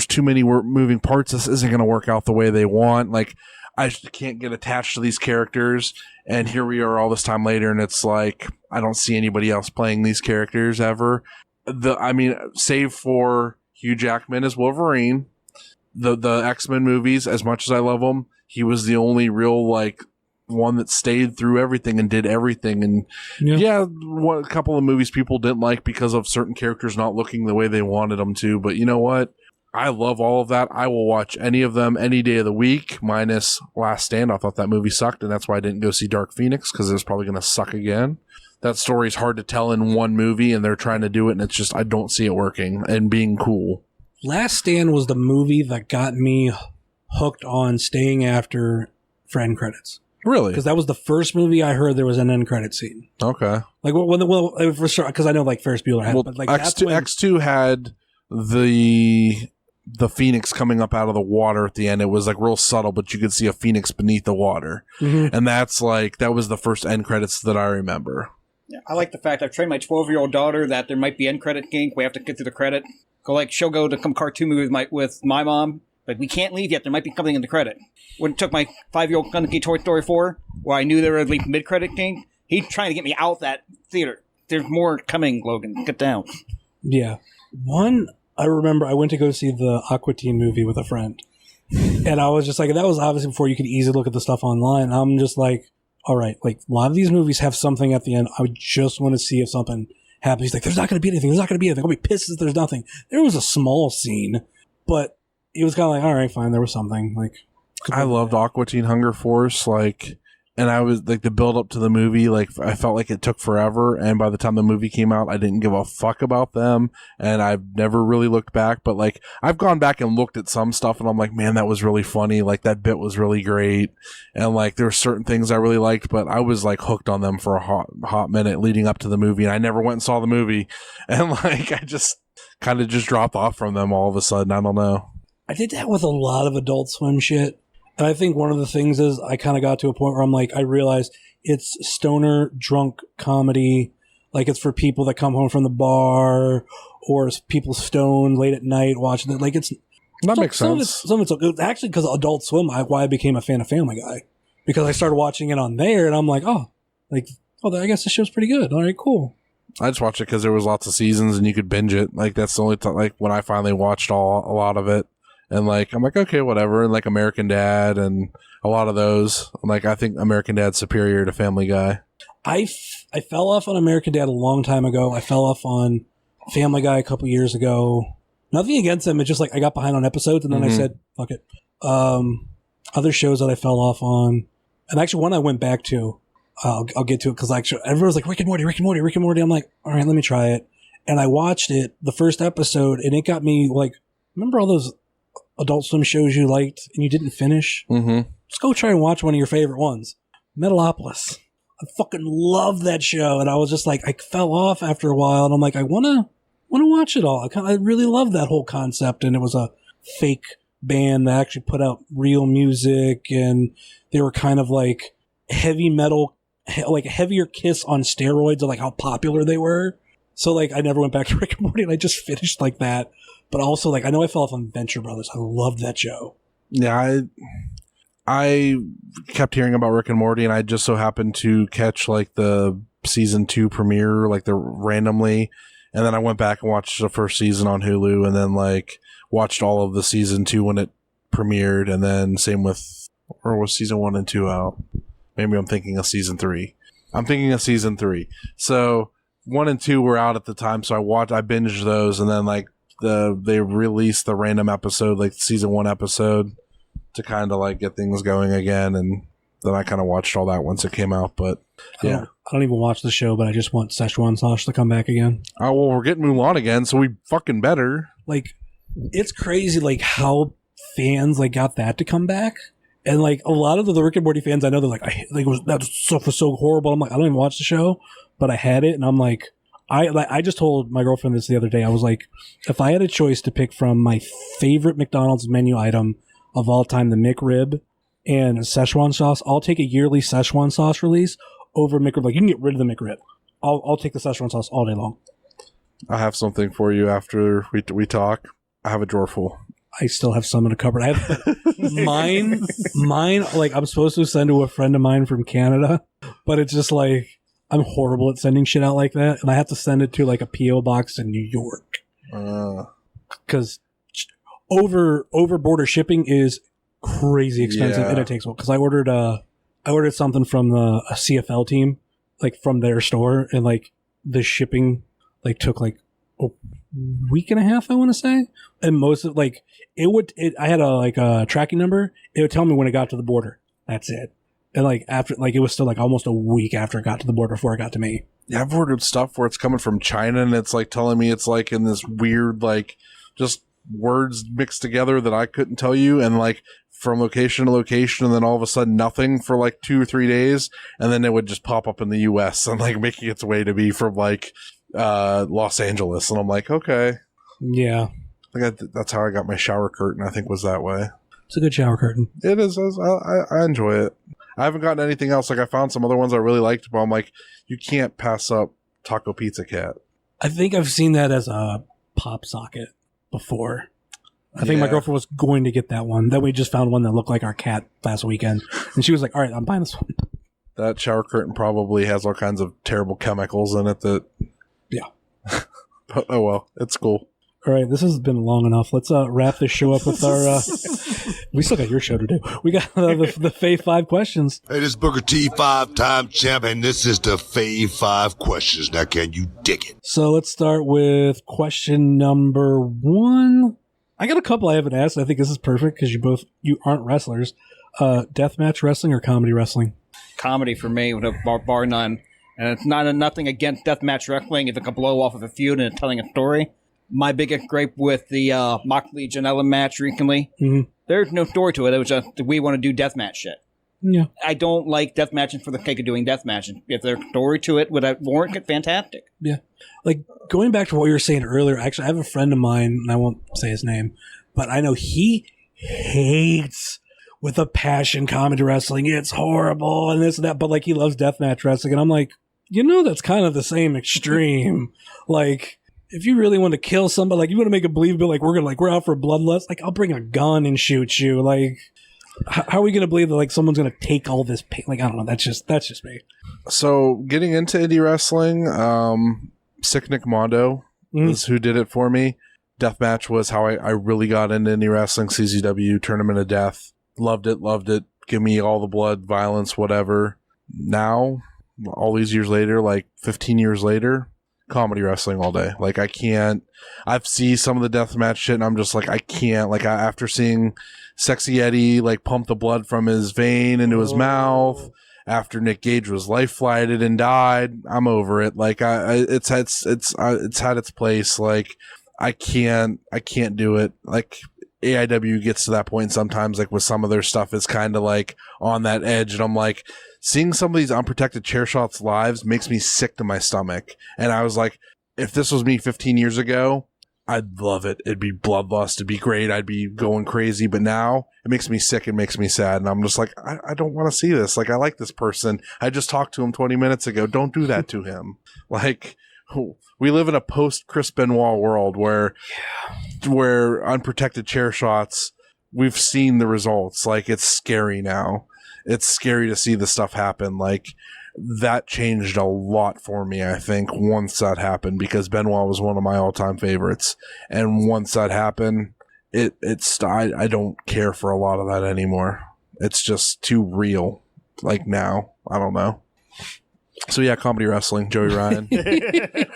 [SPEAKER 4] too many moving parts. This isn't going to work out the way they want. Like, I just can't get attached to these characters. And here we are all this time later, and it's like, I don't see anybody else playing these characters ever. Save for Hugh Jackman as Wolverine. The X-Men movies, as much as I love them, he was the only real, like, one that stayed through everything and did everything. And a couple of movies people didn't like because of certain characters not looking the way they wanted them to. But you know what? I love all of that. I will watch any of them any day of the week, minus Last Stand. I thought that movie sucked, and that's why I didn't go see Dark Phoenix, because it was probably going to suck again. That story is hard to tell in one movie, and they're trying to do it, and it's just, I don't see it working and being cool.
[SPEAKER 3] Last Stand was the movie that got me hooked on staying after for end credits.
[SPEAKER 4] Really?
[SPEAKER 3] Because that was the first movie I heard there was an end credit scene.
[SPEAKER 4] Okay.
[SPEAKER 3] Like, for sure, because I know, like, Ferris Bueller had it, but, like,
[SPEAKER 4] X2 had the Phoenix coming up out of the water at the end. It was, like, real subtle, but you could see a Phoenix beneath the water. Mm-hmm. And that's, like, that was the first end credits that I remember.
[SPEAKER 5] Yeah, I like the fact I've trained my 12-year-old daughter that there might be end credit kink. We have to get through the credit. She'll go to some cartoon movie with my mom. Like, we can't leave yet. There might be something in the credit. When it took my 5-year-old son to see Toy Story 4, where I knew there would be mid-credit kink, he's trying to get me out that theater. There's more coming, Logan. Get down.
[SPEAKER 3] Yeah. I remember I went to go see the Aqua Teen movie with a friend. And I was just like, that was obviously before you could easily look at the stuff online. I'm just like, all right, like, a lot of these movies have something at the end. I just want to see if something happens. He's like, there's not going to be anything. There's not going to be anything. I'll be pissed if there's nothing. There was a small scene, but it was kind of like, all right, fine. There was something. Like,
[SPEAKER 4] I loved Aqua Teen Hunger Force, like, and I was like, the build up to the movie, like, I felt like it took forever, and by the time the movie came out, I didn't give a fuck about them, and I've never really looked back. But like, I've gone back and looked at some stuff, and I'm like, man, that was really funny. Like, that bit was really great, and like, there were certain things I really liked, but I was like hooked on them for a hot minute leading up to the movie, and I never went and saw the movie, and like, I just kind of just dropped off from them all of a sudden. I don't know.
[SPEAKER 3] I did that with a lot of Adult Swim shit. And I think one of the things is I kind of got to a point where I'm like, I realized it's stoner drunk comedy. Like, it's for people that come home from the bar, or people stoned late at night watching it. Like, it's
[SPEAKER 4] that makes sense.
[SPEAKER 3] Some of it's actually because Adult Swim. Why I became a fan of Family Guy, because I started watching it on there, and I'm like, I guess this show's pretty good. All right, cool.
[SPEAKER 4] I just watched it because there was lots of seasons and you could binge it. Like, that's the only time, like, when I finally watched a lot of it. And, like, I'm like, okay, whatever. And, like, American Dad and a lot of those. Like, I think American Dad's superior to Family Guy.
[SPEAKER 3] I fell off on American Dad a long time ago. I fell off on Family Guy a couple years ago. Nothing against them. It's just, like, I got behind on episodes, and then I said, fuck it. Other shows that I fell off on. And actually, one I went back to. I'll get to it, because, like, everyone was like, Rick and Morty. I'm like, all right, let me try it. And I watched it, the first episode, and it got me, like, remember all those Adult Swim shows you liked and you didn't finish?
[SPEAKER 4] Mm-hmm.
[SPEAKER 3] Just go try and watch one of your favorite ones. Metalopolis. I fucking love that show. And I was just like, I fell off after a while, and I'm like, I want to watch it all. I really love that whole concept. And it was a fake band that actually put out real music, and they were kind of like heavy metal, like a heavier Kiss on steroids, of like how popular they were. So, like, I never went back to Rick and Morty, and I just finished like that. But also, like, I know I fell off on Venture Brothers. I loved that show.
[SPEAKER 4] Yeah, I kept hearing about Rick and Morty, and I just so happened to catch like the season 2 premiere, like the randomly, and then I went back and watched the first season on Hulu, and then like watched all of the season 2 when it premiered, and then same with, or was season 1 and 2 out? Maybe I'm thinking of season 3. I'm thinking of season 3. So 1 and 2 were out at the time, so I binged those, and then like they released the random episode, like season 1 episode, to kind of like get things going again, and then I kind of watched all that once it came out. But yeah,
[SPEAKER 3] I don't even watch the show, but I just want Szechuan sauce to come back again.
[SPEAKER 4] Oh well, we're getting Mulan again, so we fucking better.
[SPEAKER 3] Like, it's crazy, like how fans like got that to come back, and like a lot of the Rick and Morty fans I know, they're like, that stuff was so horrible. I'm like, I don't even watch the show, but I had it, and I'm like, I just told my girlfriend this the other day. I was like, if I had a choice to pick from my favorite McDonald's menu item of all time, the McRib and Szechuan sauce, I'll take a yearly Szechuan sauce release over McRib. Like, you can get rid of the McRib. I'll take the Szechuan sauce all day long.
[SPEAKER 4] I have something for you after we talk. I have a drawer full.
[SPEAKER 3] I still have some in a cupboard. I have mine, like, I'm supposed to send to a friend of mine from Canada, but it's just like, I'm horrible at sending shit out like that, and I have to send it to like a P.O. box in New York. Because over border shipping is crazy expensive, and it takes a while. Because I ordered something from a CFL team, like from their store, and like the shipping like took like a week and a half, I want to say, and most of like I had a tracking number. It would tell me when it got to the border. That's it. And like after, like it was still like almost a week after it got to the border before it got to me.
[SPEAKER 4] Yeah, I've ordered stuff where it's coming from China, and it's like telling me it's like in this weird like just words mixed together that I couldn't tell you, and like from location to location, and then all of a sudden nothing for like 2 or 3 days, and then it would just pop up in the U.S. and like making its way to be from like Los Angeles, and I'm like, okay,
[SPEAKER 3] yeah,
[SPEAKER 4] that's how I got my shower curtain. I think was that way.
[SPEAKER 3] It's a good shower curtain.
[SPEAKER 4] It is. I enjoy it. I haven't gotten anything else. Like I found some other ones I really liked, but I'm like, you can't pass up Taco Pizza Cat.
[SPEAKER 3] I think I've seen that as a pop socket before. I think my girlfriend was going to get that one. Then we just found one that looked like our cat last weekend, and she was like, "All right, I'm buying this one."
[SPEAKER 4] That shower curtain probably has all kinds of terrible chemicals in it. That but oh well, it's cool.
[SPEAKER 3] All right, this has been long enough. Let's wrap this show up with our... we still got your show to do. We got the Fave 5 questions.
[SPEAKER 6] Hey, this is Booker T, 5-time champ, and this is the Fave 5 questions. Now, can you dig it?
[SPEAKER 3] So let's start with question number 1. I got a couple I haven't asked. I think this is perfect because you aren't wrestlers. Deathmatch wrestling or comedy wrestling?
[SPEAKER 5] Comedy for me, with a bar none. And it's nothing against deathmatch wrestling if it can blow off of a feud and telling a story. My biggest gripe with the Moxley Janela match recently, there's no story to it. It was just, we want to do deathmatch shit.
[SPEAKER 3] Yeah.
[SPEAKER 5] I don't like deathmatching for the sake of doing deathmatching. If there's a story to it, would I warrant it? Fantastic.
[SPEAKER 3] Yeah. Like, going back to what you were saying earlier, actually, I have a friend of mine, and I won't say his name, but I know he hates with a passion comedy wrestling. It's horrible and this and that, but like he loves deathmatch wrestling. And I'm like, that's kind of the same extreme. Like, if you really want to kill somebody, like you want to make it believable, like we're out for a bloodlust, like I'll bring a gun and shoot you. Like, how are we going to believe that like someone's going to take all this pain? Like, I don't know. That's just me.
[SPEAKER 4] So getting into indie wrestling, Sick Nick Mondo is who did it for me. Deathmatch was how I really got into indie wrestling. CZW, Tournament of Death. Loved it. Give me all the blood, violence, whatever. Now, all these years later, like 15 years later, comedy wrestling all day. Like I can't. I've seen some of the deathmatch shit, and I'm just like, I can't. Like after seeing Sexy Eddie like pump the blood from his vein into his mouth, after Nick Gage was life flighted and died, I'm over it. Like it's had its place. Like I can't do it. Like AIW gets to that point sometimes. Like with some of their stuff is kind of like on that edge, and I'm like, seeing some of these unprotected chair shots live makes me sick to my stomach. And I was like, if this was me 15 years ago, I'd love it. It'd be bloodlust. It'd be great. I'd be going crazy. But now it makes me sick and makes me sad. And I'm just like, I don't want to see this. Like, I like this person. I just talked to him 20 minutes ago. Don't do that to him. Like, we live in a post Chris Benoit world where unprotected chair shots we've seen the results. Like, it's scary now. It's scary to see the stuff happen. Like, that changed a lot for me, I think, once that happened, because Benoit was one of my all-time favorites. And once that happened, I don't care for a lot of that anymore. It's just too real. Like, now, I don't know. So yeah, comedy wrestling, Joey Ryan.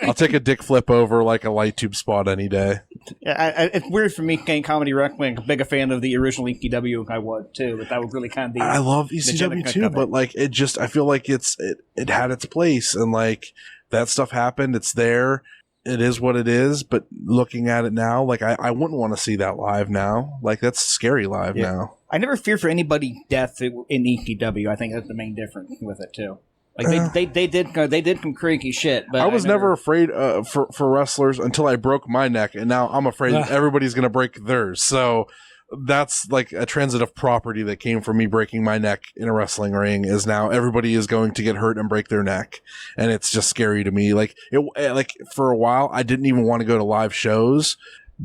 [SPEAKER 4] I'll take a dick flip over like a light tube spot any day.
[SPEAKER 5] Yeah, it's weird for me getting comedy wrestling. I'm a big fan of the original ECW. I was too, but that was really kind of the.
[SPEAKER 4] I love ECW too, but like I feel like it had its place, and like that stuff happened. It's there. It is what it is. But looking at it now, like I wouldn't want to see that live now. Like that's scary live now. I
[SPEAKER 5] never fear for anybody's death in ECW. I think that's the main difference with it too. Like they did some crazy shit. But
[SPEAKER 4] I was never afraid for wrestlers until I broke my neck, and now I'm afraid everybody's going to break theirs. So that's like a transitive property that came from me breaking my neck in a wrestling ring. Is now everybody is going to get hurt and break their neck, and it's just scary to me. Like for a while, I didn't even want to go to live shows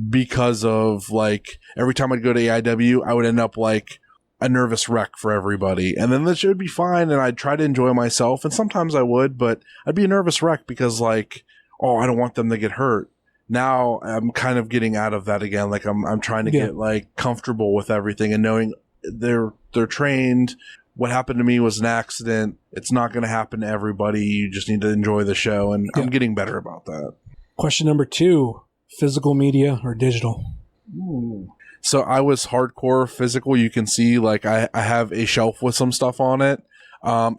[SPEAKER 4] because of like every time I'd go to AIW, I would end up like a nervous wreck for everybody, and then the show would be fine, and I'd try to enjoy myself, and sometimes I would, but I'd be a nervous wreck because like, I don't want them to get hurt. Now I'm kind of getting out of that again. Like I'm trying to get like comfortable with everything and knowing they're trained. What happened to me was an accident. It's not going to happen to everybody. You just need to enjoy the show, and I'm getting better about that.
[SPEAKER 3] Question number 2, physical media or digital?
[SPEAKER 5] Ooh.
[SPEAKER 4] So I was hardcore physical. You can see like I have a shelf with some stuff on it.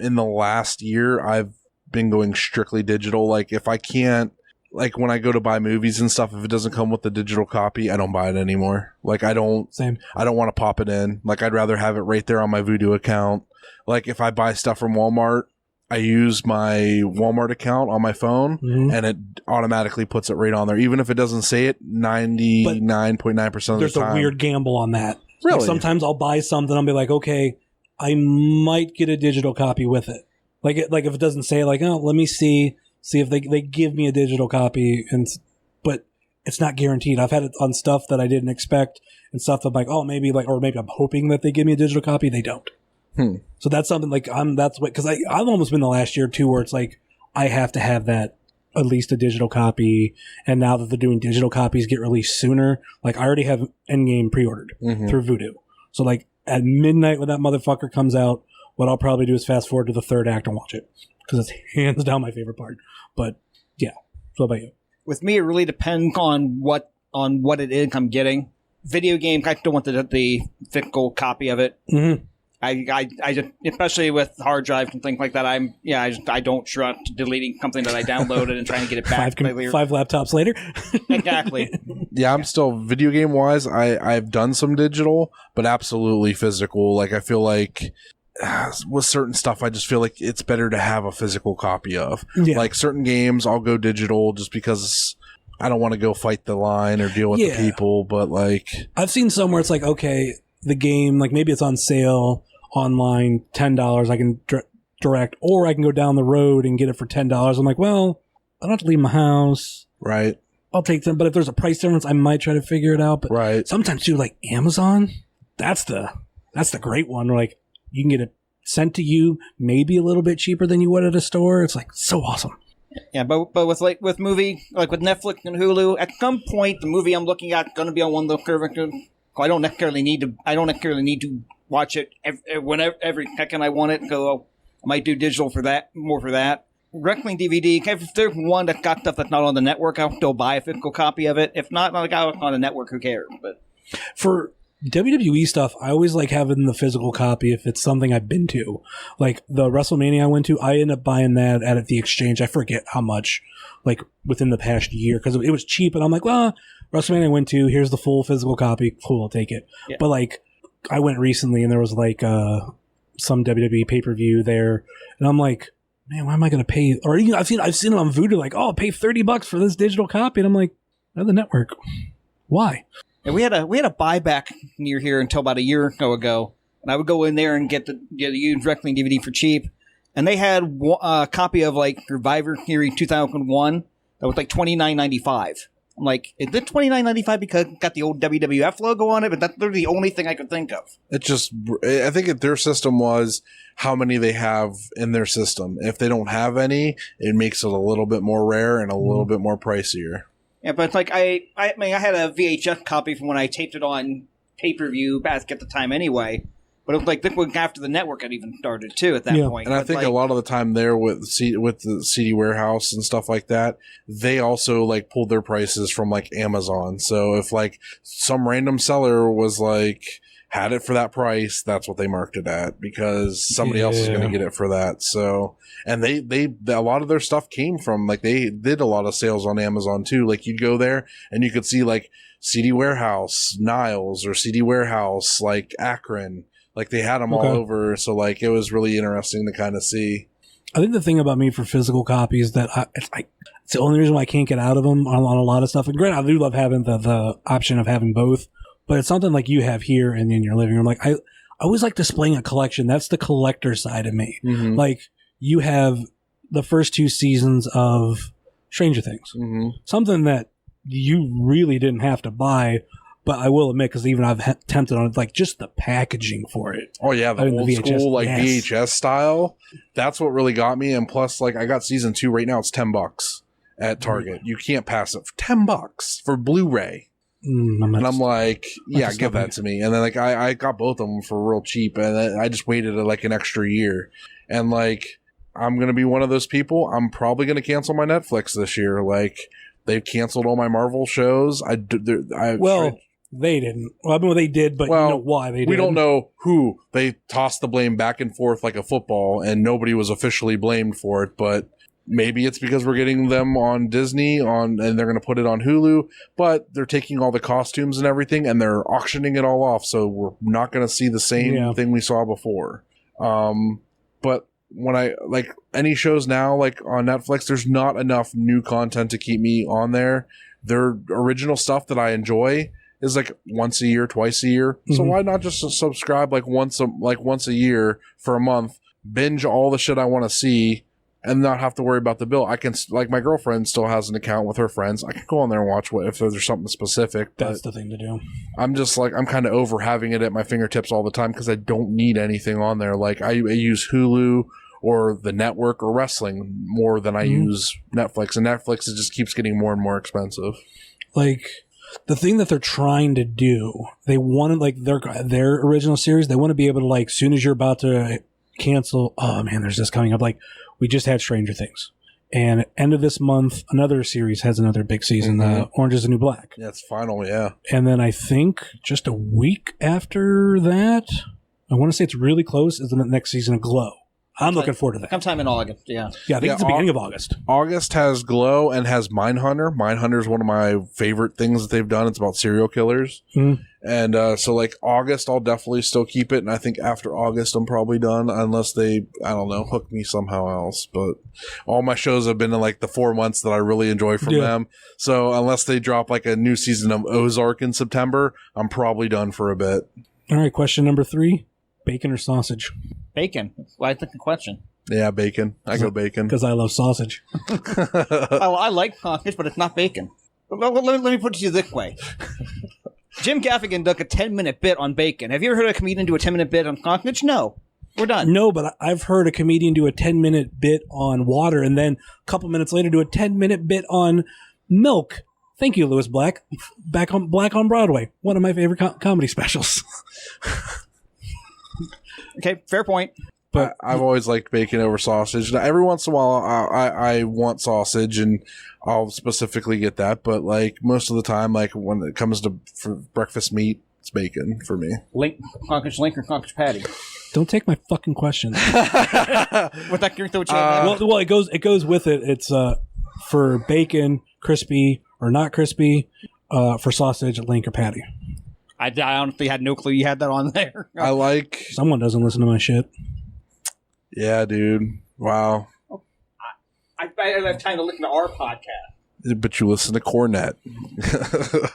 [SPEAKER 4] In the last year, I've been going strictly digital. Like if I can't, like when I go to buy movies and stuff, if it doesn't come with the digital copy, I don't buy it anymore. Like I don't want to pop it in. Like I'd rather have it right there on my Vudu account. Like if I buy stuff from Walmart, I use my Walmart account on my phone, and it automatically puts it right on there. Even if it doesn't say it, 99.9% of the time.
[SPEAKER 3] There's a weird gamble on that.
[SPEAKER 4] Really?
[SPEAKER 3] Like sometimes I'll buy something, I'll be like, okay, I might get a digital copy with it. Like if it doesn't say it, like, let me see if they give me a digital copy, but it's not guaranteed. I've had it on stuff that I didn't expect, and stuff that I'm like, maybe I'm hoping that they give me a digital copy. They don't. So that's something like because I've almost been the last year too where it's like I have to have that at least a digital copy, and now that they're doing digital copies get released sooner, like I already have Endgame pre-ordered through Vudu. So like at midnight when that motherfucker comes out, what I'll probably do is fast forward to the third act and watch it because it's hands down my favorite part. But yeah, so what about you?
[SPEAKER 5] With me, it really depends on what it is I'm getting. Video games, I still want the physical copy of it.
[SPEAKER 3] Mm-hmm.
[SPEAKER 5] I just, especially with hard drives and things like that, I don't trust deleting something that I downloaded and trying to get it back.
[SPEAKER 3] 5 laptops later.
[SPEAKER 5] Exactly.
[SPEAKER 4] Yeah, I'm still video game wise. I've done some digital, but absolutely physical. Like I feel like with certain stuff, I just feel like it's better to have a physical copy of. Yeah. Like certain games, I'll go digital just because I don't want to go fight the line or deal with the people. But like,
[SPEAKER 3] I've seen somewhere it's like, okay, the game, like maybe it's on sale online, $10. I can direct, or I can go down the road and get it for $10. I'm like, well, I don't have to leave my house.
[SPEAKER 4] Right.
[SPEAKER 3] I'll take them. But if there's a price difference, I might try to figure it out. But sometimes too, like Amazon, that's the great one. Like you can get it sent to you, maybe a little bit cheaper than you would at a store. It's like so awesome.
[SPEAKER 5] Yeah, but with movie, like with Netflix and Hulu, at some point the movie I'm looking at is going to be on one of those services. I don't necessarily need to watch it every second I want it. So I might do digital for that, more for that. Wrestling DVD, if there's one that's got stuff that's not on the network, I'll still buy a physical copy of it. If not, like on the network, who cares? But
[SPEAKER 3] for WWE stuff, I always like having the physical copy if it's something I've been to. Like the WrestleMania I went to, I ended up buying that at the exchange. I forget how much, like within the past year, because it was cheap, and I'm like, well, WrestleMania I went to, here's the full physical copy. Cool, I'll take it. Yeah. But like, I went recently and there was like some WWE pay-per-view there, and I'm like, man, why am I going to pay? Or I've seen it on Vudu, like, oh, I'll pay $30 for this digital copy, and I'm like, the network, why?
[SPEAKER 5] And we had a buyback near here until about a year ago, and I would go in there and get the used wrestling DVD for cheap, and they had a copy of like Survivor Series 2001 that was like $29.95. I'm like, is it $29.95 because it got the old WWF logo on it? But that's literally the only thing I could think of.
[SPEAKER 4] It just, I think their system was how many they have in their system. If they don't have any, it makes it a little bit more rare and a little bit more pricier.
[SPEAKER 5] Yeah, but it's like, I mean, I had a VHS copy from when I taped it on pay-per-view back at the time anyway. But it was like, this was after the network had even started, too, at that point.
[SPEAKER 4] And I think a lot of the time there with the CD Warehouse and stuff like that, they also, like, pulled their prices from, like, Amazon. So if, like, some random seller was, like, had it for that price, that's what they marked it at because somebody else is going to get it for that. So, and they a lot of their stuff came from, like, they did a lot of sales on Amazon, too. Like, you'd go there and you could see, like, CD Warehouse, Niles, or CD Warehouse, like, Akron. Like, they had them all over, so, like, it was really interesting to kind of see.
[SPEAKER 3] I think the thing about me for physical copies that it's the only reason why I can't get out of them on a lot of stuff. And granted, I do love having the option of having both, but it's something like you have here and in your living room. Like, I always like displaying a collection. That's the collector side of me. Mm-hmm. Like, you have the first 2 seasons of Stranger Things. Mm-hmm. Something that you really didn't have to buy. But I will admit, because even I've tempted on it, like, just the packaging for it.
[SPEAKER 4] Oh, yeah, the old school, like, VHS style. That's what really got me. And plus, like, I got season 2 right now. It's $10 at Target. You can't pass it for $10 for Blu-ray. And I'm like, yeah, give that to me. And then, like, I got both of them for real cheap. And I just waited, like, an extra year. And, like, I'm going to be one of those people. I'm probably going to cancel my Netflix this year. Like, they've canceled all my Marvel shows.
[SPEAKER 3] They didn't. Well, I mean, they did, but you know why they did.
[SPEAKER 4] We don't know who. They tossed the blame back and forth like a football, and nobody was officially blamed for it. But maybe it's because we're getting them on Disney, and they're going to put it on Hulu. But they're taking all the costumes and everything, and they're auctioning it all off. So we're not going to see the same thing we saw before. But when I like any shows now, like on Netflix, there's not enough new content to keep me on there. Their original stuff that I enjoy is like once a year, twice a year. So why not just subscribe like once a year for a month, binge all the shit I want to see, and not have to worry about the bill. I can, like, my girlfriend still has an account with her friends. I can go on there and watch if there's something specific.
[SPEAKER 3] That's the thing to do.
[SPEAKER 4] I'm just like, I'm kind of over having it at my fingertips all the time because I don't need anything on there. Like, I use Hulu or the network or wrestling more than I use Netflix, and Netflix just keeps getting more and more expensive.
[SPEAKER 3] Like, the thing that they're trying to do, they want to, like, their original series, they want to be able to, like, soon as you're about to cancel, oh man, there's this coming up. Like, we just had Stranger Things. And end of this month, another series has another big season, Orange is the New Black.
[SPEAKER 4] Yeah, it's final, yeah.
[SPEAKER 3] And then I think just a week after that, I want to say it's really close, is the next season of Glow. I'm looking forward to that.
[SPEAKER 5] Sometime in August, yeah.
[SPEAKER 3] Yeah, I think it's the beginning of August.
[SPEAKER 4] August has Glow and has Mindhunter. Mindhunter is one of my favorite things that they've done. It's about serial killers. Mm-hmm. And so, like, August, I'll definitely still keep it. And I think after August, I'm probably done unless they, I don't know, hook me somehow else. But all my shows have been in, like, the 4 months that I really enjoy from them. So unless they drop, like, a new season of Ozark in September, I'm probably done for a bit.
[SPEAKER 3] All right, question number 3. Bacon or sausage?
[SPEAKER 5] Bacon. Well, I think the question.
[SPEAKER 4] Yeah, bacon. I go bacon.
[SPEAKER 3] Because I love sausage.
[SPEAKER 5] I like sausage, but it's not bacon. Let me put it to you this way. Jim Gaffigan did a 10-minute bit on bacon. Have you ever heard a comedian do a 10-minute bit on sausage? No. We're done.
[SPEAKER 3] No, but I've heard a comedian do a 10-minute bit on water and then a couple minutes later do a 10-minute bit on milk. Thank you, Louis Black. Black on Broadway. One of my favorite comedy specials.
[SPEAKER 5] Okay, fair point.
[SPEAKER 4] But I've always liked bacon over sausage. Now, every once in a while, I want sausage, and I'll specifically get that. But, like, most of the time, like, when it comes to for breakfast meat, it's bacon for me.
[SPEAKER 5] Sausage link or sausage patty?
[SPEAKER 3] Don't take my fucking questions.
[SPEAKER 5] With that,
[SPEAKER 3] well, it goes with it. It's for bacon, crispy or not crispy. For sausage, link or patty.
[SPEAKER 5] I honestly had no clue you had that on there.
[SPEAKER 4] I like...
[SPEAKER 3] Someone doesn't listen to my shit.
[SPEAKER 4] Yeah, dude. Wow.
[SPEAKER 5] I don't have time to listen to our podcast.
[SPEAKER 4] But you listen to Cornette.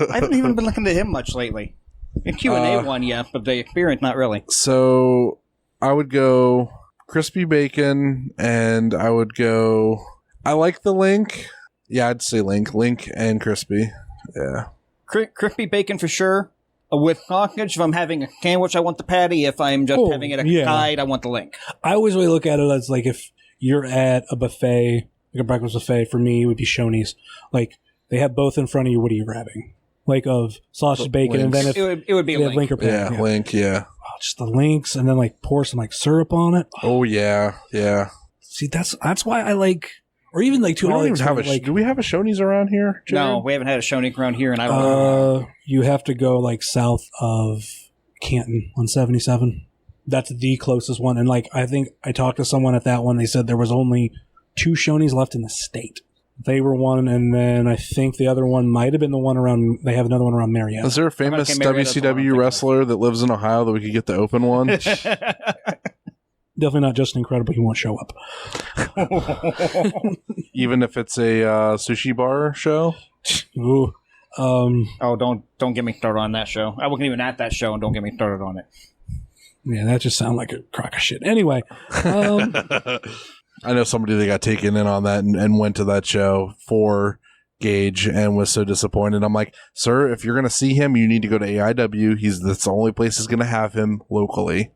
[SPEAKER 5] I haven't even been listening to him much lately. The Q&A one, yeah, but the experience, not really.
[SPEAKER 4] So, I would go crispy bacon, and I would go... I like the link. Yeah, I'd say link and crispy. Yeah.
[SPEAKER 5] Crispy bacon for sure. With sausage, if I'm having a sandwich, I want the patty. If I'm just having it side, I want the link.
[SPEAKER 3] I always really look at it as like if you're at a buffet, like a breakfast buffet, for me, it would be Shoney's. Like, they have both in front of you. What are you grabbing? Like, of sausage, bacon,
[SPEAKER 5] links.
[SPEAKER 3] and then if
[SPEAKER 5] it would be a link.
[SPEAKER 3] Or patty.
[SPEAKER 4] Yeah, link, yeah.
[SPEAKER 3] Oh, just the links, and then like pour some like syrup on it.
[SPEAKER 4] Oh, yeah, yeah.
[SPEAKER 3] See, that's why I like, or even like
[SPEAKER 4] do we have a Shoney's around here, Jared?
[SPEAKER 5] No, we haven't had a Shoney's around here, and I don't know.
[SPEAKER 3] You have to go like south of Canton on 77. That's the closest one. And like, I think I talked to someone at that one. They said there was only 2 Shoney's left in the state. They were one, and then I think the other one might have been the one around. They have another one around Marietta.
[SPEAKER 4] Is there a famous WCW wrestler that lives in Ohio that we could get the open one?
[SPEAKER 3] Definitely not Justin Incredible. He won't show up.
[SPEAKER 4] Even if it's a sushi bar show?
[SPEAKER 3] Ooh.
[SPEAKER 5] Don't get me started on that show. I wasn't even at that show, and don't get me started on it.
[SPEAKER 3] Yeah, that just sounds like a crock of shit. Anyway.
[SPEAKER 4] I know somebody that got taken in on that and went to that show for Gage and was so disappointed. I'm like, sir, if you're going to see him, you need to go to AIW. That's the only place that's going to have him locally.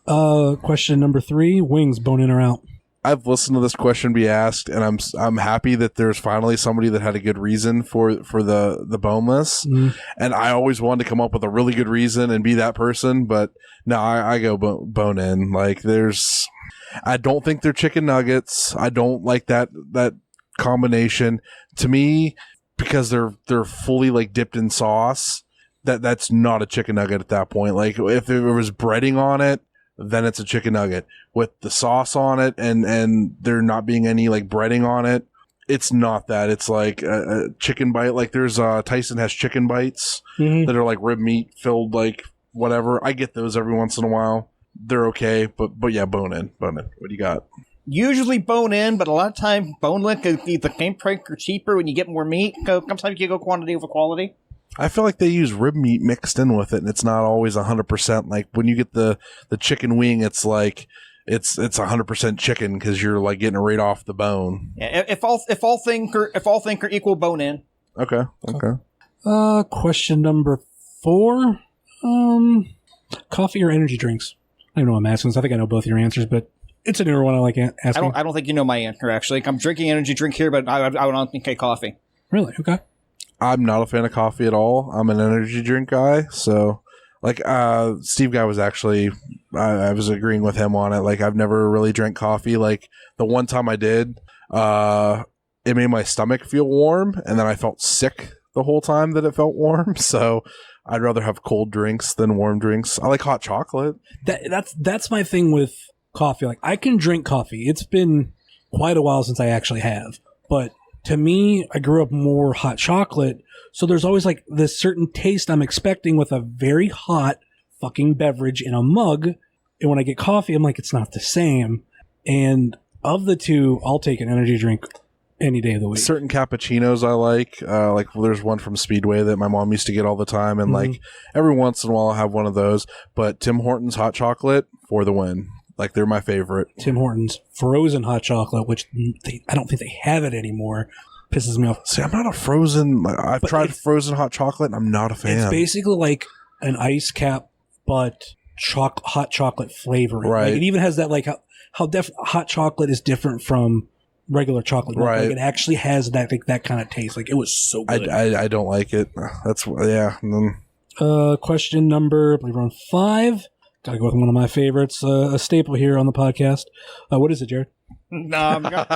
[SPEAKER 3] Question number 3, wings, bone in or out?
[SPEAKER 4] I've listened to this question be asked, and I'm happy that there's finally somebody that had a good reason for the boneless. And I always wanted to come up with a really good reason and be that person, but no, I go bone in. Like, I don't think they're chicken nuggets. I don't like that combination. To me, because they're fully like dipped in sauce, that's not a chicken nugget at that point. Like, if there was breading on it, then it's a chicken nugget. With the sauce on it and there not being any like breading on it, it's not that. It's like a chicken bite. Like, there's Tyson has chicken bites that are like rib meat filled, like whatever. I get those every once in a while. They're okay, but yeah, bone in. What do you got?
[SPEAKER 5] Usually bone in, but a lot of times boneless is either the same price or cheaper when you get more meat. Sometimes you go quantity over quality.
[SPEAKER 4] I feel like they use rib meat mixed in with it, and it's not always 100%. Like, when you get the chicken wing, it's like it's 100% chicken because you're like getting it right off the bone.
[SPEAKER 5] Yeah, if all things are equal, bone in.
[SPEAKER 4] Okay.
[SPEAKER 3] Question number 4, coffee or energy drinks? I don't know what I'm asking this. I think I know both your answers, but it's a newer one I like asking.
[SPEAKER 5] I don't think you know my answer, actually. I'm drinking energy drink here, but I don't think I coffee.
[SPEAKER 3] Really? Okay.
[SPEAKER 4] I'm not a fan of coffee at all. I'm an energy drink guy. So, like, Steve Guy was actually, I was agreeing with him on it. Like, I've never really drank coffee. Like, the one time I did, it made my stomach feel warm, and then I felt sick the whole time that it felt warm. So, I'd rather have cold drinks than warm drinks. I like hot chocolate.
[SPEAKER 3] That's my thing with coffee. Like, I can drink coffee. It's been quite a while since I actually have. But to me, I grew up more hot chocolate. So there's always like this certain taste I'm expecting with a very hot fucking beverage in a mug. And when I get coffee, I'm like, it's not the same. And of the two, I'll take an energy drink any day of the week.
[SPEAKER 4] Certain cappuccinos I like. Like, there's one from Speedway that my mom used to get all the time. And like every once in a while I'll have one of those. But Tim Hortons hot chocolate for the win. Like, they're my favorite.
[SPEAKER 3] Tim Hortons frozen hot chocolate, which I don't think they have it anymore. Pisses me off.
[SPEAKER 4] See, I'm not a frozen. I've tried frozen hot chocolate, and I'm not a fan.
[SPEAKER 3] It's basically like an ice cap, but hot chocolate flavoring.
[SPEAKER 4] Right.
[SPEAKER 3] Like, it even has that, like, how hot chocolate is different from regular chocolate.
[SPEAKER 4] Right.
[SPEAKER 3] Like, it actually has that kind of taste. Like, it was so good.
[SPEAKER 4] I don't like it. That's, yeah.
[SPEAKER 3] Question number, I believe we're on 5. Gotta go with one of my favorites, a staple here on the podcast. What is it, Jared?
[SPEAKER 5] No, I'm not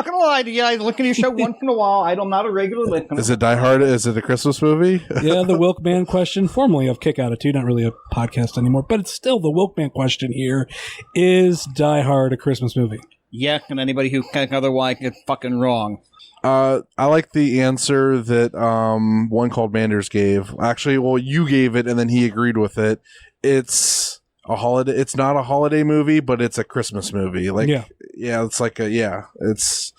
[SPEAKER 5] gonna lie to you. I look at your show once in a while. I'm not a regular listener.
[SPEAKER 4] Is it Die Hard? Is it a Christmas movie?
[SPEAKER 3] Yeah, the Wilkman question, formerly of Kick Attitude, not really a podcast anymore, but it's still the Wilkman question here. Is Die Hard a Christmas movie?
[SPEAKER 5] Yeah, and anybody who can otherwise get fucking wrong.
[SPEAKER 4] I like the answer that one called Manders gave. Actually, well, you gave it, and then he agreed with it. It's a holiday. It's not a holiday movie, but it's a Christmas movie. Like, yeah, it's like it's.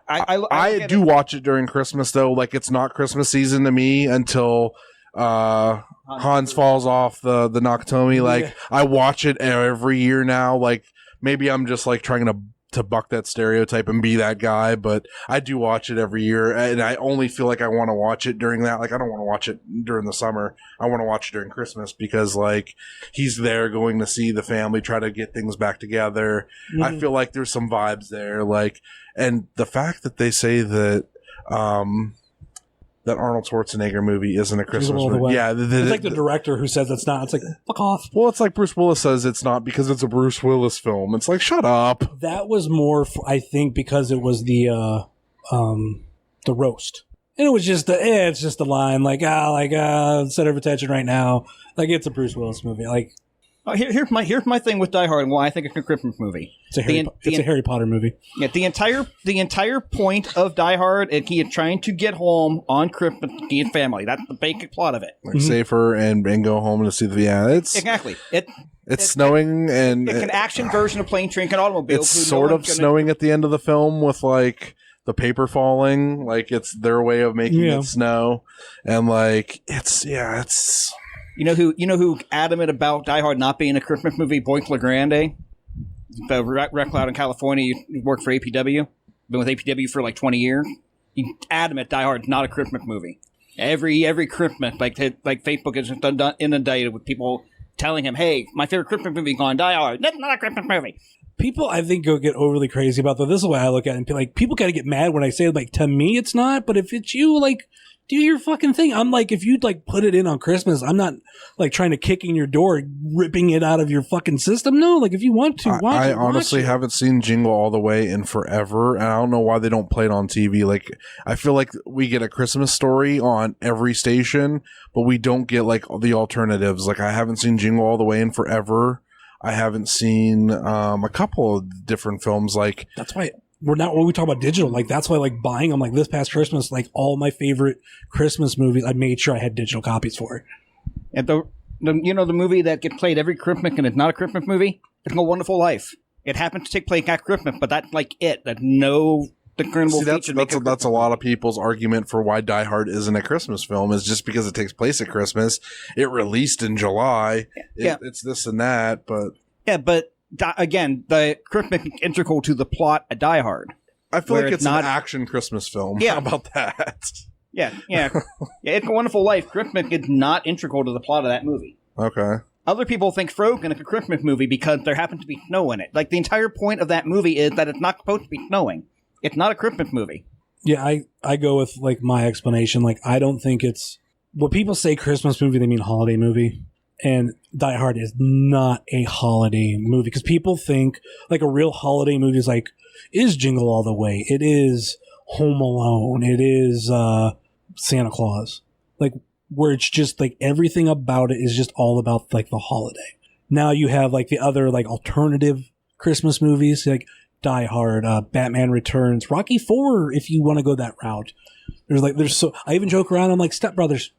[SPEAKER 4] I do watch it during Christmas though. Like, it's not Christmas season to me until Hans falls off the Nakatomi. Like, I watch it every year now. Like, maybe I'm just like trying to buck that stereotype and be that guy, but I do watch it every year, and I only feel like I want to watch it during that. Like, I don't want to watch it during the summer. I want to watch it during Christmas because, like, he's there going to see the family, try to get things back together. I feel like there's some vibes there, like, and the fact that they say that that Arnold Schwarzenegger movie isn't a Christmas movie. Yeah,
[SPEAKER 3] it's like the director who says it's not. It's like, fuck off.
[SPEAKER 4] Well, it's like Bruce Willis says it's not because it's a Bruce Willis film. It's like, shut up.
[SPEAKER 3] That was more, I think, because it was the roast, and it was just it's just a line like center of attention right now. Like, it's a Bruce Willis movie. Like,
[SPEAKER 5] here's my thing with Die Hard and why I think it's a Christmas movie.
[SPEAKER 3] It's a Harry Potter movie.
[SPEAKER 5] Yeah, the entire point of Die Hard is he is trying to get home on Christmas to his family. That's the basic plot of it.
[SPEAKER 4] Like, safer and go home to see the it's
[SPEAKER 5] exactly
[SPEAKER 4] it's snowing, and
[SPEAKER 5] it's an action version of Plane, Train, and Automobile.
[SPEAKER 4] It's sort of snowing at the end of the film with like the paper falling. Like, it's their way of making it snow, and like it's. You know who adamant about Die Hard not being a Christmas movie? Boyce LeGrande, the wreck out in California. He worked for APW. Been with APW for like 20 years. He's adamant Die Hard's not a Christmas movie. Every Christmas, like Facebook is just inundated with people telling him, "Hey, my favorite Christmas movie is on Die Hard. That's not a Christmas movie."
[SPEAKER 3] People, I think, go get overly crazy about that. This is the way I look at it. And like, people kind of get mad when I say, like, to me, it's not. But if it's you, like, do your fucking thing. I'm like, if you'd like put it in on Christmas, I'm not like trying to kick in your door, ripping it out of your fucking system. No, like, if you want to,
[SPEAKER 4] I honestly haven't seen Jingle All the Way in forever, and I don't know why they don't play it on TV. Like, I feel like we get a Christmas Story on every station, but we don't get like the alternatives. Like, I haven't seen Jingle All the Way in forever. I haven't seen a couple of different films. Like,
[SPEAKER 3] that's why. When we talk about digital, like, that's why, like, buying them, like, this past Christmas, like, all my favorite Christmas movies, I made sure I had digital copies for.
[SPEAKER 5] And the movie that gets played every Christmas and it's not a Christmas movie, it's No Wonderful Life. It happens to take place at Christmas, but that's like it. That's no discernible feature.
[SPEAKER 4] That's a lot of people's argument for why Die Hard isn't a Christmas film, is just because it takes place at Christmas. It released in July. It's this and that, but...
[SPEAKER 5] Yeah, but... Again, the Christmas is integral to the plot of Die Hard.
[SPEAKER 4] I feel like it's not an action Christmas film.
[SPEAKER 5] Yeah.
[SPEAKER 4] How about that?
[SPEAKER 5] Yeah. It's a Wonderful Life. Christmas is not integral to the plot of that movie.
[SPEAKER 4] Okay.
[SPEAKER 5] Other people think Frozen is a Christmas movie because there happens to be snow in it. Like, the entire point of that movie is that it's not supposed to be snowing. It's not a Christmas movie.
[SPEAKER 3] Yeah, I go with, like, my explanation. Like, I don't think it's... When people say Christmas movie, they mean holiday movie. And Die Hard is not a holiday movie, because people think like a real holiday movie is like, is Jingle All the Way. It is Home Alone. It is Santa Claus. Like, where it's just like everything about it is just all about like the holiday. Now you have like the other like alternative Christmas movies like Die Hard, Batman Returns, Rocky IV, if you want to go that route. I even joke around. I'm like, Step Brothers.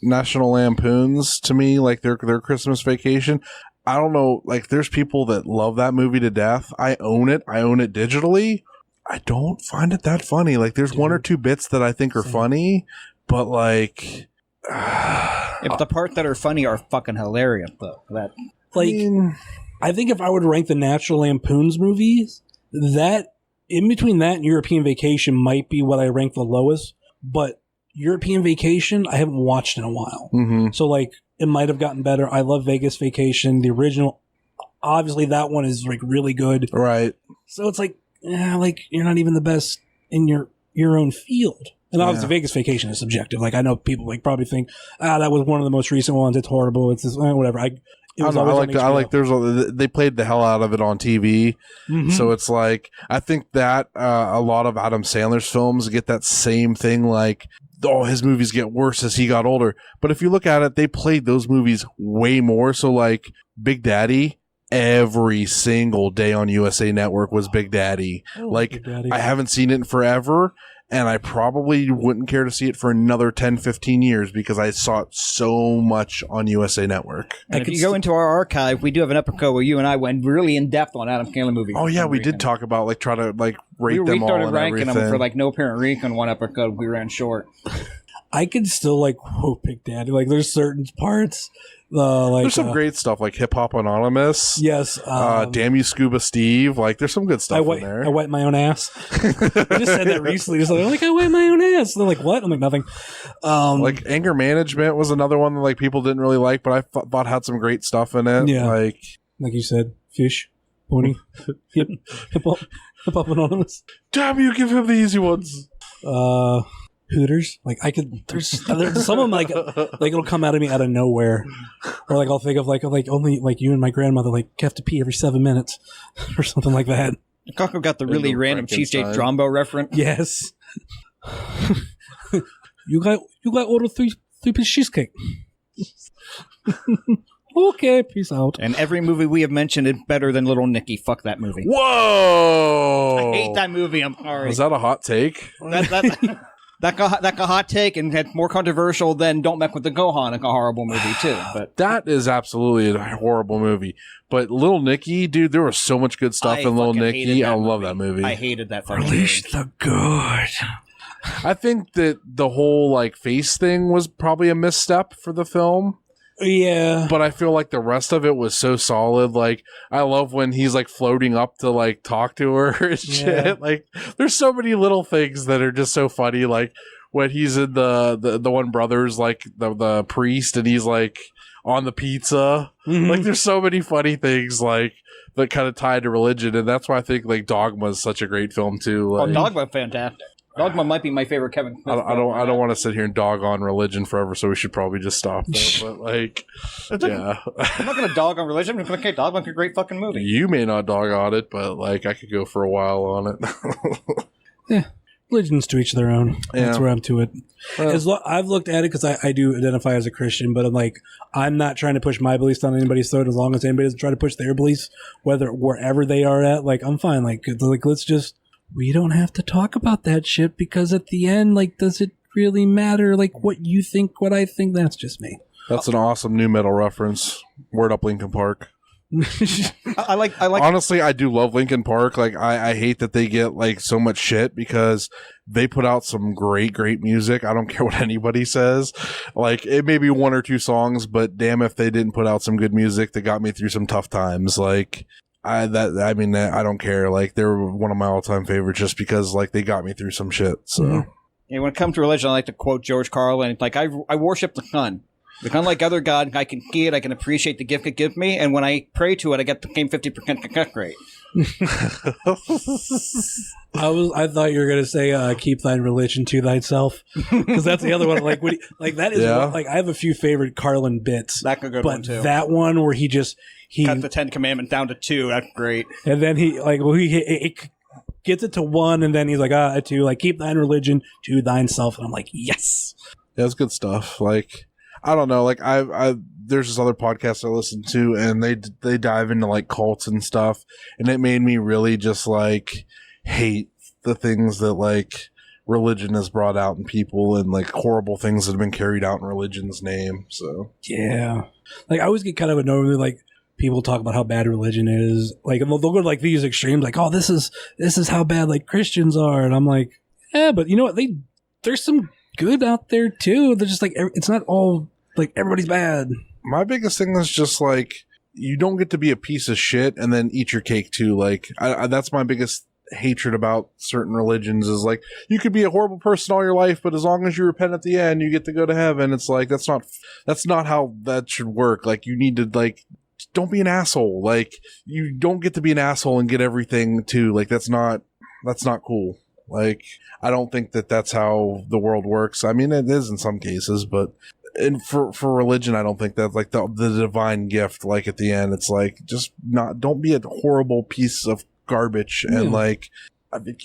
[SPEAKER 4] National Lampoons, to me, like their Christmas Vacation. I don't know, like, there's people that love that movie to death. I own it digitally. I don't find it that funny. Like, there's one or two bits that I think are funny, but like,
[SPEAKER 5] if the parts that are funny are fucking hilarious, though.
[SPEAKER 3] I think if I would rank the National Lampoons movies, that in between that and European Vacation might be what I rank the lowest, but European Vacation, I haven't watched in a while.
[SPEAKER 4] Mm-hmm.
[SPEAKER 3] So, like, it might have gotten better. I love Vegas Vacation. The original, obviously, that one is, like, really good.
[SPEAKER 4] Right.
[SPEAKER 3] So it's like, like, you're not even the best in your own field. And obviously, Vegas Vacation is subjective. Like, I know people, like, probably think, that was one of the most recent ones. It's horrible. It's just, whatever.
[SPEAKER 4] They played the hell out of it on TV. Mm-hmm. So it's like, I think that a lot of Adam Sandler's films get that same thing, like, his movies get worse as he got older. But if you look at it, they played those movies way more. So like Big Daddy, every single day on USA Network was Big Daddy. Big Daddy. I haven't seen it in forever, and I probably wouldn't care to see it for another 10, 15 years because I saw it so much on USA Network.
[SPEAKER 5] And if you go into our archive, we do have an episode where you and I went really in depth on Adam Sandler movies.
[SPEAKER 4] Oh yeah, we did talk about like try to like rate them all. We started ranking them
[SPEAKER 5] for like No Parent Week on one episode. We ran short.
[SPEAKER 3] I could still like quote Big Daddy. Like there's certain parts. Like
[SPEAKER 4] there's some great stuff like Hip Hop Anonymous.
[SPEAKER 3] Yes.
[SPEAKER 4] Damn You Scuba Steve. Like there's some good stuff in there.
[SPEAKER 3] I wipe my own ass. I just said that recently. Just like I wipe my own ass. They're like, what? I'm like, nothing.
[SPEAKER 4] Like Anger Management was another one that like people didn't really like, but I thought had some great stuff in it.
[SPEAKER 3] Yeah.
[SPEAKER 4] Like
[SPEAKER 3] you said, Fish, Pony, Hip Hop Anonymous.
[SPEAKER 4] Damn you, give him the easy ones.
[SPEAKER 3] Hooters, like I could. There's some of them like it'll come out of me out of nowhere, or like I'll think of like only like you and my grandmother like have to pee every 7 minutes, or something like that.
[SPEAKER 5] Coco got the really random Cheesecake Drombo reference.
[SPEAKER 3] Yes. you got order three-piece cheesecake. Okay, peace out.
[SPEAKER 5] And every movie we have mentioned is better than Little Nicky. Fuck that movie.
[SPEAKER 4] Whoa!
[SPEAKER 5] I hate that movie. I'm sorry.
[SPEAKER 4] Was that a hot take?
[SPEAKER 5] That got a hot take and had more controversial than Don't Mess with the Gohan, like a horrible movie too. But
[SPEAKER 4] that is absolutely a horrible movie. But Little Nicky, dude, there was so much good stuff in Little Nicky. I love that movie.
[SPEAKER 5] I hated that fucking
[SPEAKER 3] Release
[SPEAKER 5] movie.
[SPEAKER 3] the good.
[SPEAKER 4] I think that the whole like face thing was probably a misstep for the film.
[SPEAKER 3] Yeah.
[SPEAKER 4] But I feel like the rest of it was so solid. Like, I love when he's like floating up to like talk to her and shit.
[SPEAKER 3] Yeah.
[SPEAKER 4] Like, there's so many little things that are just so funny. Like when he's in the one brother's like the priest and he's like on the pizza.
[SPEAKER 3] Mm-hmm.
[SPEAKER 4] Like, there's so many funny things like that kind of tied to religion. And that's why I think like Dogma is such a great film too. Like,
[SPEAKER 5] Dogma, fantastic. Dogma might be my favorite Kevin Smith
[SPEAKER 4] I don't want to sit here and dog on religion forever, so we should probably just stop there. But like, yeah,
[SPEAKER 5] I'm not gonna dog on religion. I'm gonna say Dogma's a great fucking movie.
[SPEAKER 4] You may not dog on it, but like I could go for a while on it.
[SPEAKER 3] Yeah, religions to each their own. That's where I'm to it. I've looked at it because I do identify as a Christian, but I'm not trying to push my beliefs down anybody's throat. As long as anybody doesn't try to push their beliefs, wherever they are at, like I'm fine. Like let's just. We don't have to talk about that shit because at the end, like, does it really matter? Like, what you think, what I think? That's just me.
[SPEAKER 4] That's an awesome new metal reference. Word up, Linkin Park.
[SPEAKER 5] I like.
[SPEAKER 4] Honestly, I do love Linkin Park. Like, I hate that they get like so much shit because they put out some great music. I don't care what anybody says. Like, it may be one or two songs, but damn if they didn't put out some good music that got me through some tough times. Like. I don't care. Like, they're one of my all-time favorites just because like they got me through some shit. So
[SPEAKER 5] yeah, when it comes to religion, I like to quote George Carlin. Like I worship the sun. Like unlike other God, I can see it. I can appreciate the gift it gives me, and when I pray to it, I get the same 50% success rate.
[SPEAKER 3] I thought you were gonna say keep thine religion to thyself because that's the other one. Like that is one, like I have a few favorite Carlin bits.
[SPEAKER 5] That's a good one too.
[SPEAKER 3] That one where he
[SPEAKER 5] cut the 10 Commandments down to 2. That's great.
[SPEAKER 3] And then he gets it to 1, and then he's like 2. Like keep thine religion to thyself, and I'm like yes.
[SPEAKER 4] Yeah, it's good stuff. Like I don't know. Like I there's this other podcast I listen to, and they dive into like cults and stuff, and it made me really just like hate the things that like religion has brought out in people and like horrible things that have been carried out in religion's name. So
[SPEAKER 3] yeah, like I always get kind of annoyed with like people talk about how bad religion is. Like they'll go to like these extremes, like oh this is how bad like Christians are, and I'm like yeah, but you know what? There's some good out there too. They're just like it's not all like everybody's bad.
[SPEAKER 4] My biggest thing is just like you don't get to be a piece of shit and then eat your cake too. Like that's my biggest hatred about certain religions is like you could be a horrible person all your life, but as long as you repent at the end, you get to go to heaven. It's like that's not how that should work. Like you need to like don't be an asshole. Like you don't get to be an asshole and get everything too. Like that's not cool. Like I don't think that that's how the world works. I mean, it is in some cases, but. And for religion, I don't think that like the divine gift, like at the end, it's like just don't be a horrible piece of garbage. Yeah. And like, I think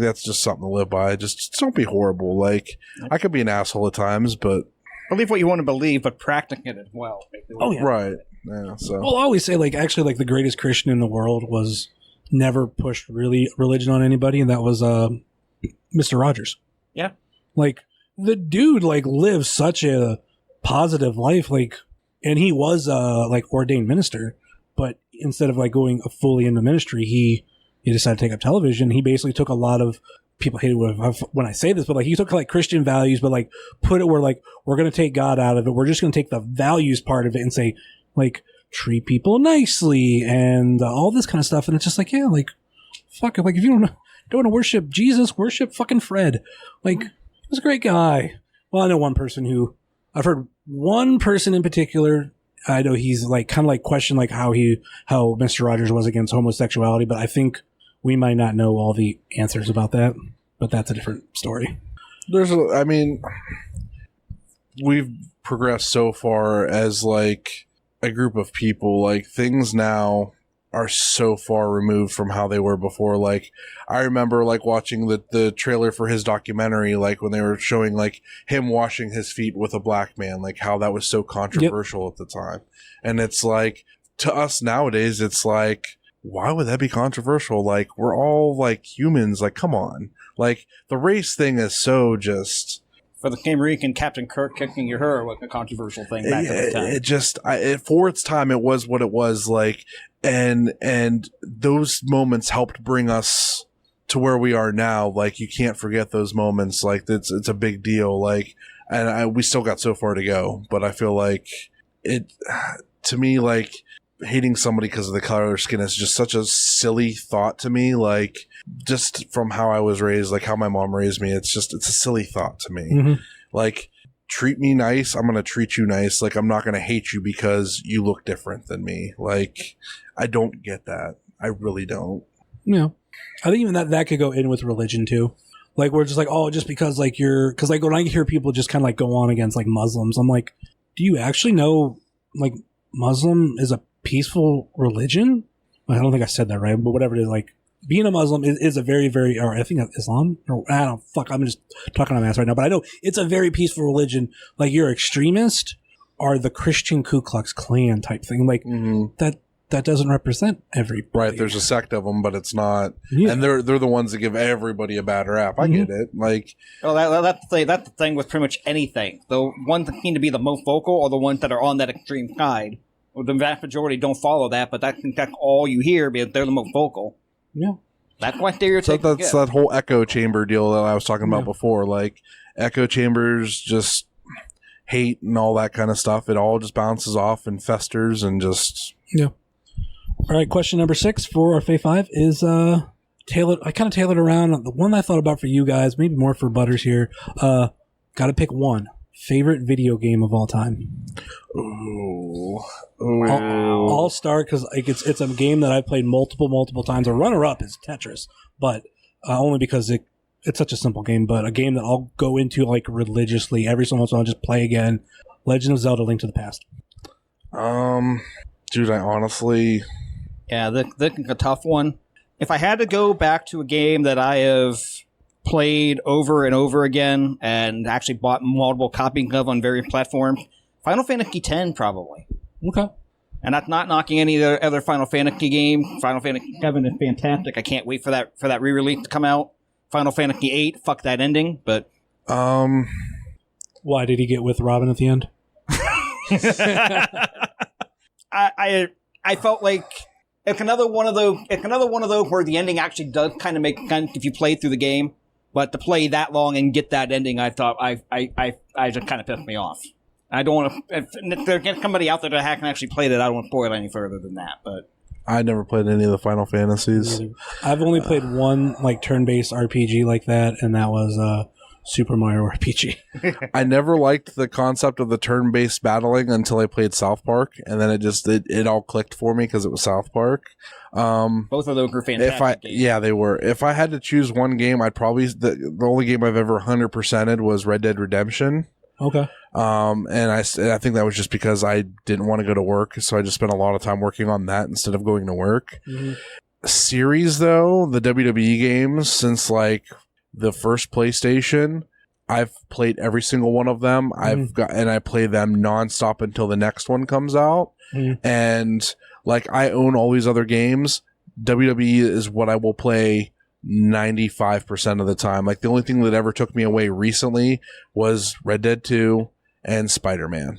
[SPEAKER 4] that's just something to live by. Just don't be horrible. Like I could be an asshole at times, but
[SPEAKER 5] believe what you want to believe, but practicing it as well.
[SPEAKER 3] Oh yeah.
[SPEAKER 4] Right. Yeah. So
[SPEAKER 3] I'll always say like, actually like the greatest Christian in the world was never pushed really religion on anybody. And that was, Mr. Rogers.
[SPEAKER 5] Yeah.
[SPEAKER 3] Like, the dude like lives such a positive life, like, and he was like ordained minister, but instead of like going fully into ministry, he decided to take up television. He basically took a lot of people hate it when I say this, but like he took like Christian values, but like put it where like we're going to take God out of it. We're just going to take the values part of it and say like treat people nicely and all this kind of stuff. And it's just like, yeah, like fuck it. Like if you don't want to worship Jesus, worship fucking Fred. Like he was a great guy. Well, I know I've heard one person in particular. I know he's like kind of like questioned like how Mr. Rogers was against homosexuality, but I think we might not know all the answers about that, but that's a different story.
[SPEAKER 4] We've progressed so far as like a group of people. Like things now are so far removed from how they were before. Like I remember like watching the trailer for his documentary, like when they were showing like him washing his feet with a black man, like how that was so controversial at the time. And it's like, to us nowadays, it's like, why would that be controversial? Like, we're all like humans. Like, come on. Like, the race thing is so just.
[SPEAKER 5] For the Camerican and Captain Kirk kicking your hair was a controversial thing back at the time.
[SPEAKER 4] It just, for its time, it was what it was. Like, and those moments helped bring us to where we are now. Like, you can't forget those moments. Like, it's a big deal. Like, and we still got so far to go. But I feel like to me, like, hating somebody because of the color of their skin is just such a silly thought to me. Like, just from how I was raised, like how my mom raised me, it's a silly thought to me. Mm-hmm. Like, treat me nice, I'm going to treat you nice. Like, I'm not going to hate you because you look different than me. Like, I don't get that. I really don't.
[SPEAKER 3] Yeah. I think even that could go in with religion too. Like, we're just like, oh, just because like because like when I hear people just kind of like go on against like Muslims, I'm like, do you actually know like Muslim is a peaceful religion? I don't think I said that right, but whatever it is, like being a Muslim is a very, very, or I think Islam, or I don't fuck, I'm just talking on my ass right now, but I know it's a very peaceful religion. Like your extremist are the Christian Ku Klux Klan type thing. Like that doesn't represent everybody.
[SPEAKER 4] Right, there's a sect of them, but it's not, and they're the ones that give everybody a bad rap. I get it. Like,
[SPEAKER 5] well, that's the thing with pretty much anything. The ones that seem to be the most vocal are the ones that are on that extreme side. Well, the vast majority don't follow that, but that's all you hear because they're the most vocal.
[SPEAKER 3] Yeah.
[SPEAKER 5] That's why stereotypes.
[SPEAKER 4] So that's that whole echo chamber deal that I was talking about before. Like, echo chambers, just hate and all that kind of stuff. It all just bounces off and festers and just.
[SPEAKER 3] Yeah. All right. Question number 6 for our Fave 5 is tailored. I kind of tailored around the one I thought about for you guys, maybe more for Butters here. Got to pick one. Favorite video game of all time?
[SPEAKER 4] Ooh.
[SPEAKER 3] Wow. I'll start because like it's a game that I've played multiple times. A runner-up is Tetris, but only because it's such a simple game. But a game that I'll go into like religiously every so once in a while, just play again. Legend of Zelda: Link to the Past.
[SPEAKER 4] Dude, I honestly.
[SPEAKER 5] Yeah, that's a tough one. If I had to go back to a game that I have played over and over again and actually bought multiple copies of on various platforms, Final Fantasy X probably.
[SPEAKER 3] Okay.
[SPEAKER 5] And that's not knocking any of the other Final Fantasy game. Final Fantasy VII is fantastic. I can't wait for that re-release to come out. Final Fantasy VIII, fuck that ending, but
[SPEAKER 3] why did he get with Robin at the end?
[SPEAKER 5] I felt like it's another one of those where the ending actually does kind of make sense if you play through the game. But to play that long and get that ending, I thought I just kind of pissed me off. I don't want to. If there's somebody out there that can actually play that, I don't want to spoil it any further than that. But
[SPEAKER 4] I never played any of the Final Fantasies.
[SPEAKER 3] I've only played one like turn-based RPG like that, and that was Super Mario RPG.
[SPEAKER 4] I never liked the concept of the turn-based battling until I played South Park, and then it all clicked for me because it was South Park.
[SPEAKER 5] Both of those were fantastic games.
[SPEAKER 4] Yeah, they were. If I had to choose one game, I'd probably the only game I've ever 100%ed was Red Dead Redemption.
[SPEAKER 3] Okay.
[SPEAKER 4] And I think that was just because I didn't want to go to work, so I just spent a lot of time working on that instead of going to work. Mm-hmm. Series though, the WWE games since like the first PlayStation, I've played every single one of them. I play them nonstop until the next one comes out. Mm-hmm. And like I own all these other games. WWE is what I will play 95% of the time. Like the only thing that ever took me away recently was Red Dead 2 and Spider-Man.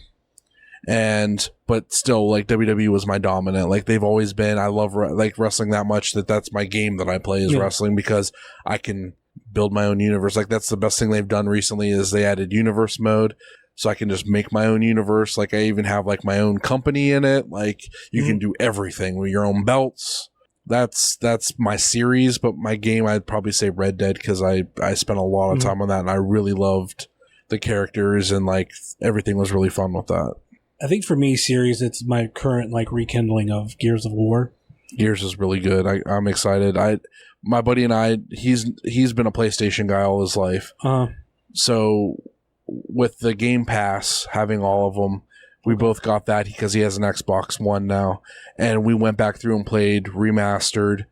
[SPEAKER 4] But still, like WWE was my dominant. Like they've always been. I love like wrestling that much that's my game that I play is wrestling because I can build my own universe. Like that's the best thing they've done recently is they added universe mode. So I can just make my own universe. Like I even have like my own company in it. Like you can do everything with your own belts. That's my series, but my game, I'd probably say Red Dead because I spent a lot of time on that and I really loved the characters and like everything was really fun with that.
[SPEAKER 3] I think for me, series, it's my current like rekindling of Gears of War.
[SPEAKER 4] Gears is really good. I'm excited. My buddy and I, he's been a PlayStation guy all his life. So with the Game Pass, having all of them, we both got that because he has an Xbox One now. And we went back through and played Remastered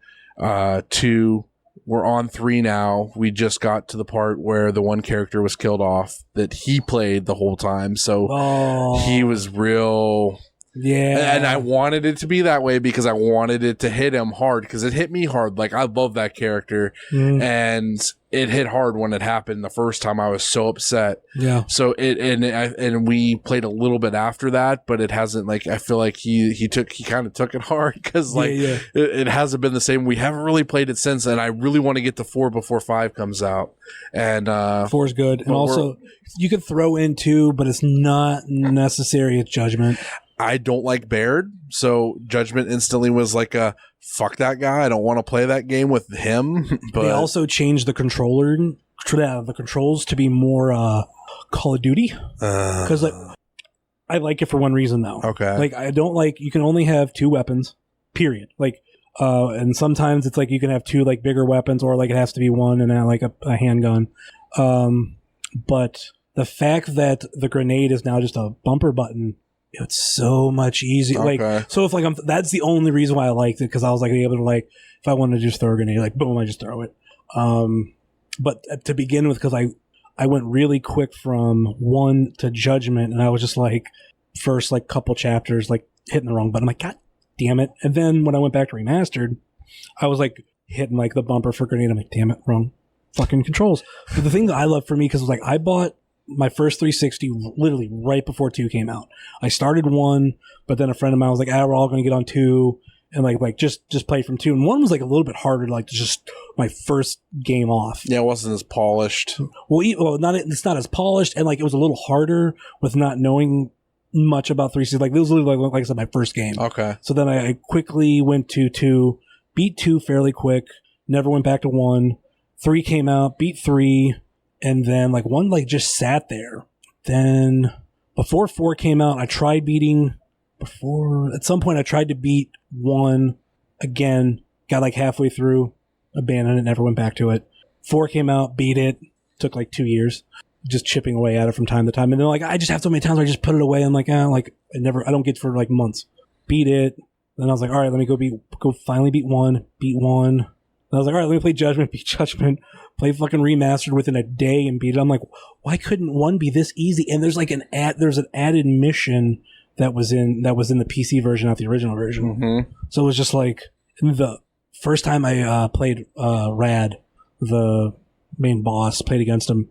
[SPEAKER 4] 2. We're on 3 now. We just got to the part where the one character was killed off that he played the whole time. So he was real... Yeah. And I wanted it to be that way because I wanted it to hit him hard because it hit me hard. Like, I love that character. And it hit hard when it happened the first time. I was so upset. Yeah. So and we played a little bit after that, but it hasn't, like, I feel like he kind of took it hard because, like, it hasn't been the same. We haven't really played it since, and I really want to get to 4 before 5 comes out. And
[SPEAKER 3] 4 is good. And also, you could throw in 2, but it's not necessary. It's Judgment.
[SPEAKER 4] I don't like Baird, so Judgment instantly was like a fuck that guy. I don't want to play that game with him. But
[SPEAKER 3] they also changed the controls to be more Call of Duty because I like it for one reason though. Okay, like I don't like you can only have 2 weapons, period. Like, and sometimes it's like you can have 2 like bigger weapons, or like it has to be 1 and like a handgun. But the fact that the grenade is now just a bumper button. It's so much easier. Okay. Like, so if like that's the only reason why I liked it because I was like able to like if I wanted to just throw a grenade, like boom, I just throw it. But to begin with, because I went really quick from 1 to Judgment, and I was just like first like couple chapters like hitting the wrong button. I'm like, God damn it! And then when I went back to Remastered, I was like hitting like the bumper for grenade. I'm like, damn it, wrong fucking controls. But the thing that I love for me because was like I bought my first 360 literally right before 2 came out. I started 1, but then a friend of mine was like, we're all going to get on 2 and like just play from 2. And 1 was like a little bit harder to like just my first game off.
[SPEAKER 4] Yeah, it wasn't as polished.
[SPEAKER 3] It's not as polished, and like it was a little harder with not knowing much about 360. Like it was literally like I said, my first game. Okay. So then I quickly went to 2, beat 2 fairly quick, never went back to 1. 3 came out, beat 3. And then, like, 1, like, just sat there. Then, before 4 came out, at some point, I tried to beat 1 again, got, like, halfway through, abandoned it, never went back to it. 4 came out, beat it, took, like, 2 years, just chipping away at it from time to time. And then, like, I just have so many times where I just put it away. I'm like, I don't get for, like, months. Beat it. Then I was like, all right, let me go finally beat 1, beat 1. Then I was like, all right, let me play Judgment, beat Judgment. Play fucking Remastered within a day and beat it. I'm like, why couldn't 1 be this easy? And there's like there's an added mission that was in the PC version, not the original version. Mm-hmm. So it was just like the first time I played Rad, the main boss, played against him,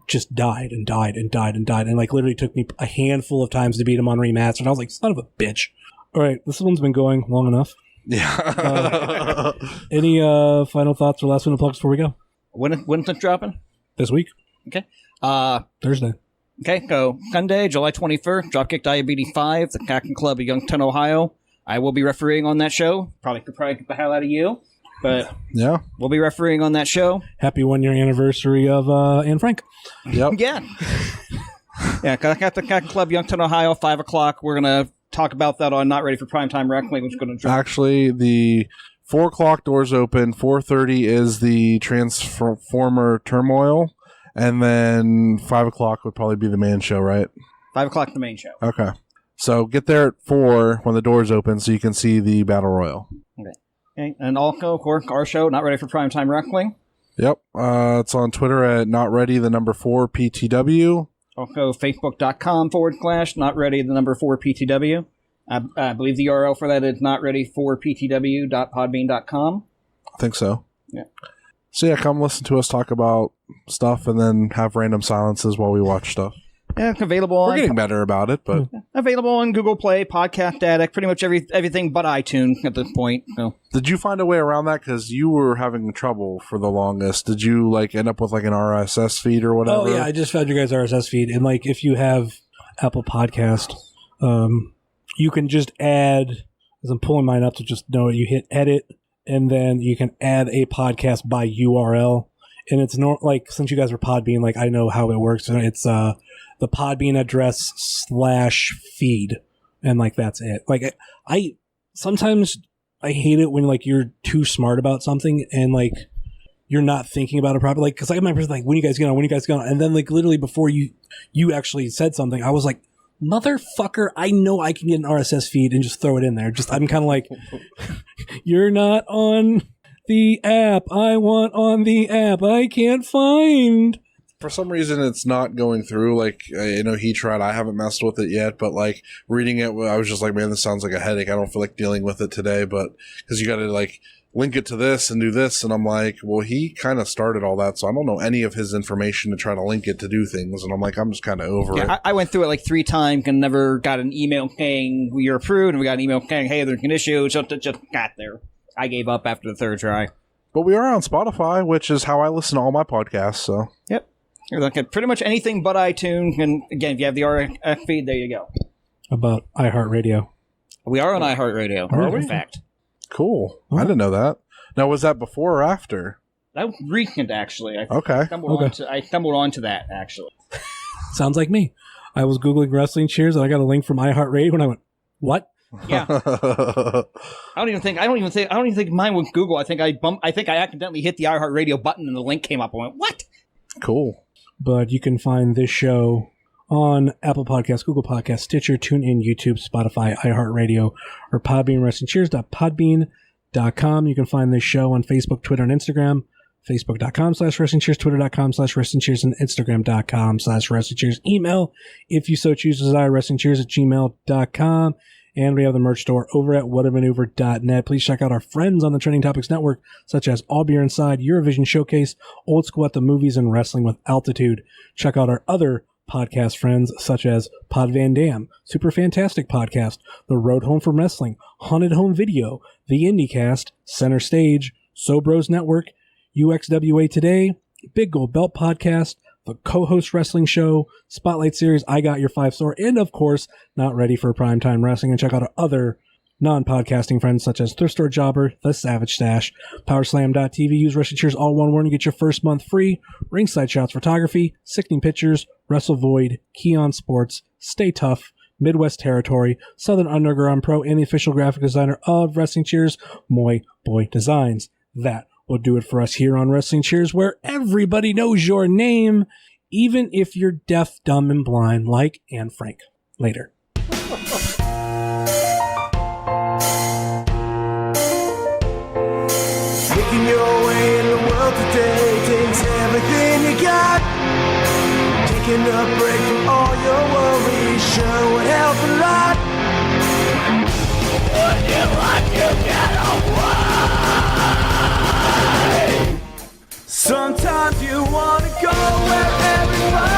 [SPEAKER 3] just died and like literally took me a handful of times to beat him on Remastered. I was like, son of a bitch. All right, this one's been going long enough. Yeah. Any final thoughts or last minute plugs before we go?
[SPEAKER 5] When's it dropping?
[SPEAKER 3] This week.
[SPEAKER 5] Okay.
[SPEAKER 3] Thursday.
[SPEAKER 5] Okay, so Sunday, July 21st, Dropkick Diabetes 5, the Captain Club of Youngstown, Ohio. I will be refereeing on that show. Probably could get the hell out of you, but yeah, we'll be refereeing on that show.
[SPEAKER 3] Happy 1-year anniversary of Anne Frank.
[SPEAKER 5] Yep. Yeah. Yeah, Captain Club, Youngstown, Ohio, 5 o'clock. We're going to talk about that on Not Ready for Primetime Wrestling, which is going to drop.
[SPEAKER 4] Actually, the 4 o'clock doors open. 4:30 is the Transformer Turmoil, and then 5 o'clock would probably be the main show, right?
[SPEAKER 5] 5 o'clock, the main show.
[SPEAKER 4] Okay, so get there at 4 when the doors open, so you can see the Battle Royal.
[SPEAKER 5] Okay, and also, of course, our show, Not Ready for Primetime Wrestling.
[SPEAKER 4] Yep, it's on Twitter at NotReady4 PTW.
[SPEAKER 5] Also, Facebook.com/NotReady4 PTW. I believe the URL for that is notready4ptw.podbean.com.
[SPEAKER 4] I think so. Yeah. So yeah, come listen to us talk about stuff and then have random silences while we watch stuff.
[SPEAKER 5] Yeah, it's available on...
[SPEAKER 4] We're getting better about it, but...
[SPEAKER 5] Available on Google Play, Podcast Addict, pretty much everything but iTunes at this point. So.
[SPEAKER 4] Did you find a way around that? Because you were having trouble for the longest. Did you end up with an RSS feed or whatever?
[SPEAKER 3] Oh, yeah, I just found your guys' RSS feed. And if you have Apple Podcast, you can just add, as I'm pulling mine up to just know it, you hit edit, and then you can add a podcast by URL. And it's since you guys are Podbean, I know how it works. It's the Podbean address /feed, and that's it. I sometimes I hate it when you're too smart about something and you're not thinking about it properly. Because I remember when you guys get on, and then literally before you actually said something, I was like, motherfucker, I know I can get an RSS feed and just throw it in there. I'm kind of you're not on the app. I want on the app. I can't find.
[SPEAKER 4] For some reason, it's not going through. He tried. I haven't messed with it yet, but reading it, I was just man, this sounds like a headache. I don't feel like dealing with it today, but because you got to link it to this and do this, and I'm well, he kind of started all that, so I don't know any of his information to try to link it to do things, and I'm just kind of over it.
[SPEAKER 5] I went through it 3 times and never got an email saying you're approved, and we got an email saying, hey, there's an issue. Just got there. I gave up after the 3rd try.
[SPEAKER 4] But we are on Spotify, which is how I listen to all my podcasts, so.
[SPEAKER 5] Yep. You're looking at pretty much anything but iTunes, and again, if you have the RSS feed, there you go.
[SPEAKER 3] About iHeartRadio.
[SPEAKER 5] We are on iHeartRadio,
[SPEAKER 3] Are we?
[SPEAKER 5] in fact.
[SPEAKER 4] Cool. I didn't know that. Now, was that before or after?
[SPEAKER 5] That was recent, actually.
[SPEAKER 4] Okay.
[SPEAKER 5] I stumbled onto that, actually.
[SPEAKER 3] Sounds like me. I was Googling Wrestling Cheers, and I got a link from iHeartRadio, and I went, what?
[SPEAKER 5] Yeah. I don't even think mine was Google. I think I accidentally hit the iHeartRadio button and the link came up. I went, what?
[SPEAKER 4] Cool.
[SPEAKER 3] But you can find this show on Apple Podcasts, Google Podcasts, Stitcher, TuneIn, YouTube, Spotify, iHeartRadio, or Podbean, WrestlingCheers.podbean.com. You can find this show on Facebook, Twitter, and Instagram. Facebook.com/WrestlingCheers, Twitter.com/WrestlingCheers, and Instagram.com/WrestlingCheers. Email, if you so choose, WrestlingCheers@gmail.com. And we have the merch store over at whatamaneuver.net. Please check out our friends on the Trending Topics Network, such as All Beer Inside, Eurovision Showcase, Old School at the Movies, and Wrestling with Altitude. Check out our other podcast friends, such as Pod Van Dam, Super Fantastic Podcast, The Road Home from Wrestling, Haunted Home Video, The IndieCast, Center Stage, Sobros Network, UXWA Today, Big Gold Belt Podcast, the Co-Host Wrestling Show, Spotlight Series, I Got Your 5-Star, and of course, Not Ready for Primetime Wrestling. And check out our other non-podcasting friends such as Thrift Store Jobber, The Savage Stash, PowerSlam.tv. Use Wrestling Cheers all one word and get your first month free. Ringside Shots Photography, Sickening Pictures, Wrestle Void, Keon Sports, Stay Tough, Midwest Territory, Southern Underground Pro, and the official graphic designer of Wrestling Cheers, Moy Boy Designs. That will do it for us here on Wrestling Cheers, where everybody knows your name, even if you're deaf, dumb, and blind, like Anne Frank. Later.
[SPEAKER 2] Making your way in the world today takes everything you got. Taking a break from all your worries sure would help a lot. Would you like to get away? Sometimes you wanna go where everybody